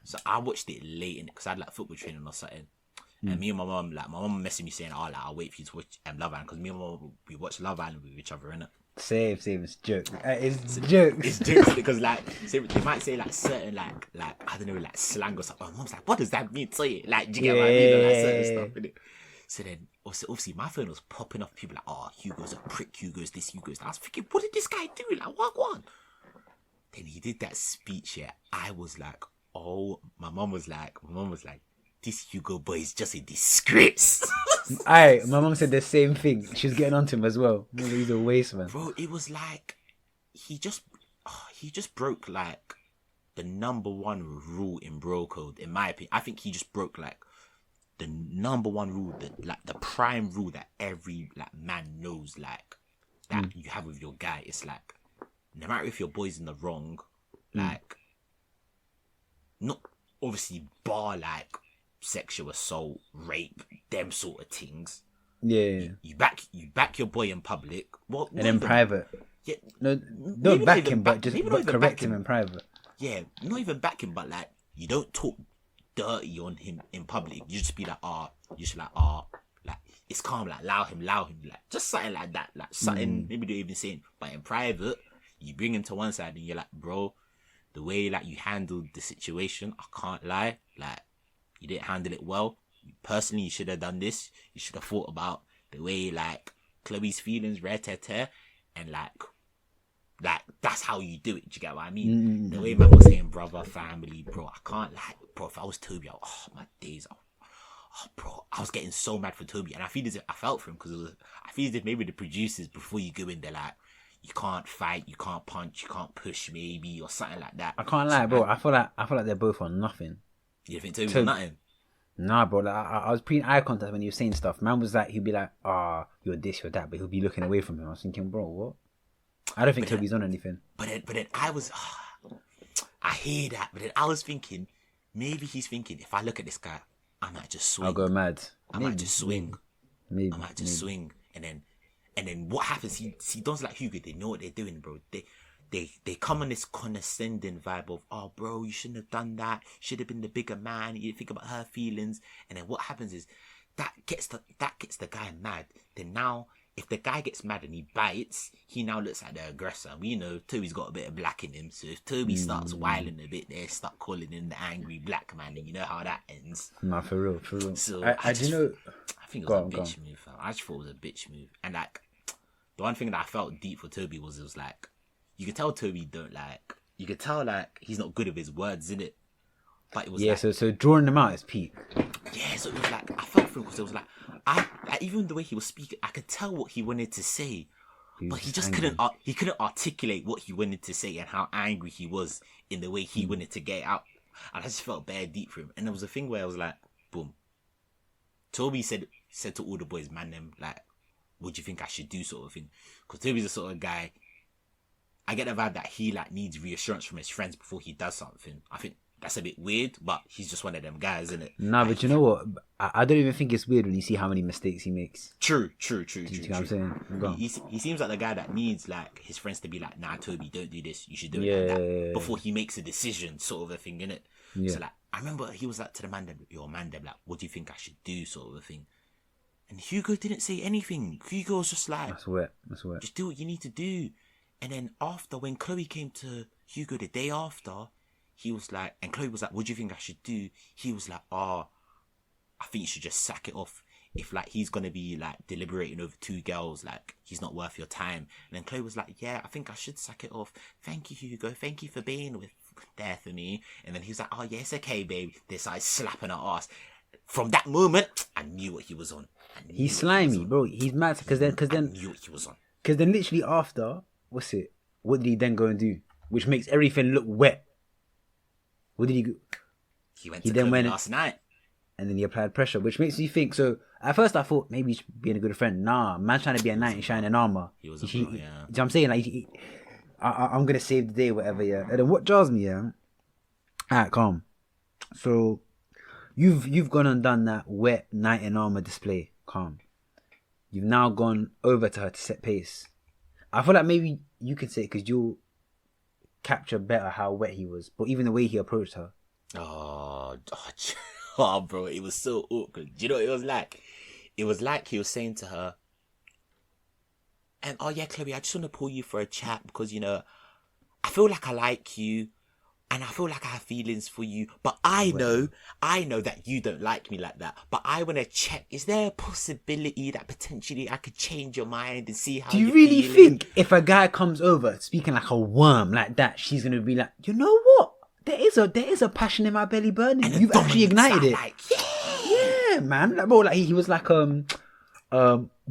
So I watched it late in it because I had like football training or something. And me and my mum messaged me saying, "Oh, like, I'll wait for you to watch Love Island," because me and my mum, we watch Love Island with each other, innit? Same. It's joke. It's jokes. It's jokes because like they might say like certain like I don't know, like slang or something. My mum's like, "What does that mean to you?" Like, do you get what I mean? Or, like, certain stuff, innit? So then, obviously, my phone was popping off. People like, "Oh, Hugo's a prick. Hugo's this. Hugo's that." I was thinking, what did this guy do? Like, what? Then he did that speech. Yeah, I was like, oh, my mum was like, this Hugo boy is just a disgrace. My mum said the same thing. She was getting onto him as well. He's a waste, man. Bro, it was like he just broke like the number one rule in bro code, in my opinion. I think he just broke like the number one rule, the prime rule that every like man knows, like that you have with your guy. It's like, no matter if your boy's in the wrong, like not obviously bar like sexual assault, rape, them sort of things. Yeah. You back your boy in public. What And in private. Yeah. No, don't back him, but just correct him in private. Yeah, not even back him, but like you don't talk dirty on him in public. You just be like, like it's calm, like allow him, like just something like that, like something maybe don't even say it. But in private, you bring him to one side and you're like, bro, the way like you handled the situation, I can't lie, like you didn't handle it well. Personally, you should have done this. You should have thought about the way like Chloe's feelings, and like that's how you do it. Do you get what I mean? The way man was saying brother, family, bro, I can't lie, bro. If I was Toby, my days, bro, I was getting so mad for Toby, and I feel as if I felt for him because I feel as if maybe the producers before you go in, they're like, you can't fight, you can't punch, you can't push, maybe, or something like that. I can't lie, bro. I feel like they're both on nothing. You think Toby's on nothing? Nah, bro. Like, I was putting eye contact when he was saying stuff. Man was like, he'd be like, you're this, you're that, but he'll be looking away from him. I was thinking, bro, what? I don't think Toby's on anything. But then I was, I hear that, but then I was thinking, maybe he's thinking, if I look at this guy, I might just swing. I'll go mad. I might just swing. Maybe. I might just swing. And then what happens? He does like Hugo. They know what they're doing, bro. They come on this condescending vibe of, oh, bro, you shouldn't have done that. Should have been the bigger man. You didn't think about her feelings. And then what happens is that gets the guy mad. Then now, if the guy gets mad and he bites, he now looks like the aggressor. We know Toby's got a bit of black in him. So if Toby starts whiling a bit, they start calling him the angry black man, and you know how that ends. Nah, for real. So I think it was a bitch move, fam. I just thought it was a bitch move. And like, the one thing that I felt deep for Toby was, it was like, you could tell Toby you could tell like he's not good with his words, innit? But it was like, so drawing them out is peak. Yeah, so it was like, I felt for him because it was like, I even the way he was speaking, I could tell what he wanted to say, but he just couldn't articulate what he wanted to say and how angry he was in the way he wanted to get it out. And I just felt bare deep for him. And there was a thing where I was like, boom. Toby said to all the boys, man, them like, what do you think I should do, sort of thing? Because Toby's the sort of guy, I get the vibe that he like needs reassurance from his friends before he does something. I think that's a bit weird, but he's just one of them guys, isn't it? Nah, but you know what? I don't even think it's weird when you see how many mistakes he makes. True. Do you know what I'm saying? He seems like the guy that needs like his friends to be like, nah, Toby, don't do this. You should do it like that before he makes a decision, sort of a thing, innit? Yeah. So like, I remember he was like to the man, like, what do you think I should do, sort of a thing. And Hugo didn't say anything. Hugo was just like, That's wet. Just do what you need to do. And then after, when Chloe came to Hugo the day after, he was like, and Chloe was like, what do you think I should do? He was like, I think you should just sack it off. If like he's gonna be like deliberating over two girls, like he's not worth your time. And then Chloe was like, yeah, I think I should sack it off. Thank you, Hugo. Thank you for being there for me. And then he was like, oh yeah, it's okay, babe. They started slapping her ass. From that moment, I knew what he was on. He's slimy, bro. He's mad because then I knew what he was on. Because then literally after, what did he then go and do? Which makes everything look wet. What did he do? He went to Chloe last night. And then he applied pressure, which makes me think. So at first I thought maybe he's being a good friend. Nah, man's trying to be a knight in shining armor. He was a bro, yeah. You know what I'm saying? Like, I'm going to save the day, whatever, yeah. And then what jars me, yeah? Alright, calm. So you've gone and done that wet knight in armor display. Calm. You've now gone over to her to set pace. I feel like maybe you can say it because you'll capture better how wet he was. But even the way he approached her. Oh, bro, it was so awkward. Do you know what it was like? It was like he was saying to her, and oh yeah, Chloe, I just want to pull you for a chat because, you know, I feel like I like you and I feel like I have feelings for you, but I know that you don't like me like that. But I want to check, is there a possibility that potentially I could change your mind and see how do you really think if a guy comes over speaking like a worm like that, she's going to be like, you know what? There is a passion in my belly burning. You've actually ignited it. Like, yeah. Yeah, man. Like, bro, like he was like, don't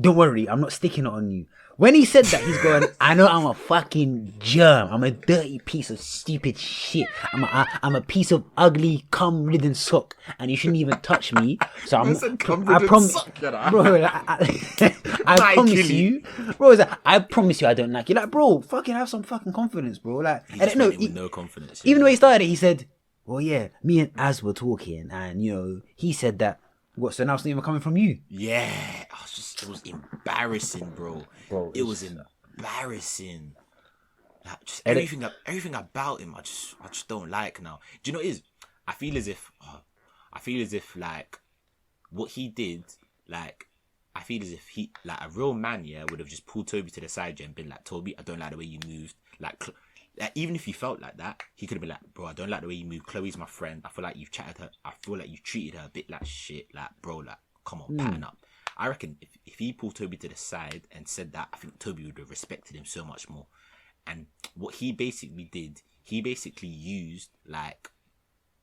worry, I'm not sticking it on you. When he said that, he's going, I know I'm a fucking germ. I'm a dirty piece of stupid shit. I'm a piece of ugly, cum-ridden sock, and you shouldn't even touch me. So I promise, bro. Like, I promise you, bro. Like, I promise you, I don't like you. Like, bro, fucking have some fucking confidence, bro. Like, no confidence. Even the way he started it, he said, well, yeah, me and Az were talking, and he said that. What? So now it's not even coming from you? Yeah, it was embarrassing, bro. It was embarrassing. Like, just everything about him, I just don't like now. Do you know what it is? I feel as if like what he did, like I feel as if he, like a real man, yeah, would have just pulled Toby to the side and been like, Toby, I don't like the way you moved. Like even if he felt like that, he could have been like, bro, I don't like the way you move. Chloe's my friend. I feel like you've chatted her. I feel like you've treated her a bit like shit. Like, bro, like, come on, pattern up. I reckon if he pulled Toby to the side and said that, I think Toby would have respected him so much more. And what he basically did, he basically used like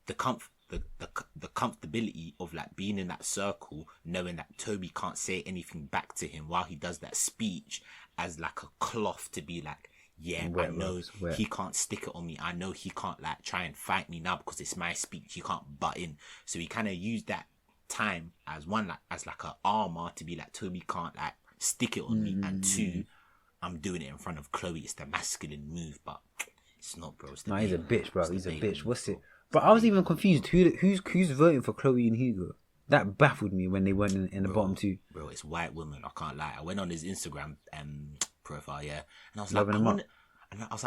the comfortability of like being in that circle, knowing that Toby can't say anything back to him while he does that speech as like a cloth to be like, yeah, I know he can't stick it on me. I know he can't like try and fight me now because it's my speech. He can't butt in. So he kind of used that time as one, like as like a armor to be like, Toby can't like stick it on me. And two, I'm doing it in front of Chloe. It's the masculine move, but it's not, bro. It's he's a bitch, bro. He's a bitch. What's it? But I was even confused. Who's voting for Chloe and Hugo? That baffled me when they went in the bottom two. Bro, it's white women. I can't lie. I went on his Instagram profile, yeah, and I was Loving like,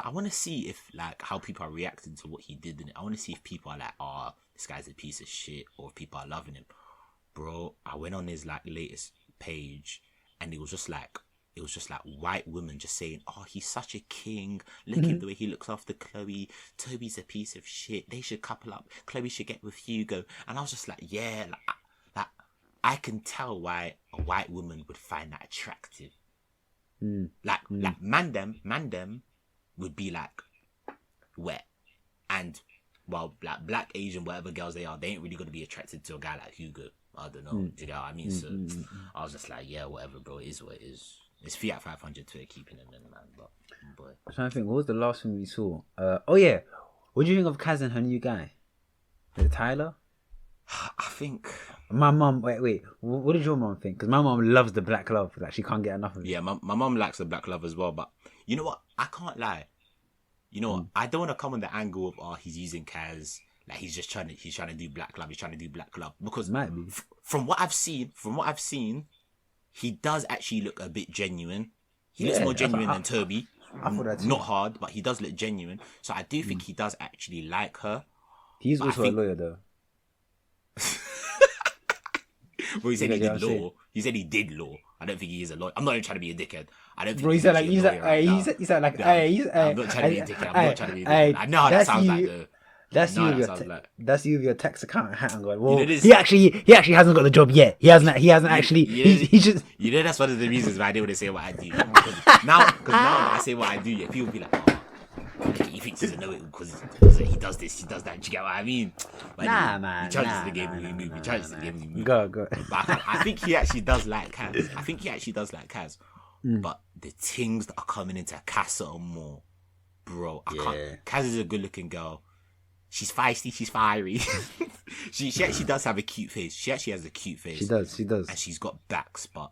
I want to see if like how people are reacting to what he did. And I want to see if people are like, oh, this guy's a piece of shit, or if people are loving him. Bro, I went on his like latest page, and it was just like white women just saying, oh, he's such a king. Look at the way he looks after Chloe. Toby's a piece of shit. They should couple up. Chloe should get with Hugo. And I was just like, yeah, like I can tell why a white woman would find that attractive. Like man them would be like wet, and well, like black, Asian, whatever girls they are, they ain't really gonna be attracted to a guy like Hugo. I don't know. Do you know what I mean? So I was just like, yeah, whatever, bro. It is what it is. It's Fiat 500 to keeping him in, man. But boy, I'm trying to think. What was the last thing we saw? Oh yeah, what do you think of Kaz and her new guy, Tyler? I think my mum. Wait. What did your mum think? Because my mum loves the black love. Like she can't get enough of it. Yeah, my mum likes the black love as well. But you know what? I can't lie. You know what? I don't want to come on the angle of he's using Kaz. Like he's trying to do black love. He's trying to do black love because from what I've seen, he does actually look a bit genuine. He looks more genuine than Toby. Not hard, but he does look genuine. So I do think he does actually like her. He's also a lawyer though. Well, he said he did law. He said he did law. I don't think he is a lawyer. I'm not even trying to be a dickhead. I don't think he said like he's like I'm not trying to be a dickhead. I know how that sounds like though. That's you with your tax account hat and going. Well, he actually hasn't got the job yet. He hasn't actually. He just. You know that's one of the reasons why I didn't want to say what I do. Now when I say what I do, yeah, people be like, oh, he thinks he doesn't know it because he does this, he does that. Do you get what I mean? But nah, man. He charges the game when we move. He charges the game when we move. Go. But I think he actually does like Kaz. But the things that are coming into Casa are more, bro. I can't. Kaz is a good-looking girl. She's feisty. She's fiery. she actually does have a cute face. She actually has a cute face. She does. And she's got backs, but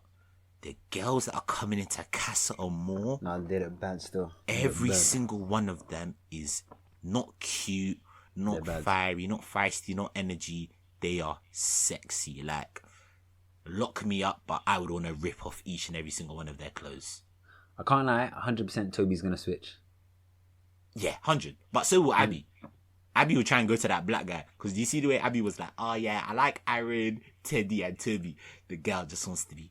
the girls that are coming into Casa are more. No, they're bad still. Every single one of them is not cute, not fiery, not feisty, not energy. They are sexy. Like, lock me up, but I would want to rip off each and every single one of their clothes. I can't lie. 100% Toby's gonna switch. Yeah, 100. But so will Abby. Abby will try and go to that black guy. Because do you see the way Abby was like, oh yeah, I like Aaron, Teddy, and Toby. The girl just wants to be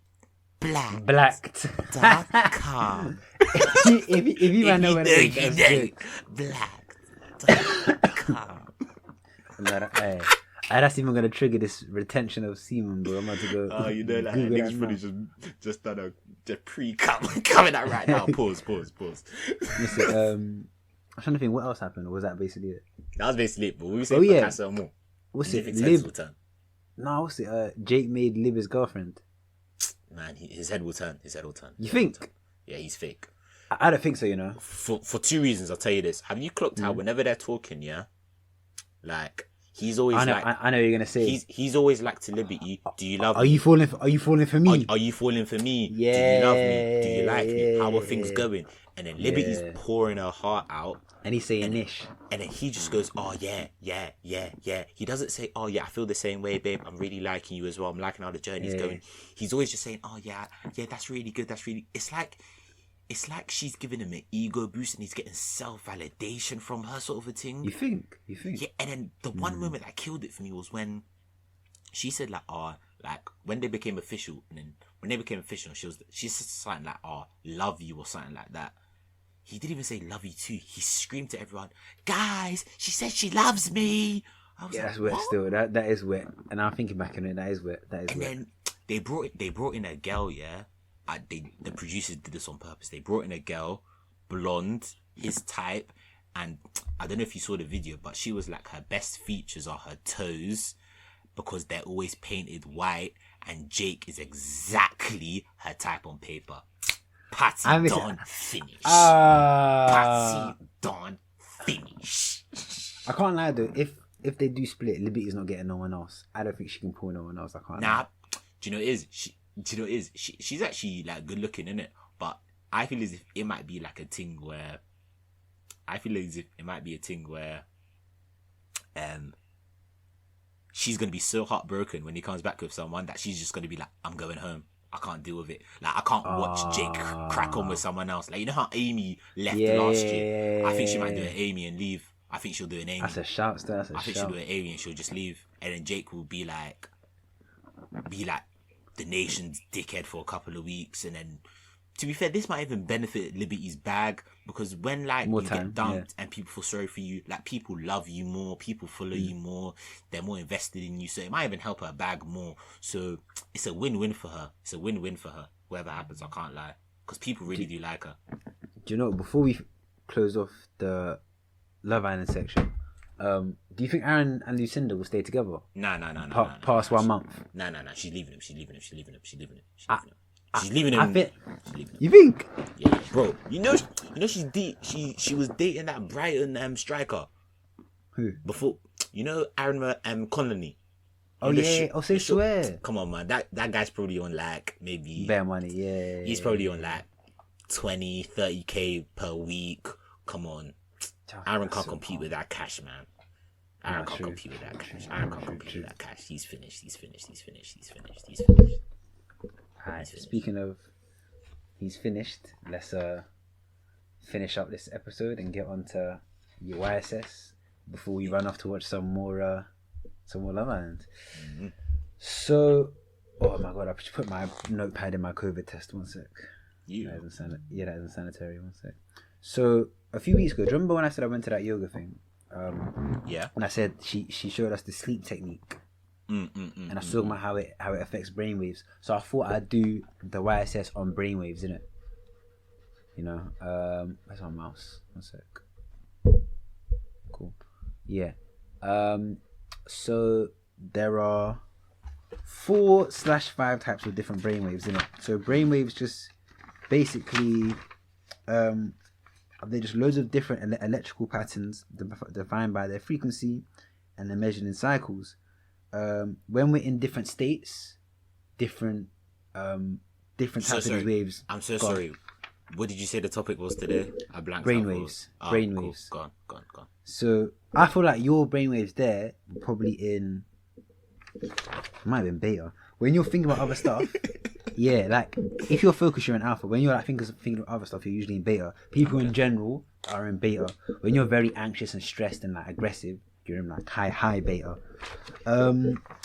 black. Blacked. Calm. if you might know when it's black. Calm. That's even going to trigger this retention of semen, bro. I'm about to go. Oh, you know that. Niggas probably just done a pre-cum coming out right now. Pause. Listen, I'm trying to think what else happened, or was that basically it? That was basically it, but we were saying for Casa more. What's it? No, what's it? Jake made Lib his girlfriend. Man, his head will turn. His head will turn. You think? Yeah, he's fake. I don't think so. You know. For two reasons, I'll tell you this. Have you clocked how whenever they're talking, yeah, like he's always I know. like I know what you're gonna say. He's always like to Liberty. Do you love Are me? you falling? Are you falling for me? Are you falling for me? Yeah. Do you love me? Do you like me? How are things going? And then Liberty's pouring her heart out. And he's saying Nish. And then he just goes, oh, yeah. He doesn't say, oh, yeah, I feel the same way, babe. I'm really liking you as well. I'm liking how the journey's going. He's always just saying, oh, yeah, that's really good. It's like she's giving him an ego boost and he's getting self-validation from her sort of a thing. You think? Yeah, and then the one moment that killed it for me was when she said, like, oh, like, when they became official, and then when they became official, she said something like, oh, love you or something like that. He didn't even say love you too. He screamed to everyone, guys, she said she loves me. I was that's wet still. That is wet. And I'm thinking back on it, that is wet. And then they brought in a girl, yeah. The producers did this on purpose. They brought in a girl, blonde, his type, and I don't know if you saw the video, but she was like, her best features are her toes because they're always painted white, and Jake is exactly her type on paper. Patsy Dawn finish. Patsy Dawn finish. I can't lie though. If they do split, Liberty's not getting no one else. I don't think she can pull no one else. I can't. Nah, do you know what it is? She's actually like good looking, innit? But I feel as if it might be like a thing where she's gonna be so heartbroken when he comes back with someone that she's just gonna be like, I'm going home. I can't deal with it. Like, I can't watch Jake crack on with someone else. Like, you know how Amy left last year? I think she might do an Amy and leave. I think she'll do an Amy. That's a shout, still. I think she'll do an Amy and she'll just leave. And then Jake will be like the nation's dickhead for a couple of weeks. And then, to be fair, this might even benefit Liberty's bag, because when like you get dumped and people feel sorry for you, like people love you more, people follow you more, they're more invested in you, so it might even help her bag more. So it's a win-win for her. Whatever happens, I can't lie, because people really do like her. Do you know, before we close off the Love Island section, do you think Aaron and Lucinda will stay together? No. Past 1 month. No. She's leaving him. She's leaving him. You think? Yeah, bro. You know she was dating that Brighton striker. Who? Before, you know, Aaron Connolly. Oh yeah. Oh, say swear. Come on, man. That guy's probably on like maybe bare money. Yeah. He's probably on like 20-30K per week. Come on. Aaron can't compete with that cash, man. Aaron can't compete with that cash. He's finished. Alright, speaking of he's finished, let's finish up this episode and get on to your YSS before we run off to watch some more Love Island. Mm-hmm. So, oh my god, I just put my notepad in my COVID test. 1 sec. That isn't sanitary. 1 sec. So a few weeks ago, do you remember when I said I went to that yoga thing? And I said she showed us the sleep technique. And I was talking about how it affects brainwaves. So I thought I'd do the YSS on brainwaves, innit? You know, where's my mouse? 1 sec. Cool. Yeah. So there are 4/5 types of different brainwaves, innit? So brainwaves just basically, they're just loads of different electrical patterns defined by their frequency, and they're measured in cycles. When we're in different states, different types of waves. I'm so sorry. What did you say the topic was today? I blanked. Brainwaves. Brainwaves. Cool. Gone. So I feel like your brainwaves there probably might have been beta. When you're thinking about other stuff, yeah, like if you're focused, you're in alpha. When you're like thinking of other stuff, you're usually in beta. People in general are in beta. When you're very anxious and stressed and like aggressive, you're in like high beta.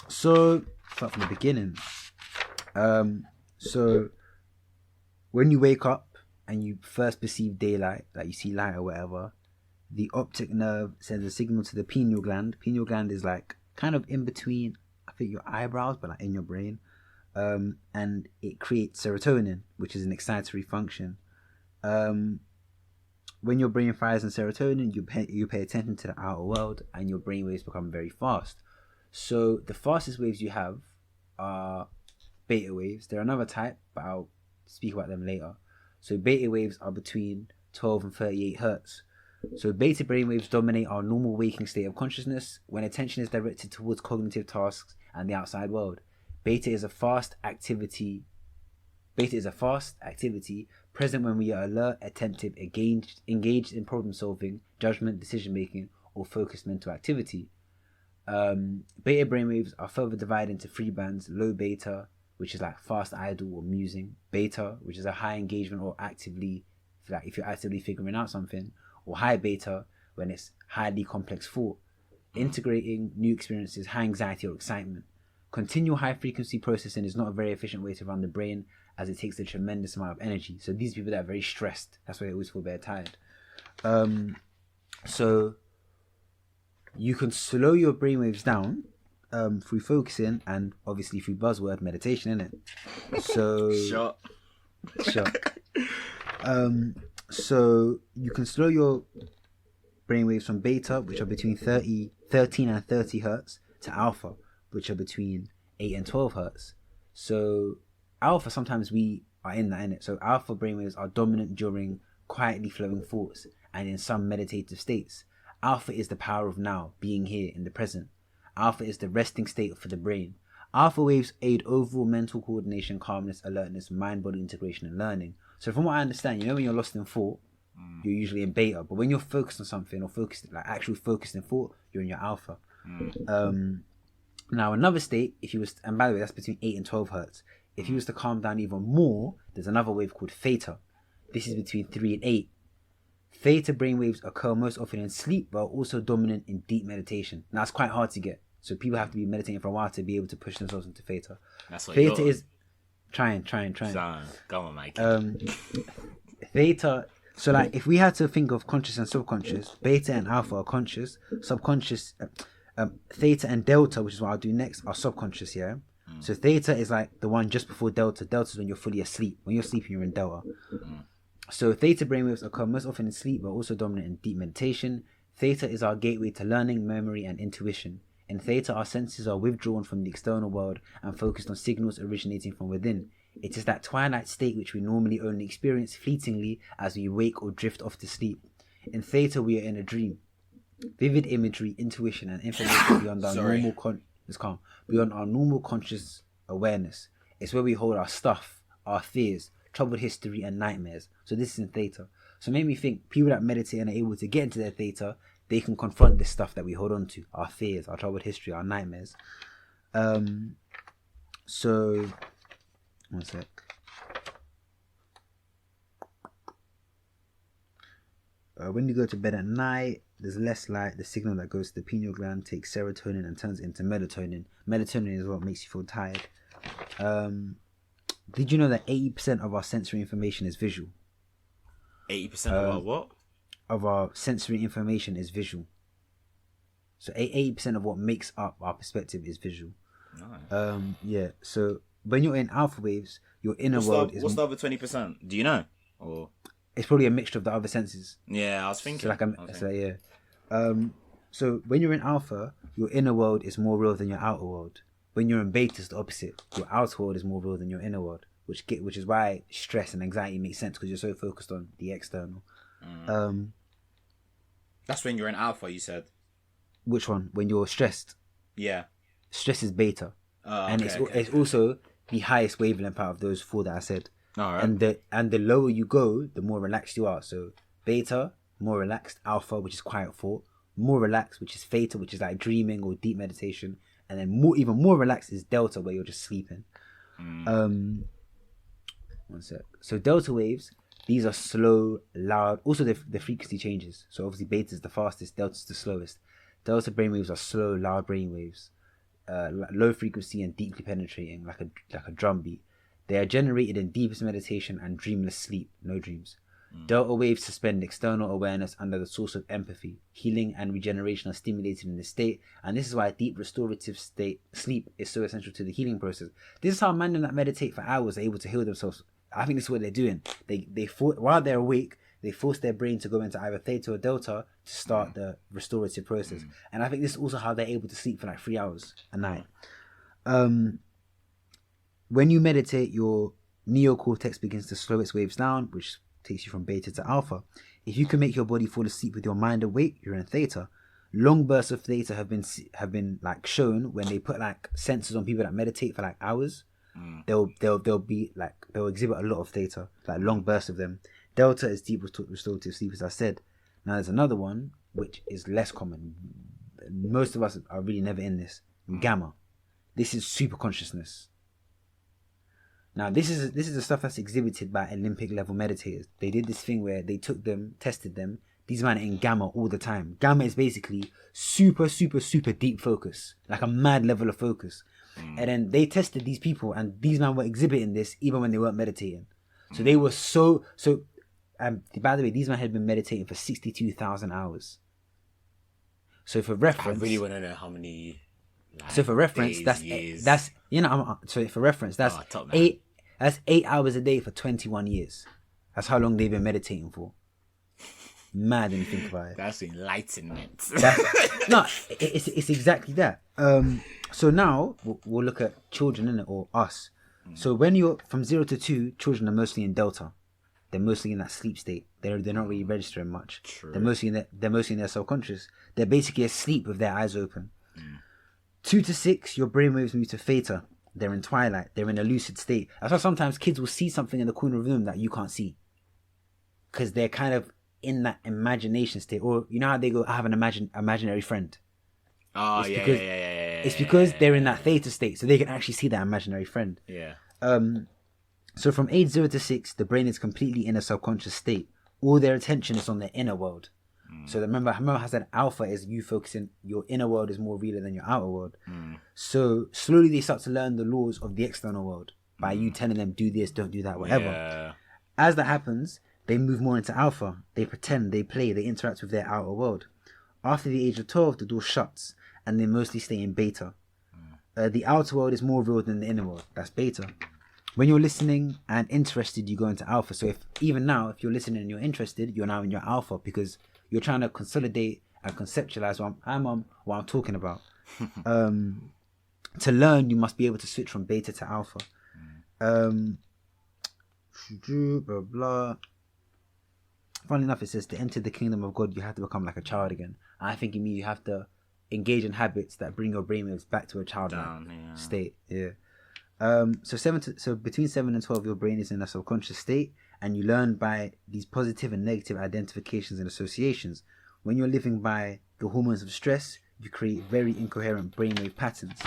So start from the beginning. So when you wake up and you first perceive daylight, like you see light or whatever, the optic nerve sends a signal to the pineal gland. Pineal gland is like kind of in between, I think, your eyebrows, but like in your brain. And it creates serotonin, which is an excitatory function. When your brain fires on serotonin, you pay attention to the outer world, and your brain waves become very fast. So the fastest waves you have are beta waves. They're another type, but I'll speak about them later. So beta waves are between 12 and 38 hertz. So beta brainwaves dominate our normal waking state of consciousness when attention is directed towards cognitive tasks and the outside world. Beta is a fast activity present when we are alert, attentive, engaged in problem solving, judgment, decision making, or focused mental activity. Beta brainwaves are further divided into three bands: low beta, which is like fast idle or musing; beta, which is a high engagement or actively, like if you're actively figuring out something; or high beta, when it's highly complex thought, integrating new experiences, high anxiety or excitement. Continual high frequency processing is not a very efficient way to run the brain, as it takes a tremendous amount of energy. So these people that are very stressed, that's why they always feel very tired. So you can slow your brainwaves down through focusing and obviously through buzzword meditation, innit? So sure. So you can slow your brainwaves from beta, which are between 13 and 30 hertz, to alpha, which are between 8 and 12 hertz. So alpha, sometimes we are in that, innit? So alpha brainwaves are dominant during quietly flowing thoughts and in some meditative states. Alpha is the power of now, being here in the present. Alpha is the resting state for the brain. Alpha waves aid overall mental coordination, calmness, alertness, mind-body integration, and learning. So from what I understand, when you're lost in thought, you're usually in beta. But when you're focused on something, or actually focused in thought, you're in your alpha. Now another state, and by the way, that's between 8 and 12 hertz. If you was to calm down even more, there's another wave called theta. This is between 3 and 8. Theta brainwaves occur most often in sleep, but are also dominant in deep meditation. Now it's quite hard to get, so people have to be meditating for a while to be able to push themselves into theta. That's what Theta is trying. Go on, Mike. Theta. So like, if we had to think of conscious and subconscious, beta and alpha are conscious. Subconscious, theta and delta, which is what I'll do next, are subconscious. Yeah. So theta is like the one just before delta. Delta is when you're fully asleep. When you're sleeping, you're in delta. So theta brainwaves occur most often in sleep, but also dominant in deep meditation. Theta is our gateway to learning, memory, and intuition. In theta, our senses are withdrawn from the external world and focused on signals originating from within. It is that twilight state which we normally only experience fleetingly as we wake or drift off to sleep. In theta, we are in a dream. Vivid imagery, intuition, and information beyond our beyond our normal conscious awareness. It's where we hold our stuff, our fears, troubled history, and nightmares. So this is in theta. So it made me think, people that meditate and are able to get into their theta, they can confront this stuff that we hold on to, our fears, our troubled history, our nightmares. So one sec. When you go to bed at night, there's less light. The signal that goes to the pineal gland takes serotonin and turns it into melatonin. Melatonin is what makes you feel tired. Did you know that 80% of our sensory information is visual? 80% of our what? Of our sensory information is visual. So 80% of what makes up our perspective is visual. Nice. Yeah. So when you're in alpha waves, your inner world is... What's the other 20%? Do you know? Or it's probably a mixture of the other senses. Yeah, I was thinking. So when you're in alpha, your inner world is more real than your outer world. When you're in beta, it's the opposite. Your outer world is more real than your inner world, which is why stress and anxiety makes sense, because you're so focused on the external. That's when you're in alpha, you said. Which one? When you're stressed? Yeah. Stress is beta, and it's also the highest wavelength out of those four that I said. All right. And the lower you go, the more relaxed you are. So beta, more relaxed; alpha, which is quiet thought; more relaxed, which is theta, which is like dreaming or deep meditation; and then even more relaxed is delta, where you're just sleeping. One sec. So delta waves, these are slow, loud. Also, the frequency changes. So obviously, beta is the fastest, delta is the slowest. Delta brainwaves are slow, loud brainwaves, low frequency and deeply penetrating, like a drum beat. They are generated in deepest meditation and dreamless sleep, no dreams. Delta waves suspend external awareness under the source of empathy. Healing and regeneration are stimulated in this state, and this is why deep restorative sleep is so essential to the healing process. This is how men that meditate for hours are able to heal themselves. I think this is what they're doing. They while they're awake, they force their brain to go into either theta or delta to start the restorative process. And I think this is also how they're able to sleep for like 3 hours a night. When you meditate, your neocortex begins to slow its waves down, which takes you from beta to alpha. If you can make your body fall asleep with your mind awake, you're in theta. Long bursts of theta have been like shown when they put like sensors on people that meditate for like hours. They'll exhibit a lot of theta, like long bursts of them. Delta is deep restorative sleep, as I said. Now there's another one which is less common. Most of us are really never in this. Gamma. This is super consciousness. Now this is the stuff that's exhibited by Olympic level meditators. They did this thing where they took them, tested them. These men are in gamma all the time. Gamma is basically super, super, super deep focus, like a mad level of focus. And then they tested these people, and these men were exhibiting this even when they weren't meditating. So they were so. By the way, these men had been meditating for 62,000 hours. So for reference, I really want to know how many. Like, so for reference, days, that's you know. So for reference, that's eight. That's 8 hours a day for 21 years. That's how long they've been meditating for. Mad when you think about it. That's enlightenment. No, it's exactly that. So now we'll look at children, innit, or us. So when you're from 0 to 2, children are mostly in delta. They're mostly in that sleep state. They're not really registering much. True. They're mostly in their subconscious. They're basically asleep with their eyes open. 2 to 6, your brainwaves move to theta. They're in twilight. They're in a lucid state. That's why sometimes kids will see something in the corner of the room that you can't see, because they're kind of in that imagination state. Or you know how they go, I have an imaginary friend. Oh, It's yeah. It's because they're in that theta state, so they can actually see that imaginary friend. Yeah. So from age 0 to 6, the brain is completely in a subconscious state. All their attention is on their inner world. So remember I said alpha is you focusing, your inner world is more realer than your outer world. So slowly they start to learn the laws of the external world by you telling them, do this, don't do that, whatever. Yeah. As that happens, they move more into alpha. They pretend, they play, they interact with their outer world. After the age of 12, the door shuts and they mostly stay in beta. The outer world is more real than the inner world. That's beta. When you're listening and interested, you go into alpha. So if you're listening and you're interested, you're now in your alpha, because you're trying to consolidate and conceptualize what I'm talking about. To learn, you must be able to switch from beta to alpha. Blah, blah. Funny enough, it says to enter the kingdom of God, you have to become like a child again. I think it means you have to engage in habits that bring your brainwaves back to a childlike state. Yeah. So between 7 and 12, your brain is in a subconscious state, and you learn by these positive and negative identifications and associations. When you're living by the hormones of stress, you create very incoherent brainwave patterns.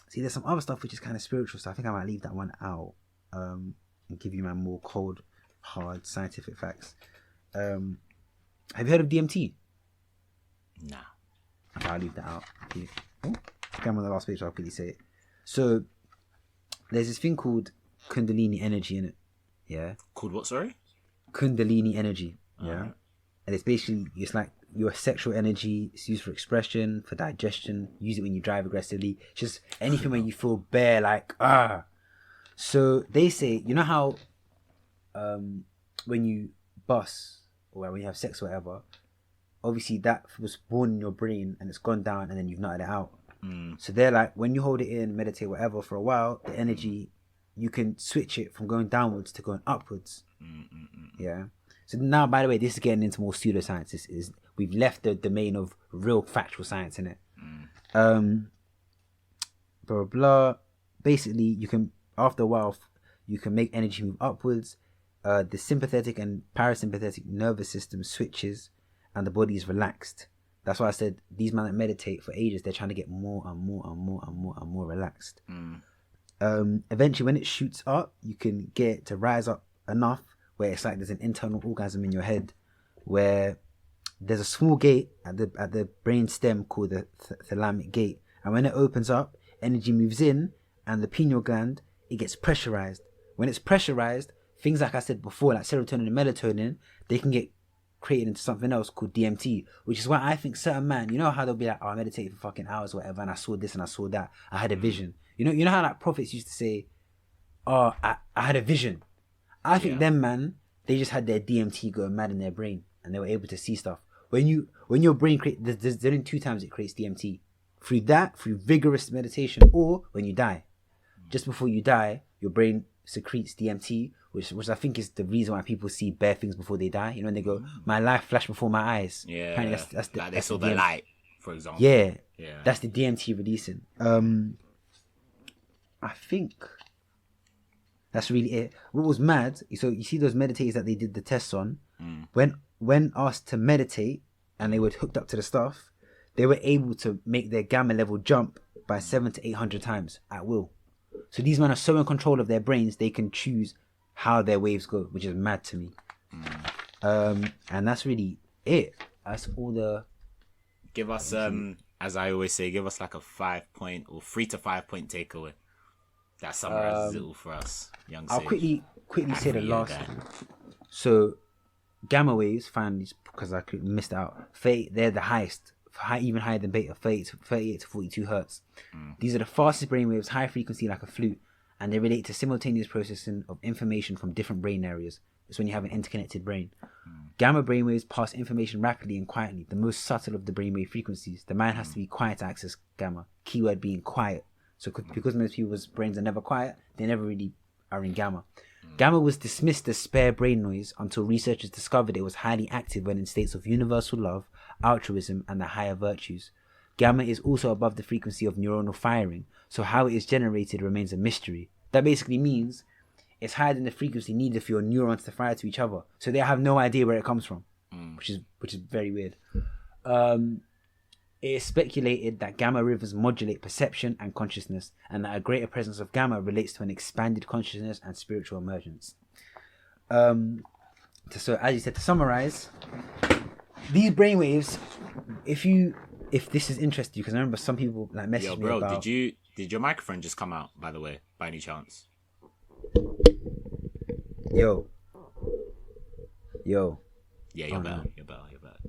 See, there's some other stuff which is kind of spiritual, so I think I might leave that one out and give you my more cold, hard scientific facts. Have you heard of DMT? Nah. Okay, I'll leave that out. Okay. Oh, I'm on the last page, so I'll quickly say it. So there's this thing called Kundalini energy in it. Yeah. Called what, sorry? Kundalini energy. Yeah. Alright. And it's like your sexual energy. It's used for expression, for digestion. Use it when you drive aggressively. It's just anything when you feel bare, like So they say, you know how when you bust or when you have sex or whatever, obviously that was born in your brain and it's gone down and then you've nutted it out. So they're like, when you hold it in, meditate, whatever, for a while, the energy, you can switch it from going downwards to going upwards. Yeah. So now, by the way, this is getting into more pseudoscience. We've left the domain of real factual science in it. Blah, blah. Basically, you can, after a while, you can make energy move upwards. The sympathetic and parasympathetic nervous system switches and the body is relaxed. That's why I said these men that meditate for ages, they're trying to get more and more and more and more and more relaxed. Eventually, when it shoots up, you can get it to rise up enough where it's like there's an internal orgasm in your head, where there's a small gate at the brain stem called the thalamic gate, and when it opens up, energy moves in, and the pineal gland, it gets pressurized. When it's pressurized, things like I said before, like serotonin and melatonin, they can get created into something else called DMT, which is why I think certain man, you know how they'll be like, oh, I meditated for fucking hours or whatever, and I saw this and I saw that, I had a vision. You know how like prophets used to say, oh, I had a vision. I think them man, they just had their DMT going mad in their brain, and they were able to see stuff. When your brain there's only 2 times it creates DMT. Through vigorous meditation, or when you die. Just before you die, your brain secretes DMT, which I think is the reason why people see bare things before they die. You know, when they go, my life flashed before my eyes. Yeah, apparently like they saw the light, for example. Yeah, yeah, that's the DMT releasing. I think that's really it. What was mad? So you see those meditators that they did the tests on, when asked to meditate and they were hooked up to the stuff, they were able to make their gamma level jump by 700 to 800 times at will. So these men are so in control of their brains, they can choose how their waves go, which is mad to me. And that's really it. That's all the... Give us, as I always say, give us like a 5-point or 3 to 5 point takeaway. That summarizes it all for us, young I'll sage. quickly say the last one. So gamma waves, found because I missed out. They're the highest, even higher than beta, 38 to 42 hertz. These are the fastest brain waves, high frequency like a flute, and they relate to simultaneous processing of information from different brain areas. It's when you have an interconnected brain. Gamma brainwaves pass information rapidly and quietly, the most subtle of the brainwave frequencies. The mind has to be quiet to access gamma, keyword being quiet. So because most people's brains are never quiet, they never really are in gamma. Gamma was dismissed as spare brain noise until researchers discovered it was highly active when in states of universal love, altruism, and the higher virtues. Gamma is also above the frequency of neuronal firing, so how it is generated remains a mystery. That basically means it's higher than the frequency needed for your neurons to fire to each other, so they have no idea where it comes from, which is very weird. It is speculated that gamma rivers modulate perception and consciousness, and that a greater presence of gamma relates to an expanded consciousness and spiritual emergence. So, as you said, to summarize, these brainwaves, if this is interesting, because I remember some people like messaged me about... did your microphone just come out, by the way, by any chance? Yo. Yeah, you're better.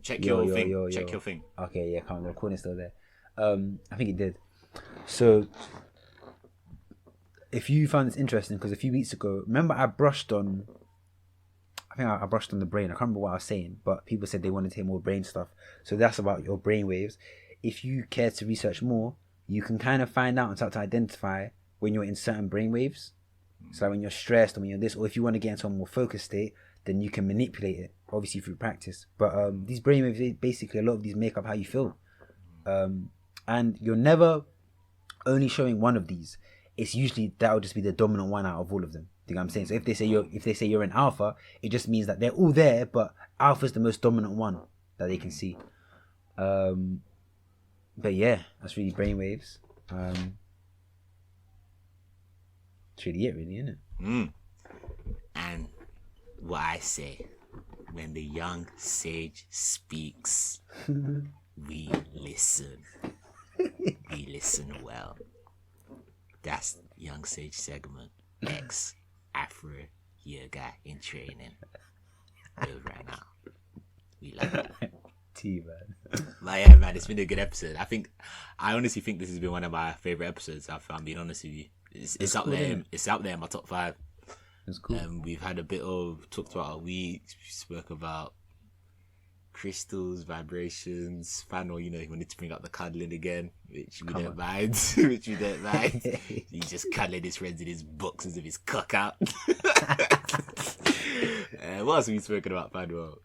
Check your thing. Check your thing. Okay, yeah, come on, the recording's still there. I think it did. So, if you found this interesting, because a few weeks ago, remember I brushed on the brain. I can't remember what I was saying, but people said they wanted to hear more brain stuff. So that's about your brain waves. If you care to research more, you can kind of find out and start to identify when you're in certain brain waves. So like when you're stressed or when you're this, or if you want to get into a more focused state, then you can manipulate it, obviously through practice. But these brainwaves, basically a lot of these make up how you feel. And you're never only showing one of these. It's usually that'll just be the dominant one out of all of them. You know what I'm saying? So if they say you're an alpha, it just means that they're all there, but alpha's the most dominant one that they can see. But yeah, that's really brainwaves. That's really it, really, isn't it? And what I say, when the young sage speaks, we listen. We listen well. That's young sage segment. X Afro yoga in training. Over right now. We love it. T, man. But yeah, man, it's been a good episode. I honestly think this has been one of my favorite episodes. If I'm being honest with you, it's up cool, there. It's up there in my top 5. It's cool. We've had a bit of talked about our weeks. We spoke about crystals, vibrations. Fanuel, he wanted to bring up the cuddling again, which we don't mind. He's just cuddling his friends in his boxes of his cock out. What else have we spoken about, Fanuel?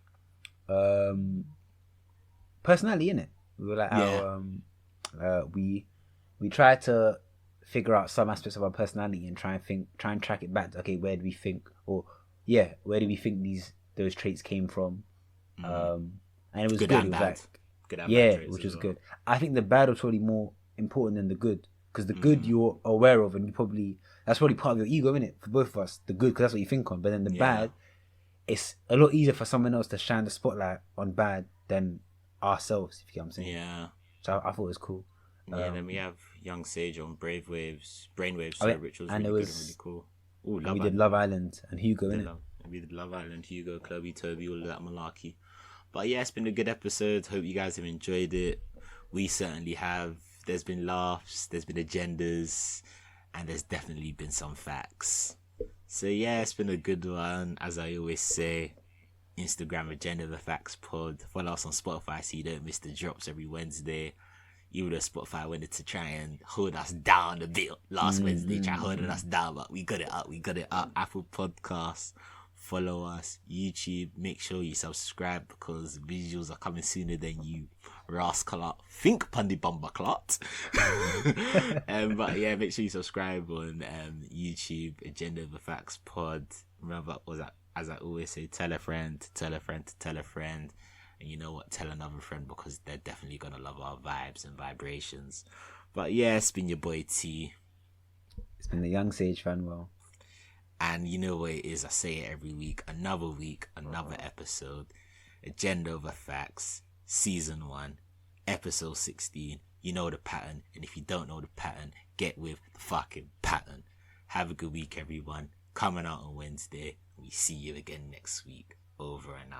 Personality, innit? We were like we try to figure out some aspects of our personality and try and track it back to, okay, where do we think those traits came from? And it was good. It was bad. Good and bad traits, which was good. I think the bad was probably more important than the good, because the good you're aware of, and that's probably part of your ego, innit? For both of us, the good, because that's what you think on. But then the bad, it's a lot easier for someone else to shine the spotlight on bad than ourselves, if you get what I'm saying. Yeah. So I thought it was cool. Then we have Young Sage on brainwaves, which was really good and really cool. Ooh, we did Love Island and Hugo, innit? We did Love Island, Hugo, Chloe, Toby, all of that malarkey. But yeah, it's been a good episode. Hope you guys have enjoyed it. We certainly have. There's been laughs, there's been agendas, and there's definitely been some facts. So yeah, it's been a good one. As I always say, Instagram Agenda of the Facts Pod. Follow us on Spotify so you don't miss the drops every Wednesday. Even though Spotify wanted to try and hold us down a bit last Wednesday, try holding us down, but we got it up. Apple Podcasts, follow us. YouTube, make sure you subscribe because visuals are coming sooner than you rascal think Pundy Bumba Clot. But yeah, make sure you subscribe on YouTube, Agenda of the Facts Pod. Remember, as I always say, tell a friend to tell a friend to tell a friend. And you know what? Tell another friend because they're definitely going to love our vibes and vibrations. But yeah, it's been your boy T. It's been the young sage Fanuel. And you know what it is? I say it every week, another episode. Agenda Over Facts, Season 1, Episode 16. You know the pattern. And if you don't know the pattern, get with the fucking pattern. Have a good week, everyone. Coming out on Wednesday. We see you again next week. Over and out.